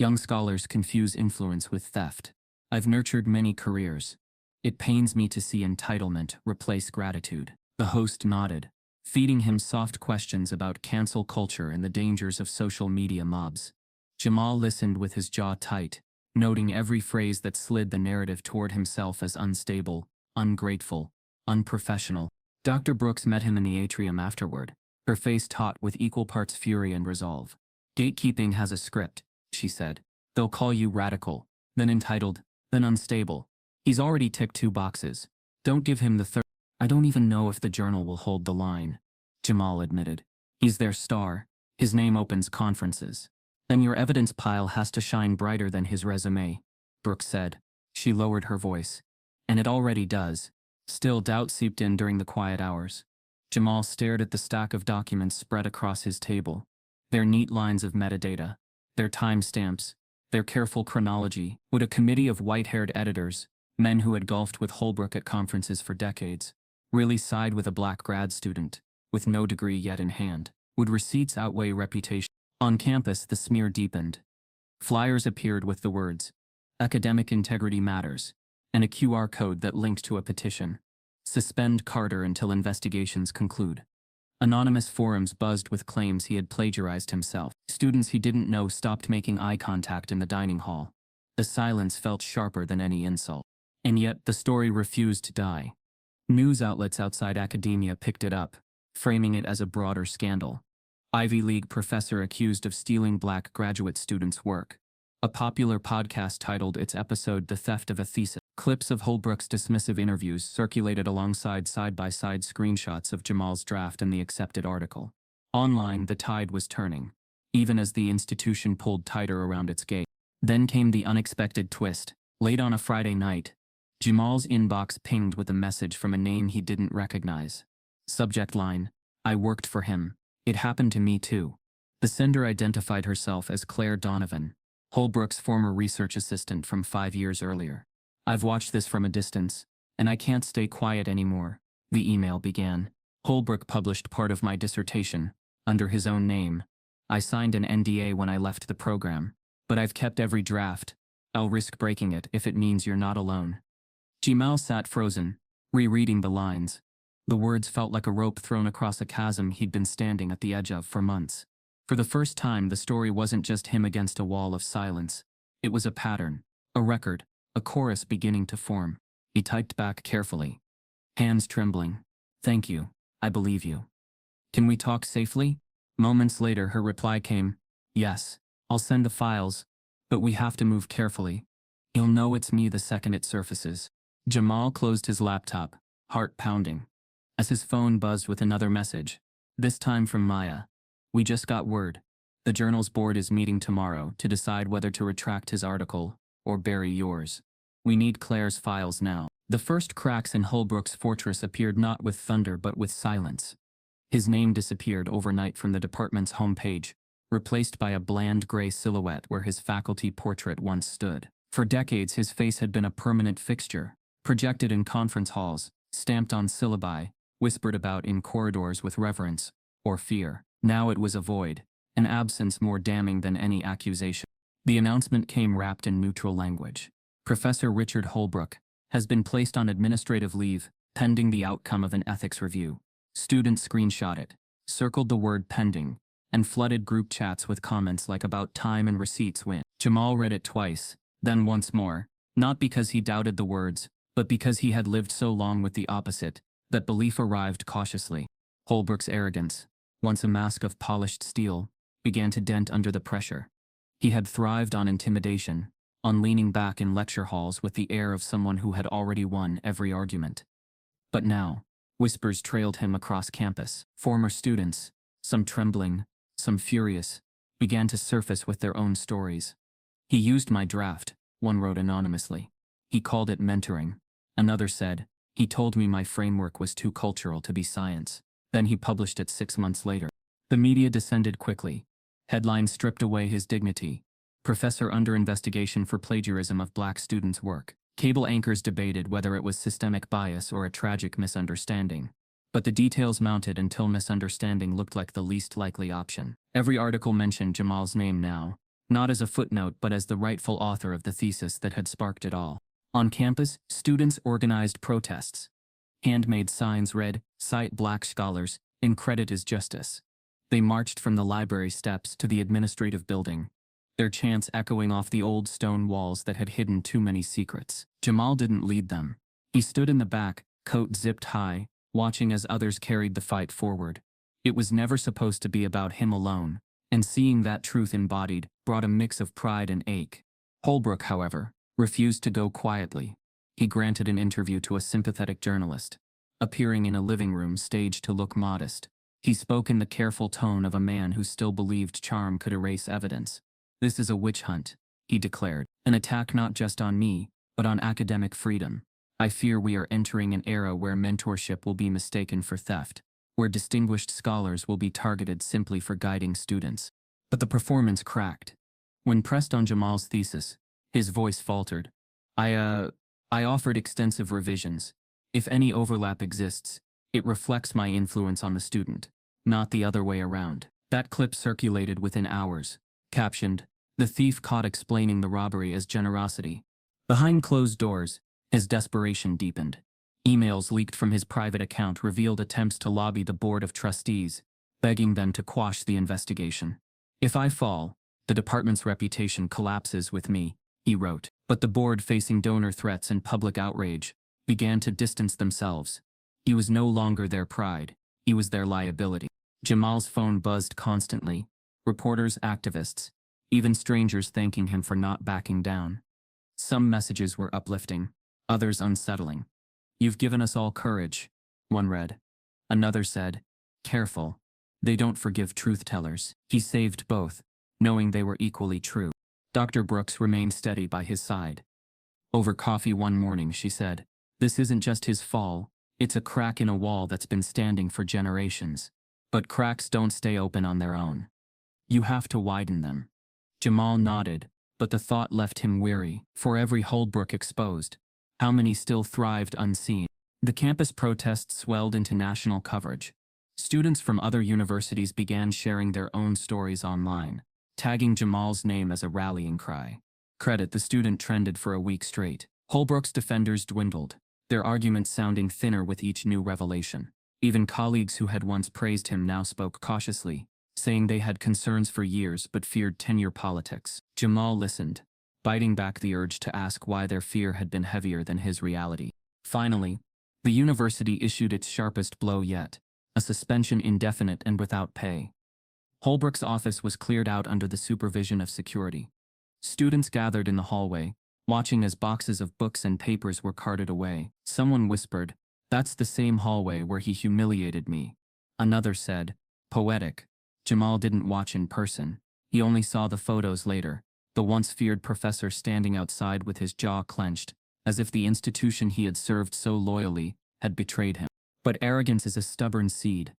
Young scholars confuse influence with theft. I've nurtured many careers. It pains me to see entitlement replace gratitude. The host nodded, feeding him soft questions about cancel culture and the dangers of social media mobs. Jamal listened with his jaw tight, noting every phrase that slid the narrative toward himself as unstable, ungrateful, unprofessional. Dr. Brooks met him in the atrium afterward, her face taut with equal parts fury and resolve. Gatekeeping has a script, she said. They'll call you radical, then entitled, then unstable. He's already ticked 2 boxes. Don't give him the third. I don't even know if the journal will hold the line, Jamal admitted. He's their star. His name opens conferences. Then your evidence pile has to shine brighter than his resume, Brooks said. She lowered her voice. And it already does. Still, doubt seeped in during the quiet hours. Jamal stared at the stack of documents spread across his table. Their neat lines of metadata, their timestamps, their careful chronology. Would a committee of white-haired editors, men who had golfed with Hullbrook at conferences for decades, really side with a black grad student, with no degree yet in hand? Would receipts outweigh reputation? On campus, the smear deepened. Flyers appeared with the words, "Academic integrity matters," and a QR code that linked to a petition. Suspend Carter until investigations conclude. Anonymous forums buzzed with claims he had plagiarized himself. Students he didn't know stopped making eye contact in the dining hall. The silence felt sharper than any insult. And yet, the story refused to die. News outlets outside academia picked it up, framing it as a broader scandal. Ivy League professor accused of stealing black graduate students' work. A popular podcast titled its episode "The Theft of a Thesis." Clips of Hullbrook's dismissive interviews circulated alongside side-by-side screenshots of Jamal's draft and the accepted article. Online, the tide was turning, even as the institution pulled tighter around its gate. Then came the unexpected twist. Late on a Friday night, Jamal's inbox pinged with a message from a name he didn't recognize. Subject line, "I worked for him. It happened to me too." The sender identified herself as Claire Donovan, Hullbrook's former research assistant from 5 years earlier. "I've watched this from a distance, and I can't stay quiet anymore," the email began. "Hullbrook published part of my dissertation, under his own name. I signed an NDA when I left the program, but I've kept every draft. I'll risk breaking it if it means you're not alone." Jamal sat frozen, rereading the lines. The words felt like a rope thrown across a chasm he'd been standing at the edge of for months. For the first time, the story wasn't just him against a wall of silence. It was a pattern, a record, a chorus beginning to form. He typed back carefully, hands trembling. "Thank you, I believe you. Can we talk safely?" Moments later, her reply came, "Yes, I'll send the files, but we have to move carefully. You'll know it's me the second it surfaces." Jamal closed his laptop, heart pounding, as his phone buzzed with another message, this time from Maya. "We just got word. The journal's board is meeting tomorrow to decide whether to retract his article or bury yours. We need Claire's files now." The first cracks in Hullbrook's fortress appeared not with thunder but with silence. His name disappeared overnight from the department's homepage, replaced by a bland gray silhouette where his faculty portrait once stood. For decades, his face had been a permanent fixture, projected in conference halls, stamped on syllabi, whispered about in corridors with reverence or fear. Now it was a void, an absence more damning than any accusation. The announcement came wrapped in neutral language. Professor Richard Hullbrook has been placed on administrative leave, pending the outcome of an ethics review. Students screenshot it, circled the word pending, and flooded group chats with comments like about time and receipts when. Jamal read it twice, then once more, not because he doubted the words, but because he had lived so long with the opposite, that belief arrived cautiously. Hullbrook's arrogance, once a mask of polished steel, began to dent under the pressure. He had thrived on intimidation, on leaning back in lecture halls with the air of someone who had already won every argument. But now, whispers trailed him across campus. Former students, some trembling, some furious, began to surface with their own stories. He used my draft, one wrote anonymously. He called it mentoring. Another said, he told me my framework was too cultural to be science. Then he published it 6 months later. The media descended quickly. Headlines stripped away his dignity. Professor under investigation for plagiarism of black students' work. Cable anchors debated whether it was systemic bias or a tragic misunderstanding. But the details mounted until misunderstanding looked like the least likely option. Every article mentioned Jamal's name now, not as a footnote but as the rightful author of the thesis that had sparked it all. On campus, students organized protests. Handmade signs read, "Cite Black Scholars, in credit is justice." They marched from the library steps to the administrative building, their chants echoing off the old stone walls that had hidden too many secrets. Jamal didn't lead them. He stood in the back, coat zipped high, watching as others carried the fight forward. It was never supposed to be about him alone, and seeing that truth embodied brought a mix of pride and ache. Hullbrook, however, refused to go quietly. He granted an interview to a sympathetic journalist, appearing in a living room staged to look modest. He spoke in the careful tone of a man who still believed charm could erase evidence. "This is a witch hunt," he declared, "an attack not just on me, but on academic freedom. I fear we are entering an era where mentorship will be mistaken for theft, where distinguished scholars will be targeted simply for guiding students." But the performance cracked. When pressed on Jamal's thesis, his voice faltered. I offered extensive revisions. If any overlap exists, it reflects my influence on the student, not the other way around." That clip circulated within hours, captioned, "The thief caught explaining the robbery as generosity." Behind closed doors, his desperation deepened. Emails leaked from his private account revealed attempts to lobby the board of trustees, begging them to quash the investigation. "If I fall, the department's reputation collapses with me," he wrote. But the board, facing donor threats and public outrage, began to distance themselves. He was no longer their pride, he was their liability. Jamal's phone buzzed constantly, reporters, activists, even strangers thanking him for not backing down. Some messages were uplifting, others unsettling. "You've given us all courage," one read. Another said, "Careful, they don't forgive truth-tellers." He saved both, knowing they were equally true. Dr. Brooks remained steady by his side. Over coffee one morning, she said, "This isn't just his fall, it's a crack in a wall that's been standing for generations. But cracks don't stay open on their own. You have to widen them." Jamal nodded, but the thought left him weary. For every Hullbrook exposed, how many still thrived unseen? The campus protests swelled into national coverage. Students from other universities began sharing their own stories online, tagging Jamal's name as a rallying cry. Credit the student trended for a week straight. Hullbrook's defenders dwindled, their arguments sounding thinner with each new revelation. Even colleagues who had once praised him now spoke cautiously, saying they had concerns for years but feared tenure politics. Jamal listened, biting back the urge to ask why their fear had been heavier than his reality. Finally, the university issued its sharpest blow yet, a suspension indefinite and without pay. Hullbrook's office was cleared out under the supervision of security. Students gathered in the hallway, watching as boxes of books and papers were carted away. Someone whispered, "That's the same hallway where he humiliated me." Another said, "Poetic." Jamal didn't watch in person. He only saw the photos later, the once feared professor standing outside with his jaw clenched, as if the institution he had served so loyally had betrayed him. But arrogance is a stubborn seed.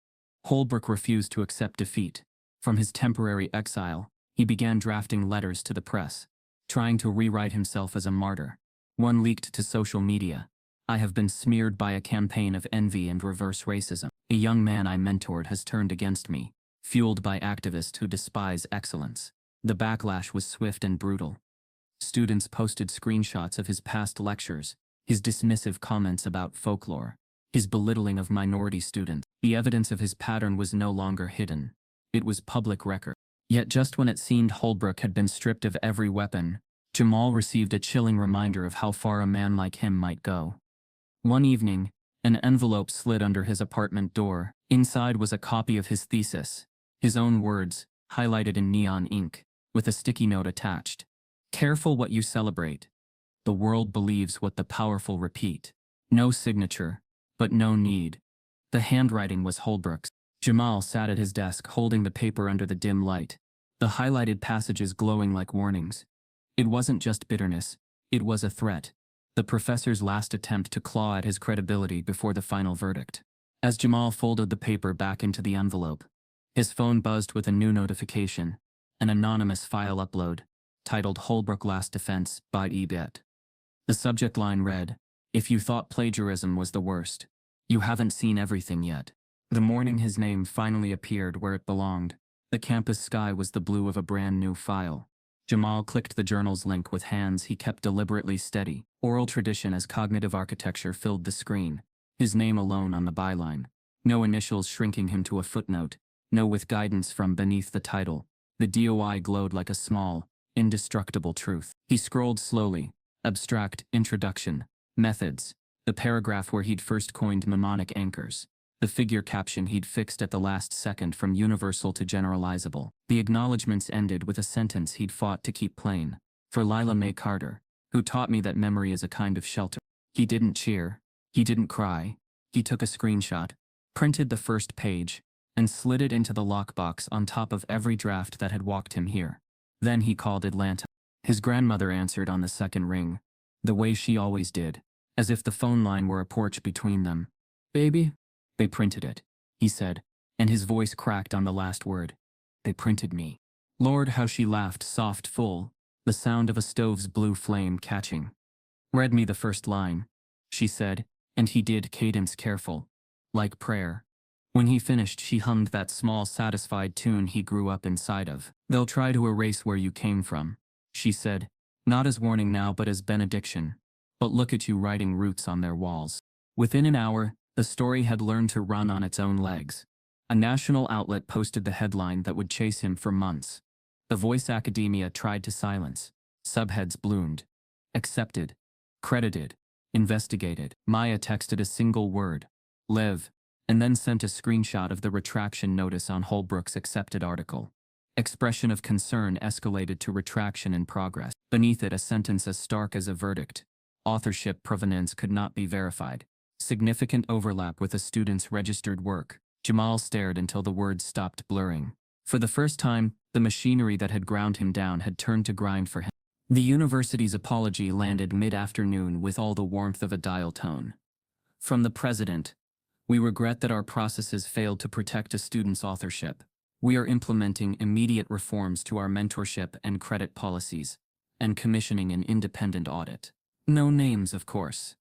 Hullbrook refused to accept defeat. From his temporary exile, he began drafting letters to the press, trying to rewrite himself as a martyr. One leaked to social media. I have been smeared by a campaign of envy and reverse racism. A young man I mentored has turned against me, fueled by activists who despise excellence. The backlash was swift and brutal. Students posted screenshots of his past lectures, his dismissive comments about folklore, his belittling of minority students. The evidence of his pattern was no longer hidden. It was public record. Yet just when it seemed Hullbrook had been stripped of every weapon, Jamal received a chilling reminder of how far a man like him might go. One evening, an envelope slid under his apartment door. Inside was a copy of his thesis, his own words, highlighted in neon ink, with a sticky note attached. Careful what you celebrate. The world believes what the powerful repeat. No signature, but no need. The handwriting was Hullbrook's. Jamal sat at his desk holding the paper under the dim light, the highlighted passages glowing like warnings. It wasn't just bitterness, it was a threat. The professor's last attempt to claw at his credibility before the final verdict. As Jamal folded the paper back into the envelope, his phone buzzed with a new notification, an anonymous file upload, titled Hullbrook Last Defense by eBet. The subject line read, "If you thought plagiarism was the worst, you haven't seen everything yet." The morning his name finally appeared where it belonged, the campus sky was the blue of a brand new file. Jamal clicked the journal's link with hands he kept deliberately steady. Oral tradition as cognitive architecture filled the screen, his name alone on the byline. No initials shrinking him to a footnote, no with guidance from beneath the title. The DOI glowed like a small, indestructible truth. He scrolled slowly. Abstract, introduction, methods, the paragraph where he'd first coined mnemonic anchors, the figure caption he'd fixed at the last second from universal to generalizable. The acknowledgments ended with a sentence he'd fought to keep plain. For Lila Mae Carter, who taught me that memory is a kind of shelter. He didn't cheer. He didn't cry. He took a screenshot, printed the first page, and slid it into the lockbox on top of every draft that had walked him here. Then he called Atlanta. His grandmother answered on the second ring, the way she always did, as if the phone line were a porch between them. "Baby?" "They printed it," he said, and his voice cracked on the last word. "They printed me." Lord, how she laughed, soft, full, the sound of a stove's blue flame catching. "Read me the first line," she said, and he did, cadence careful, like prayer. When he finished, she hummed that small, satisfied tune he grew up inside of. "They'll try to erase where you came from," she said, not as warning now but as benediction. "But look at you writing roots on their walls." Within an hour, the story had learned to run on its own legs. A national outlet posted the headline that would chase him for months. The voice academia tried to silence. Subheads bloomed. Accepted. Credited. Investigated. Maya texted a single word. "Live," and then sent a screenshot of the retraction notice on Hullbrook's accepted article. Expression of concern escalated to retraction in progress. Beneath it, a sentence as stark as a verdict. Authorship provenance could not be verified. Significant overlap with a student's registered work. Jamal stared until the words stopped blurring. For the first time, the machinery that had ground him down had turned to grind for him. The university's apology landed mid-afternoon with all the warmth of a dial tone. From the president, "We regret that our processes failed to protect a student's authorship. We are implementing immediate reforms to our mentorship and credit policies, and commissioning an independent audit." No names, of course.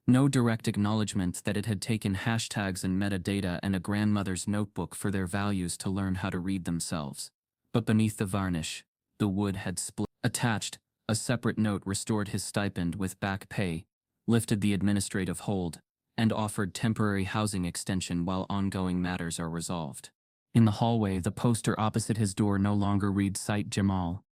No direct acknowledgement that it had taken hashtags and metadata and a grandmother's notebook for their values to learn how to read themselves. But beneath the varnish, the wood had split. Attached, a separate note restored his stipend with back pay, lifted the administrative hold, and offered temporary housing extension while ongoing matters are resolved. In the hallway, the poster opposite his door no longer reads "Cite Jamal."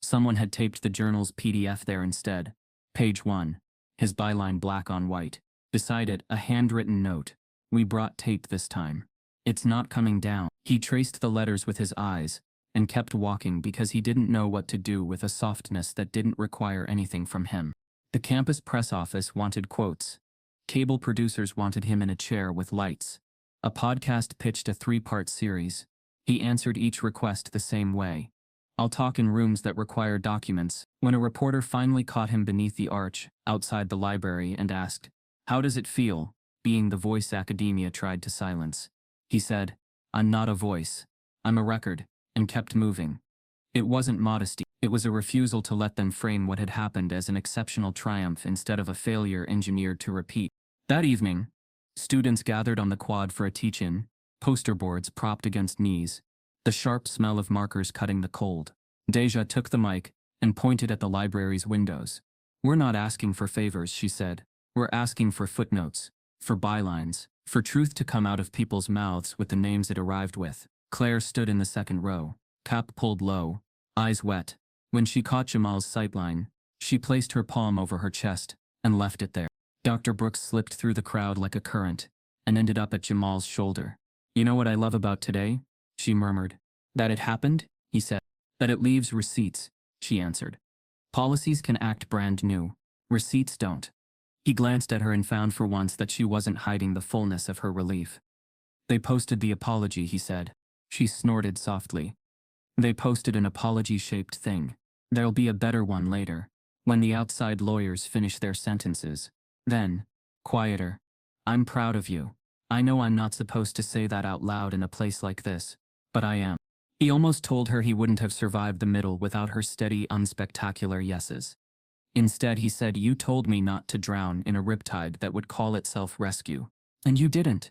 Someone had taped the journal's PDF there instead. Page 1. His byline black on white. Beside it, a handwritten note. "We brought tape this time. It's not coming down." He traced the letters with his eyes, and kept walking because he didn't know what to do with a softness that didn't require anything from him. The campus press office wanted quotes. Cable producers wanted him in a chair with lights. A podcast pitched a 3-part series. He answered each request the same way. "I'll talk in rooms that require documents." When a reporter finally caught him beneath the arch, outside the library, and asked, "How does it feel, being the voice academia tried to silence?" he said, "I'm not a voice. I'm a record," and kept moving. It wasn't modesty. It was a refusal to let them frame what had happened as an exceptional triumph instead of a failure engineered to repeat. That evening, students gathered on the quad for a teach-in, poster boards propped against knees, the sharp smell of markers cutting the cold. Deja took the mic and pointed at the library's windows. "We're not asking for favors," she said. "We're asking for footnotes, for bylines, for truth to come out of people's mouths with the names it arrived with." Claire stood in the second row, cap pulled low, eyes wet. When she caught Jamal's sightline, she placed her palm over her chest and left it there. Dr. Brooks slipped through the crowd like a current and ended up at Jamal's shoulder. "You know what I love about today?" she murmured. "That it happened," he said. "That it leaves receipts," she answered. "Policies can act brand new. Receipts don't." He glanced at her and found for once that she wasn't hiding the fullness of her relief. "They posted the apology," he said. She snorted softly. "They posted an apology-shaped thing. There'll be a better one later, when the outside lawyers finish their sentences. Then, quieter. I'm proud of you. I know I'm not supposed to say that out loud in a place like this, but I am." He almost told her he wouldn't have survived the middle without her steady, unspectacular yeses. Instead, he said, "You told me not to drown in a riptide that would call itself rescue. And you didn't,"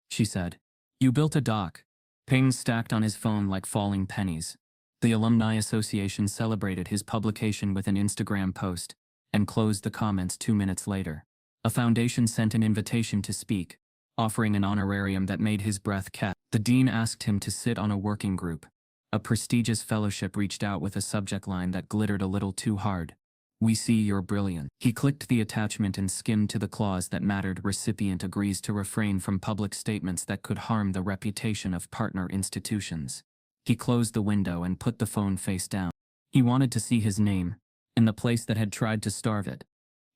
she said. "You built a dock." Pings stacked on his phone like falling pennies. The Alumni Association celebrated his publication with an Instagram post and closed the comments 2 minutes later. A foundation sent an invitation to speak, offering an honorarium that made his breath catch. The dean asked him to sit on a working group. A prestigious fellowship reached out with a subject line that glittered a little too hard. "We see you're brilliant." He clicked the attachment and skimmed to the clause that mattered. Recipient agrees to refrain from public statements that could harm the reputation of partner institutions. He closed the window and put the phone face down. He wanted to see his name, in the place that had tried to starve it.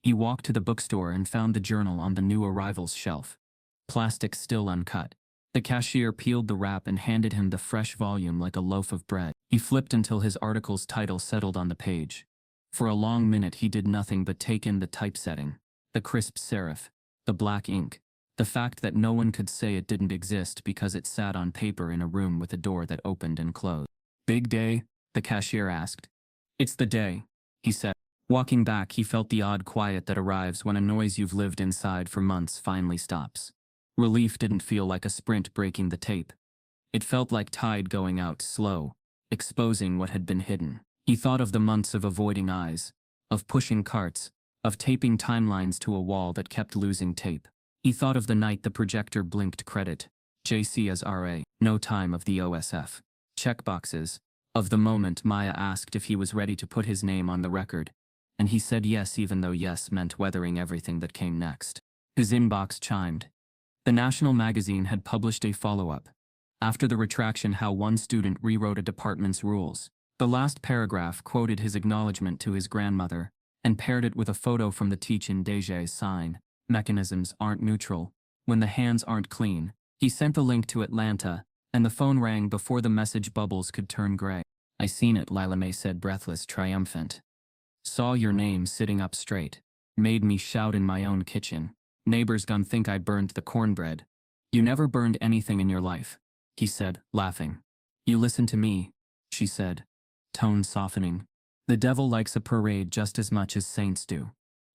He walked to the bookstore and found the journal on the new arrivals shelf. Plastic still uncut. The cashier peeled the wrap and handed him the fresh volume like a loaf of bread. He flipped until his article's title settled on the page. For a long minute he did nothing but take in the typesetting, the crisp serif, the black ink, the fact that no one could say it didn't exist because it sat on paper in a room with a door that opened and closed. "Big day?" the cashier asked. "It's the day," he said. Walking back, he felt the odd quiet that arrives when a noise you've lived inside for months finally stops. Relief didn't feel like a sprint breaking the tape. It felt like tide going out slow, exposing what had been hidden. He thought of the months of avoiding eyes, of pushing carts, of taping timelines to a wall that kept losing tape. He thought of the night the projector blinked credit, JC as RA, no time of the OSF. Checkboxes, of the moment Maya asked if he was ready to put his name on the record, and he said yes even though yes meant weathering everything that came next. His inbox chimed. The national magazine had published a follow-up. After the retraction, how one student rewrote a department's rules. The last paragraph quoted his acknowledgement to his grandmother and paired it with a photo from the teach-in Deja's sign. "Mechanisms aren't neutral when the hands aren't clean." He sent the link to Atlanta, and the phone rang before the message bubbles could turn gray. "I seen it," Lila May said, breathless, triumphant. "Saw your name sitting up straight. Made me shout in my own kitchen. Neighbors gon' think I burned the cornbread." "You never burned anything in your life," he said, laughing. "You listen to me," she said, tone softening. "The devil likes a parade just as much as saints do.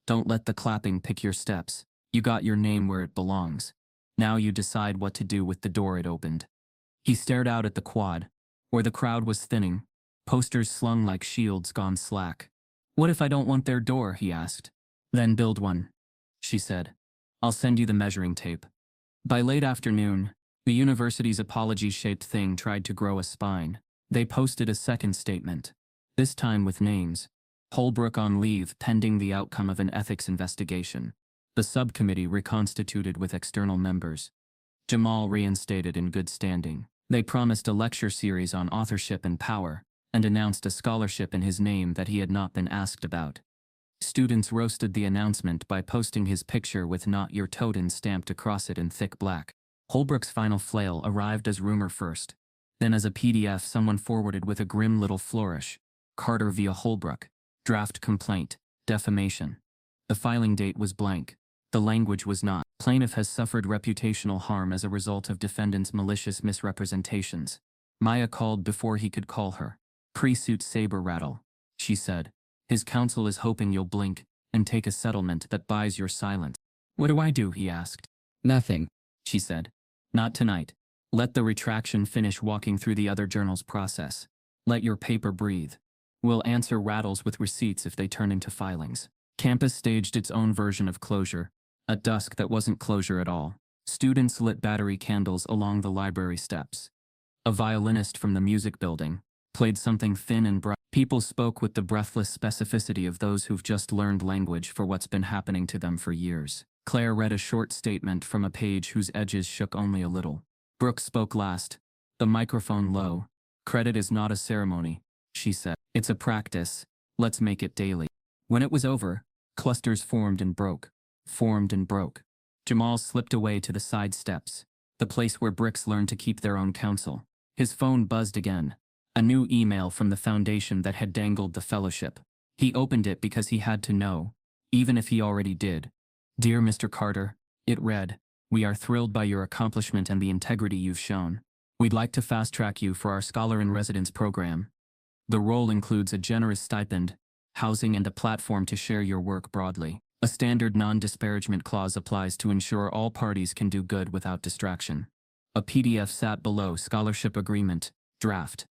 Don't let the clapping pick your steps. You got your name where it belongs. Now you decide what to do with the door it opened." He stared out at the quad, where the crowd was thinning, posters slung like shields gone slack. "What if I don't want their door?" he asked. "Then build one," she said. "I'll send you the measuring tape." By late afternoon, the university's apology-shaped thing tried to grow a spine. They posted a second statement, this time with names. Hullbrook on leave pending the outcome of an ethics investigation. The subcommittee reconstituted with external members. Jamal reinstated in good standing. They promised a lecture series on authorship and power, and announced a scholarship in his name that he had not been asked about. Students roasted the announcement by posting his picture with "Not Your Toten" stamped across it in thick black. Hullbrook's final flail arrived as rumor first. Then as a PDF someone forwarded with a grim little flourish. Carter via Hullbrook. Draft complaint. Defamation. The filing date was blank. The language was not. Plaintiff has suffered reputational harm as a result of defendant's malicious misrepresentations. Maya called before he could call her. "Pre-suit saber rattle," she said. "His counsel is hoping you'll blink and take a settlement that buys your silence." What do I do? He asked. Nothing. She said. Not tonight. Let the retraction finish walking through the other journal's process. Let your paper breathe. We'll answer rattles with receipts if they turn into filings. Campus staged its own version of closure, a dusk that wasn't closure at all. Students lit battery candles along the library steps. A violinist from the music building played something thin and bright. People spoke with the breathless specificity of those who've just learned language for what's been happening to them for years. Claire read a short statement from a page whose edges shook only a little. Brooke spoke last, the microphone low. Credit is not a ceremony, she said. It's a practice. Let's make it daily. When it was over, clusters formed and broke. Jamal slipped away to the side steps, the place where bricks learn to keep their own counsel. His phone buzzed again. A new email from the foundation that had dangled the fellowship. He opened it because he had to know, even if he already did. Dear Mr. Carter, it read, we are thrilled by your accomplishment and the integrity you've shown. We'd like to fast-track you for our Scholar-in-Residence program. The role includes a generous stipend, housing and a platform to share your work broadly. A standard non-disparagement clause applies to ensure all parties can do good without distraction. A PDF sat below scholarship agreement, draft.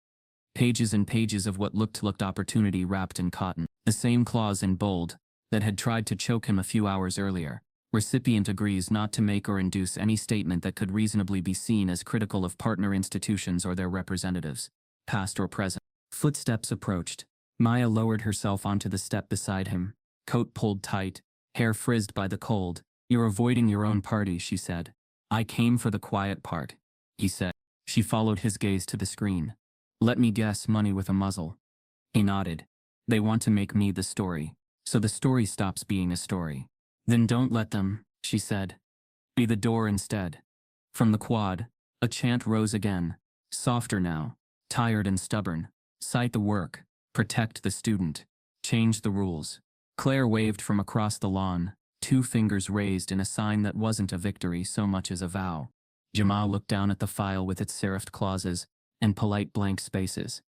Pages and pages of what looked opportunity wrapped in cotton. The same clause in bold that had tried to choke him a few hours earlier. Recipient agrees not to make or induce any statement that could reasonably be seen as critical of partner institutions or their representatives, past or present. Footsteps approached. Maya lowered herself onto the step beside him, coat pulled tight, hair frizzed by the cold. You're avoiding your own party, she said. I came for the quiet part, he said. She followed his gaze to the screen. Let me guess, money with a muzzle. He nodded. They want to make me the story, so the story stops being a story. Then don't let them, she said. Be the door instead. From the quad, a chant rose again, softer now, tired and stubborn. Cite the work, protect the student, change the rules. Claire waved from across the lawn, 2 fingers raised in a sign that wasn't a victory so much as a vow. Jamal looked down at the file with its serifed clauses and polite blank spaces.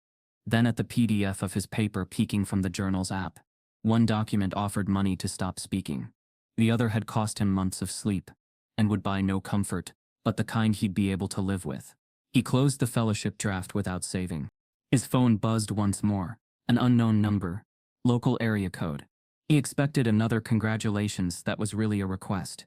Then at the PDF of his paper peeking from the journal's app. One document offered money to stop speaking. The other had cost him months of sleep, and would buy no comfort, but the kind he'd be able to live with. He closed the fellowship draft without saving. His phone buzzed once more. An unknown number. Local area code. He expected another congratulations that was really a request.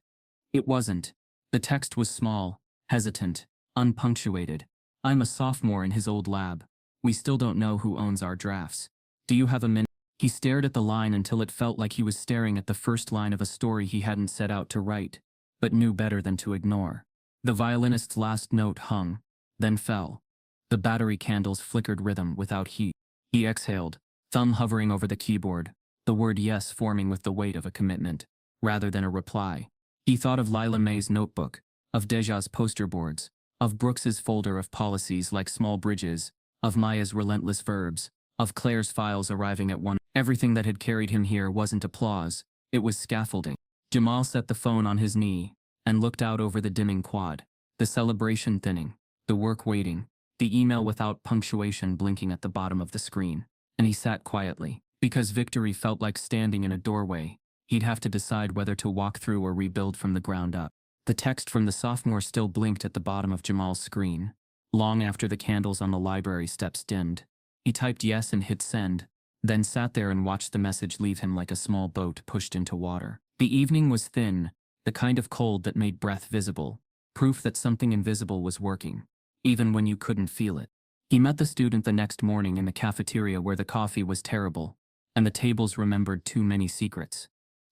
It wasn't. The text was small, hesitant, unpunctuated. I'm a sophomore in his old lab. We still don't know who owns our drafts. Do you have a minute? He stared at the line until it felt like he was staring at the first line of a story he hadn't set out to write, but knew better than to ignore. The violinist's last note hung, then fell. The battery candles flickered rhythm without heat. He exhaled, thumb hovering over the keyboard, the word yes forming with the weight of a commitment, rather than a reply. He thought of Lila May's notebook, of Deja's poster boards, of Brooks's folder of policies like small bridges, of Maya's relentless verbs, of Claire's files arriving at one. Everything that had carried him here wasn't applause, it was scaffolding. Jamal set the phone on his knee and looked out over the dimming quad, the celebration thinning, the work waiting, the email without punctuation blinking at the bottom of the screen. And he sat quietly. Because victory felt like standing in a doorway, he'd have to decide whether to walk through or rebuild from the ground up. The text from the sophomore still blinked at the bottom of Jamal's screen, long after the candles on the library steps dimmed. He typed yes and hit send, then sat there and watched the message leave him like a small boat pushed into water. The evening was thin, the kind of cold that made breath visible, proof that something invisible was working, even when you couldn't feel it. He met the student the next morning in the cafeteria where the coffee was terrible, and the tables remembered too many secrets.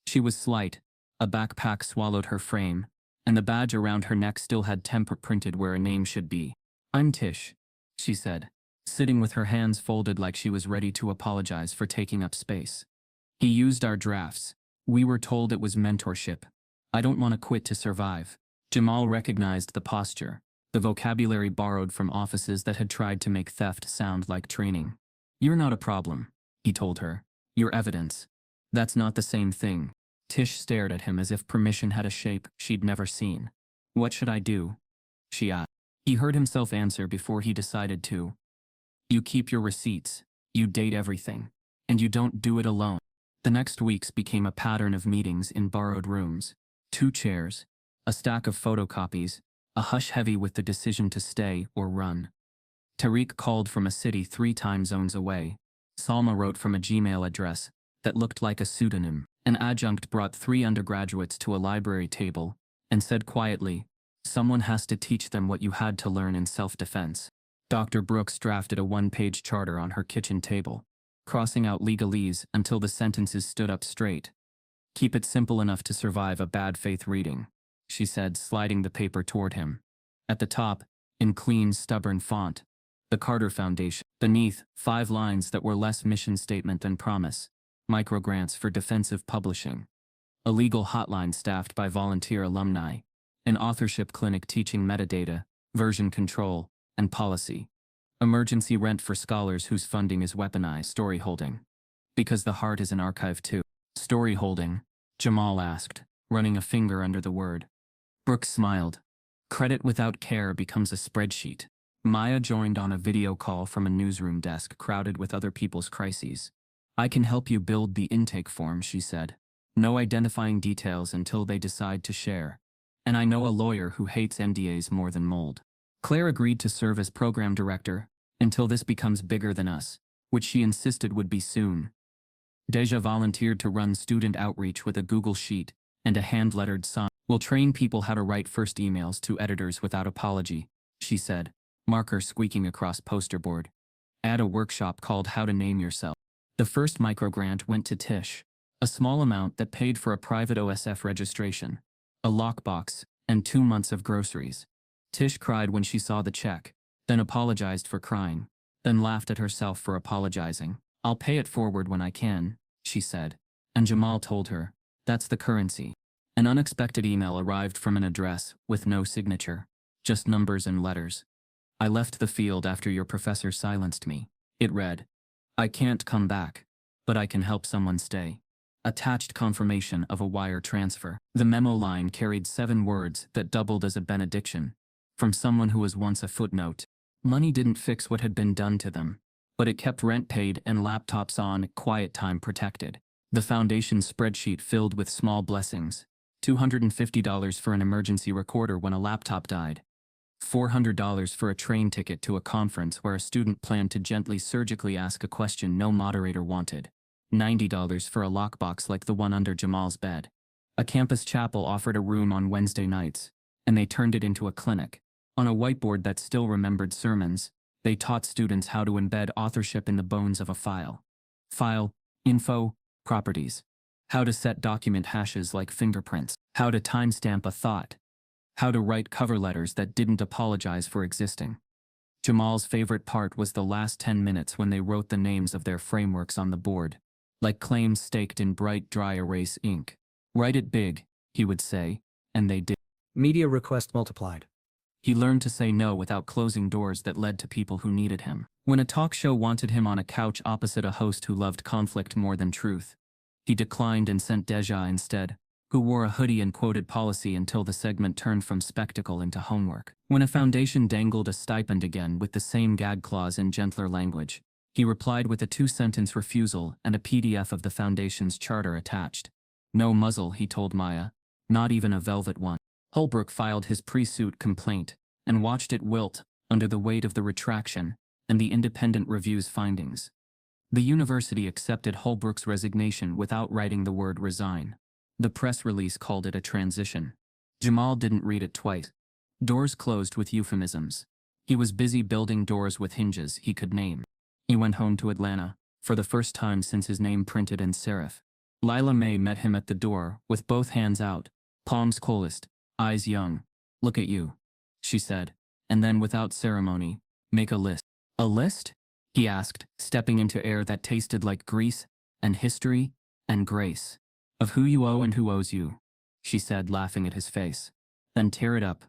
She was slight, a backpack swallowed her frame, and the badge around her neck still had temper printed where a name should be. I'm Tish, she said, sitting with her hands folded like she was ready to apologize for taking up space. He used our drafts. We were told it was mentorship. I don't want to quit to survive. Jamal recognized the posture, the vocabulary borrowed from offices that had tried to make theft sound like training. You're not a problem, he told her. You're evidence. That's not the same thing. Tish stared at him as if permission had a shape she'd never seen. What should I do? She asked. He heard himself answer before he decided to. You keep your receipts, you date everything, and you don't do it alone. The next weeks became a pattern of meetings in borrowed rooms. 2 chairs, a stack of photocopies, a hush heavy with the decision to stay or run. Tariq called from a city 3 time zones away. Salma wrote from a Gmail address that looked like a pseudonym. An adjunct brought 3 undergraduates to a library table and said quietly, "Someone has to teach them what you had to learn in self-defense." Dr. Brooks drafted a 1-page charter on her kitchen table, crossing out legalese until the sentences stood up straight. "Keep it simple enough to survive a bad faith reading," she said, sliding the paper toward him. At the top, in clean, stubborn font, the Carter Foundation. Beneath, 5 lines that were less mission statement than promise. Microgrants for defensive publishing. A legal hotline staffed by volunteer alumni. An authorship clinic teaching metadata, version control, and policy. Emergency rent for scholars whose funding is weaponized. Story holding. Because the heart is an archive too. Story holding? Jamal asked, running a finger under the word. Brooks smiled. Credit without care becomes a spreadsheet. Maya joined on a video call from a newsroom desk crowded with other people's crises. "I can help you build the intake form," she said. "No identifying details until they decide to share. And I know a lawyer who hates NDAs more than mold." Claire agreed to serve as program director until this becomes bigger than us, which she insisted would be soon. Deja volunteered to run student outreach with a Google Sheet and a hand-lettered sign. "We'll train people how to write first emails to editors without apology," she said, marker squeaking across poster board. "Add a workshop called How to Name Yourself." The first microgrant went to Tish, a small amount that paid for a private OSF registration, a lockbox, and 2 months of groceries. Tish cried when she saw the check, then apologized for crying, then laughed at herself for apologizing. "I'll pay it forward when I can," she said, and Jamal told her, "That's the currency." An unexpected email arrived from an address with no signature, just numbers and letters. "I left the field after your professor silenced me," it read. "I can't come back, but I can help someone stay." Attached confirmation of a wire transfer. The memo line carried 7 words that doubled as a benediction, from someone who was once a footnote. Money didn't fix what had been done to them, but it kept rent paid and laptops on, quiet time protected. The foundation spreadsheet filled with small blessings. $250 for an emergency recorder when a laptop died. $400 for a train ticket to a conference where a student planned to gently surgically ask a question no moderator wanted. $90 for a lockbox like the one under Jamal's bed. A campus chapel offered a room on Wednesday nights, and they turned it into a clinic. On a whiteboard that still remembered sermons, they taught students how to embed authorship in the bones of a file. File, info, properties. How to set document hashes like fingerprints. How to timestamp a thought. How to write cover letters that didn't apologize for existing. Jamal's favorite part was the last 10 minutes when they wrote the names of their frameworks on the board, like claims staked in bright dry erase ink. "Write it big," he would say, and they did. Media request multiplied. He learned to say no without closing doors that led to people who needed him. When a talk show wanted him on a couch opposite a host who loved conflict more than truth, he declined and sent Deja instead, who wore a hoodie and quoted policy until the segment turned from spectacle into homework. When a foundation dangled a stipend again with the same gag clause in gentler language, he replied with a 2-sentence refusal and a PDF of the foundation's charter attached. "No muzzle," he told Maya, "not even a velvet one." Hullbrook filed his pre-suit complaint and watched it wilt under the weight of the retraction and the independent review's findings. The university accepted Hullbrook's resignation without writing the word resign. The press release called it a transition. Jamal didn't read it twice. Doors closed with euphemisms. He was busy building doors with hinges he could name. He went home to Atlanta, for the first time since his name printed in serif. Lila May met him at the door, with both hands out, palms coalesced, eyes young. "Look at you," she said, and then without ceremony, "Make a list." "A list?" he asked, stepping into air that tasted like grease, and history, and grace. "Of who you owe and who owes you," she said, laughing at his face. "Then tear it up.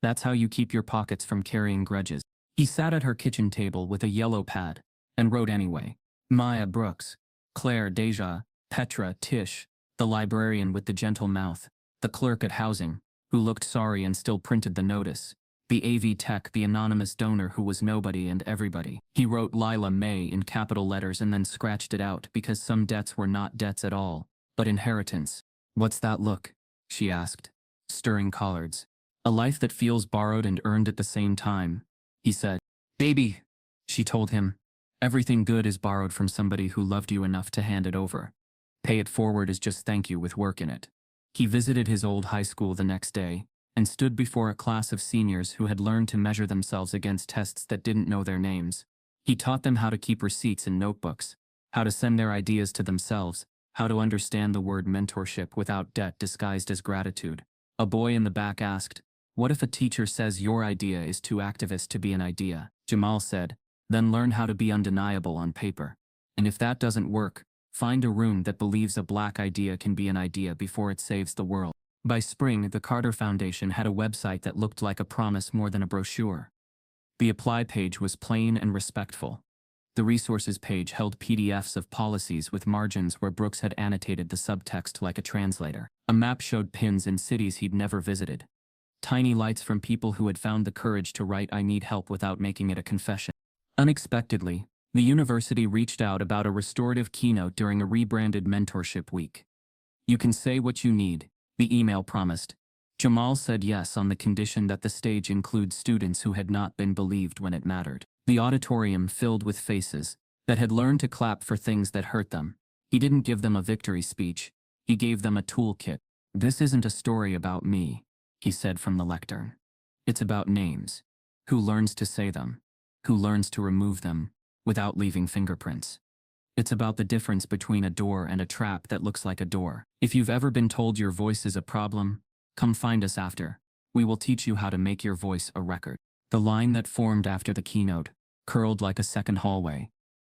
That's how you keep your pockets from carrying grudges." He sat at her kitchen table with a yellow pad, and wrote anyway. Maya Brooks, Claire, Deja, Petra, Tish, the librarian with the gentle mouth, the clerk at housing, who looked sorry and still printed the notice, the AV tech, the anonymous donor who was nobody and everybody. He wrote Lila May in capital letters and then scratched it out because some debts were not debts at all, but inheritance. "What's that look?" she asked, stirring collards. A life that feels borrowed and earned at the same time, he said. Baby, she told him. Everything good is borrowed from somebody who loved you enough to hand it over. Pay it forward is just thank you with work in it. He visited his old high school the next day and stood before a class of seniors who had learned to measure themselves against tests that didn't know their names. He taught them how to keep receipts and notebooks, how to send their ideas to themselves, how to understand the word mentorship without debt disguised as gratitude. A boy in the back asked, "What if a teacher says your idea is too activist to be an idea?" Jamal said, "Then learn how to be undeniable on paper. And if that doesn't work, find a room that believes a black idea can be an idea before it saves the world." By spring, the Carter Foundation had a website that looked like a promise more than a brochure. The apply page was plain and respectful. The resources page held PDFs of policies with margins where Brooks had annotated the subtext like a translator. A map showed pins in cities he'd never visited. Tiny lights from people who had found the courage to write "I need help" without making it a confession. Unexpectedly, the university reached out about a restorative keynote during a rebranded mentorship week. "You can say what you need," the email promised. Jamal said yes on the condition that the stage include students who had not been believed when it mattered. The auditorium filled with faces that had learned to clap for things that hurt them. He didn't give them a victory speech. He gave them a toolkit. "This isn't a story about me," he said from the lectern. "It's about names. Who learns to say them? Who learns to remove them without leaving fingerprints? It's about the difference between a door and a trap that looks like a door. If you've ever been told your voice is a problem, come find us after. We will teach you how to make your voice a record." The line that formed after the keynote curled like a second hallway.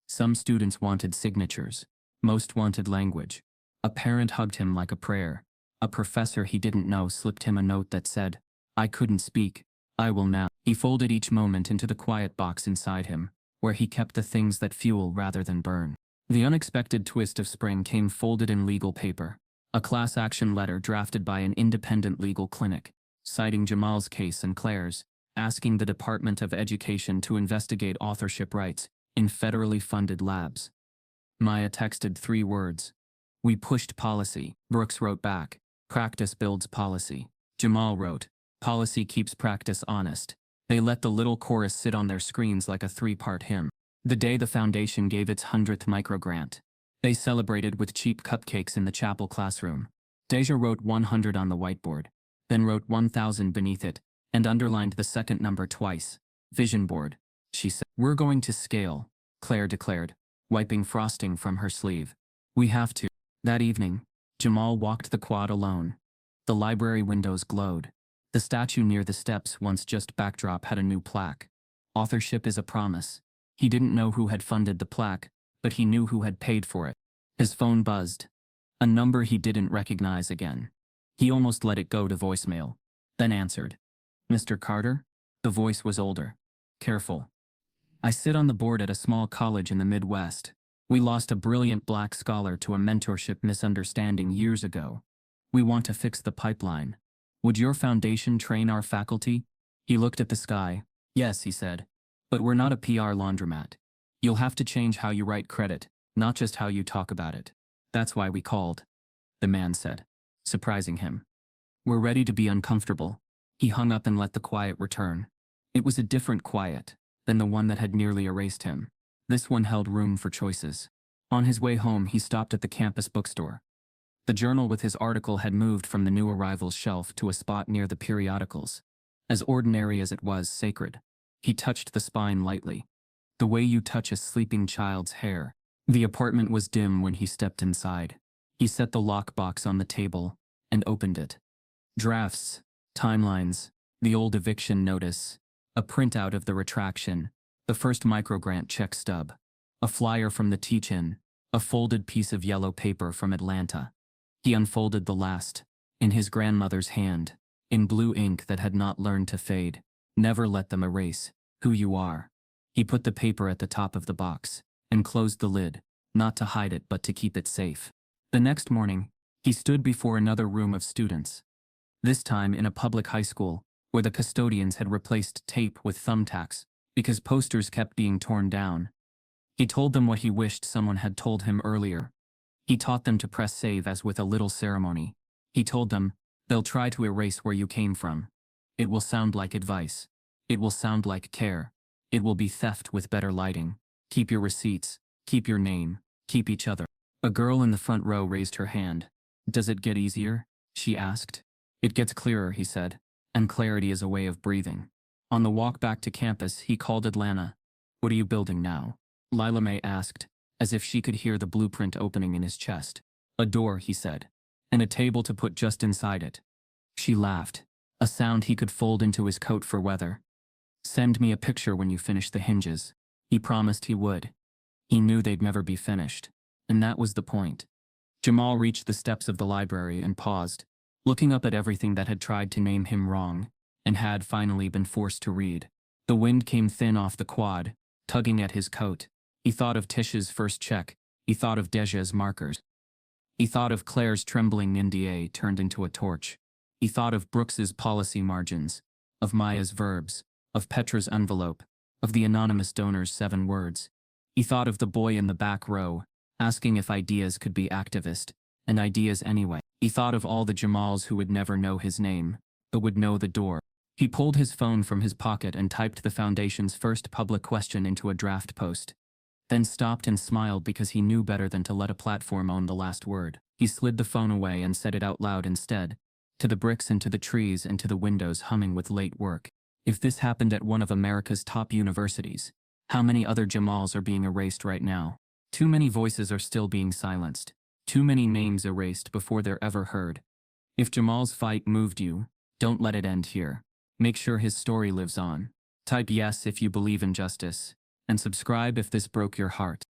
Some students wanted signatures. Most wanted language. A parent hugged him like a prayer. A professor he didn't know slipped him a note that said, "I couldn't speak. I will now." He folded each moment into the quiet box inside him, where he kept the things that fuel rather than burn. The unexpected twist of spring came folded in legal paper. A class action letter drafted by an independent legal clinic, citing Jamal's case and Claire's, asking the Department of Education to investigate authorship rights in federally funded labs. Maya texted 3 words. "We pushed policy." Brooks wrote back, "Practice builds policy." Jamal wrote, "Policy keeps practice honest." They let the little chorus sit on their screens like a 3-part hymn. The day the foundation gave its 100th microgrant, they celebrated with cheap cupcakes in the chapel classroom. Deja wrote 100 on the whiteboard, then wrote 1000 beneath it, and underlined the second number twice. "Vision board," she said. "We're going to scale," Claire declared, wiping frosting from her sleeve. "We have to." That evening, Jamal walked the quad alone. The library windows glowed. The statue near the steps, once just backdrop, had a new plaque. "Authorship is a promise." He didn't know who had funded the plaque, but he knew who had paid for it. His phone buzzed. A number he didn't recognize again. He almost let it go to voicemail, then answered. "Mr. Carter?" The voice was older. "Careful. I sit on the board at a small college in the Midwest. We lost a brilliant black scholar to a mentorship misunderstanding years ago. We want to fix the pipeline. Would your foundation train our faculty?" He looked at the sky. "Yes," he said. "But we're not a PR laundromat. You'll have to change how you write credit, not just how you talk about it. That's why we called," the man said, surprising him. "We're ready to be uncomfortable." He hung up and let the quiet return. It was a different quiet than the one that had nearly erased him. This one held room for choices. On his way home, he stopped at the campus bookstore. The journal with his article had moved from the new arrival's shelf to a spot near the periodicals. As ordinary as it was sacred. He touched the spine lightly. The way you touch a sleeping child's hair. The apartment was dim when he stepped inside. He set the lockbox on the table and opened it. Drafts, timelines, the old eviction notice, a printout of the retraction, the first microgrant check stub, a flyer from the teach-in, a folded piece of yellow paper from Atlanta. He unfolded the last, in his grandmother's hand, in blue ink that had not learned to fade. "Never let them erase who you are." He put the paper at the top of the box and closed the lid, not to hide it but to keep it safe. The next morning, he stood before another room of students. This time in a public high school, where the custodians had replaced tape with thumbtacks because posters kept being torn down. He told them what he wished someone had told him earlier. He taught them to press save as with a little ceremony. He told them, They'll try to erase where you came from. It will sound like advice. It will sound like care. It will be theft with better lighting. Keep your receipts. Keep your name. Keep each other. A girl in the front row raised her hand. Does it get easier? She asked. It gets clearer, he said. And clarity is a way of breathing. On the walk back to campus, he called Atlanta. What are you building now? Lila Mae asked, as if she could hear the blueprint opening in his chest. A door, he said. And a table to put just inside it. She laughed, a sound he could fold into his coat for weather. Send me a picture when you finish the hinges. He promised he would. He knew they'd never be finished. And that was the point. Jamal reached the steps of the library and paused, looking up at everything that had tried to name him wrong, and had finally been forced to read. The wind came thin off the quad, tugging at his coat. He thought of Tish's first check. He thought of Deja's markers. He thought of Claire's trembling NDA turned into a torch. He thought of Brooks's policy margins, of Maya's verbs, of Petra's envelope, of the anonymous donor's 7 words. He thought of the boy in the back row, asking if ideas could be activist, and ideas anyway. He thought of all the Jamals who would never know his name, but would know the door. He pulled his phone from his pocket and typed the Foundation's first public question into a draft post. Then stopped and smiled because he knew better than to let a platform own the last word. He slid the phone away and said it out loud instead, to the bricks and to the trees and to the windows humming with late work. If this happened at one of America's top universities, how many other Jamals are being erased right now? Too many voices are still being silenced. Too many names erased before they're ever heard. If Jamal's fight moved you, don't let it end here. Make sure his story lives on. Type yes if you believe in justice, and subscribe if this broke your heart.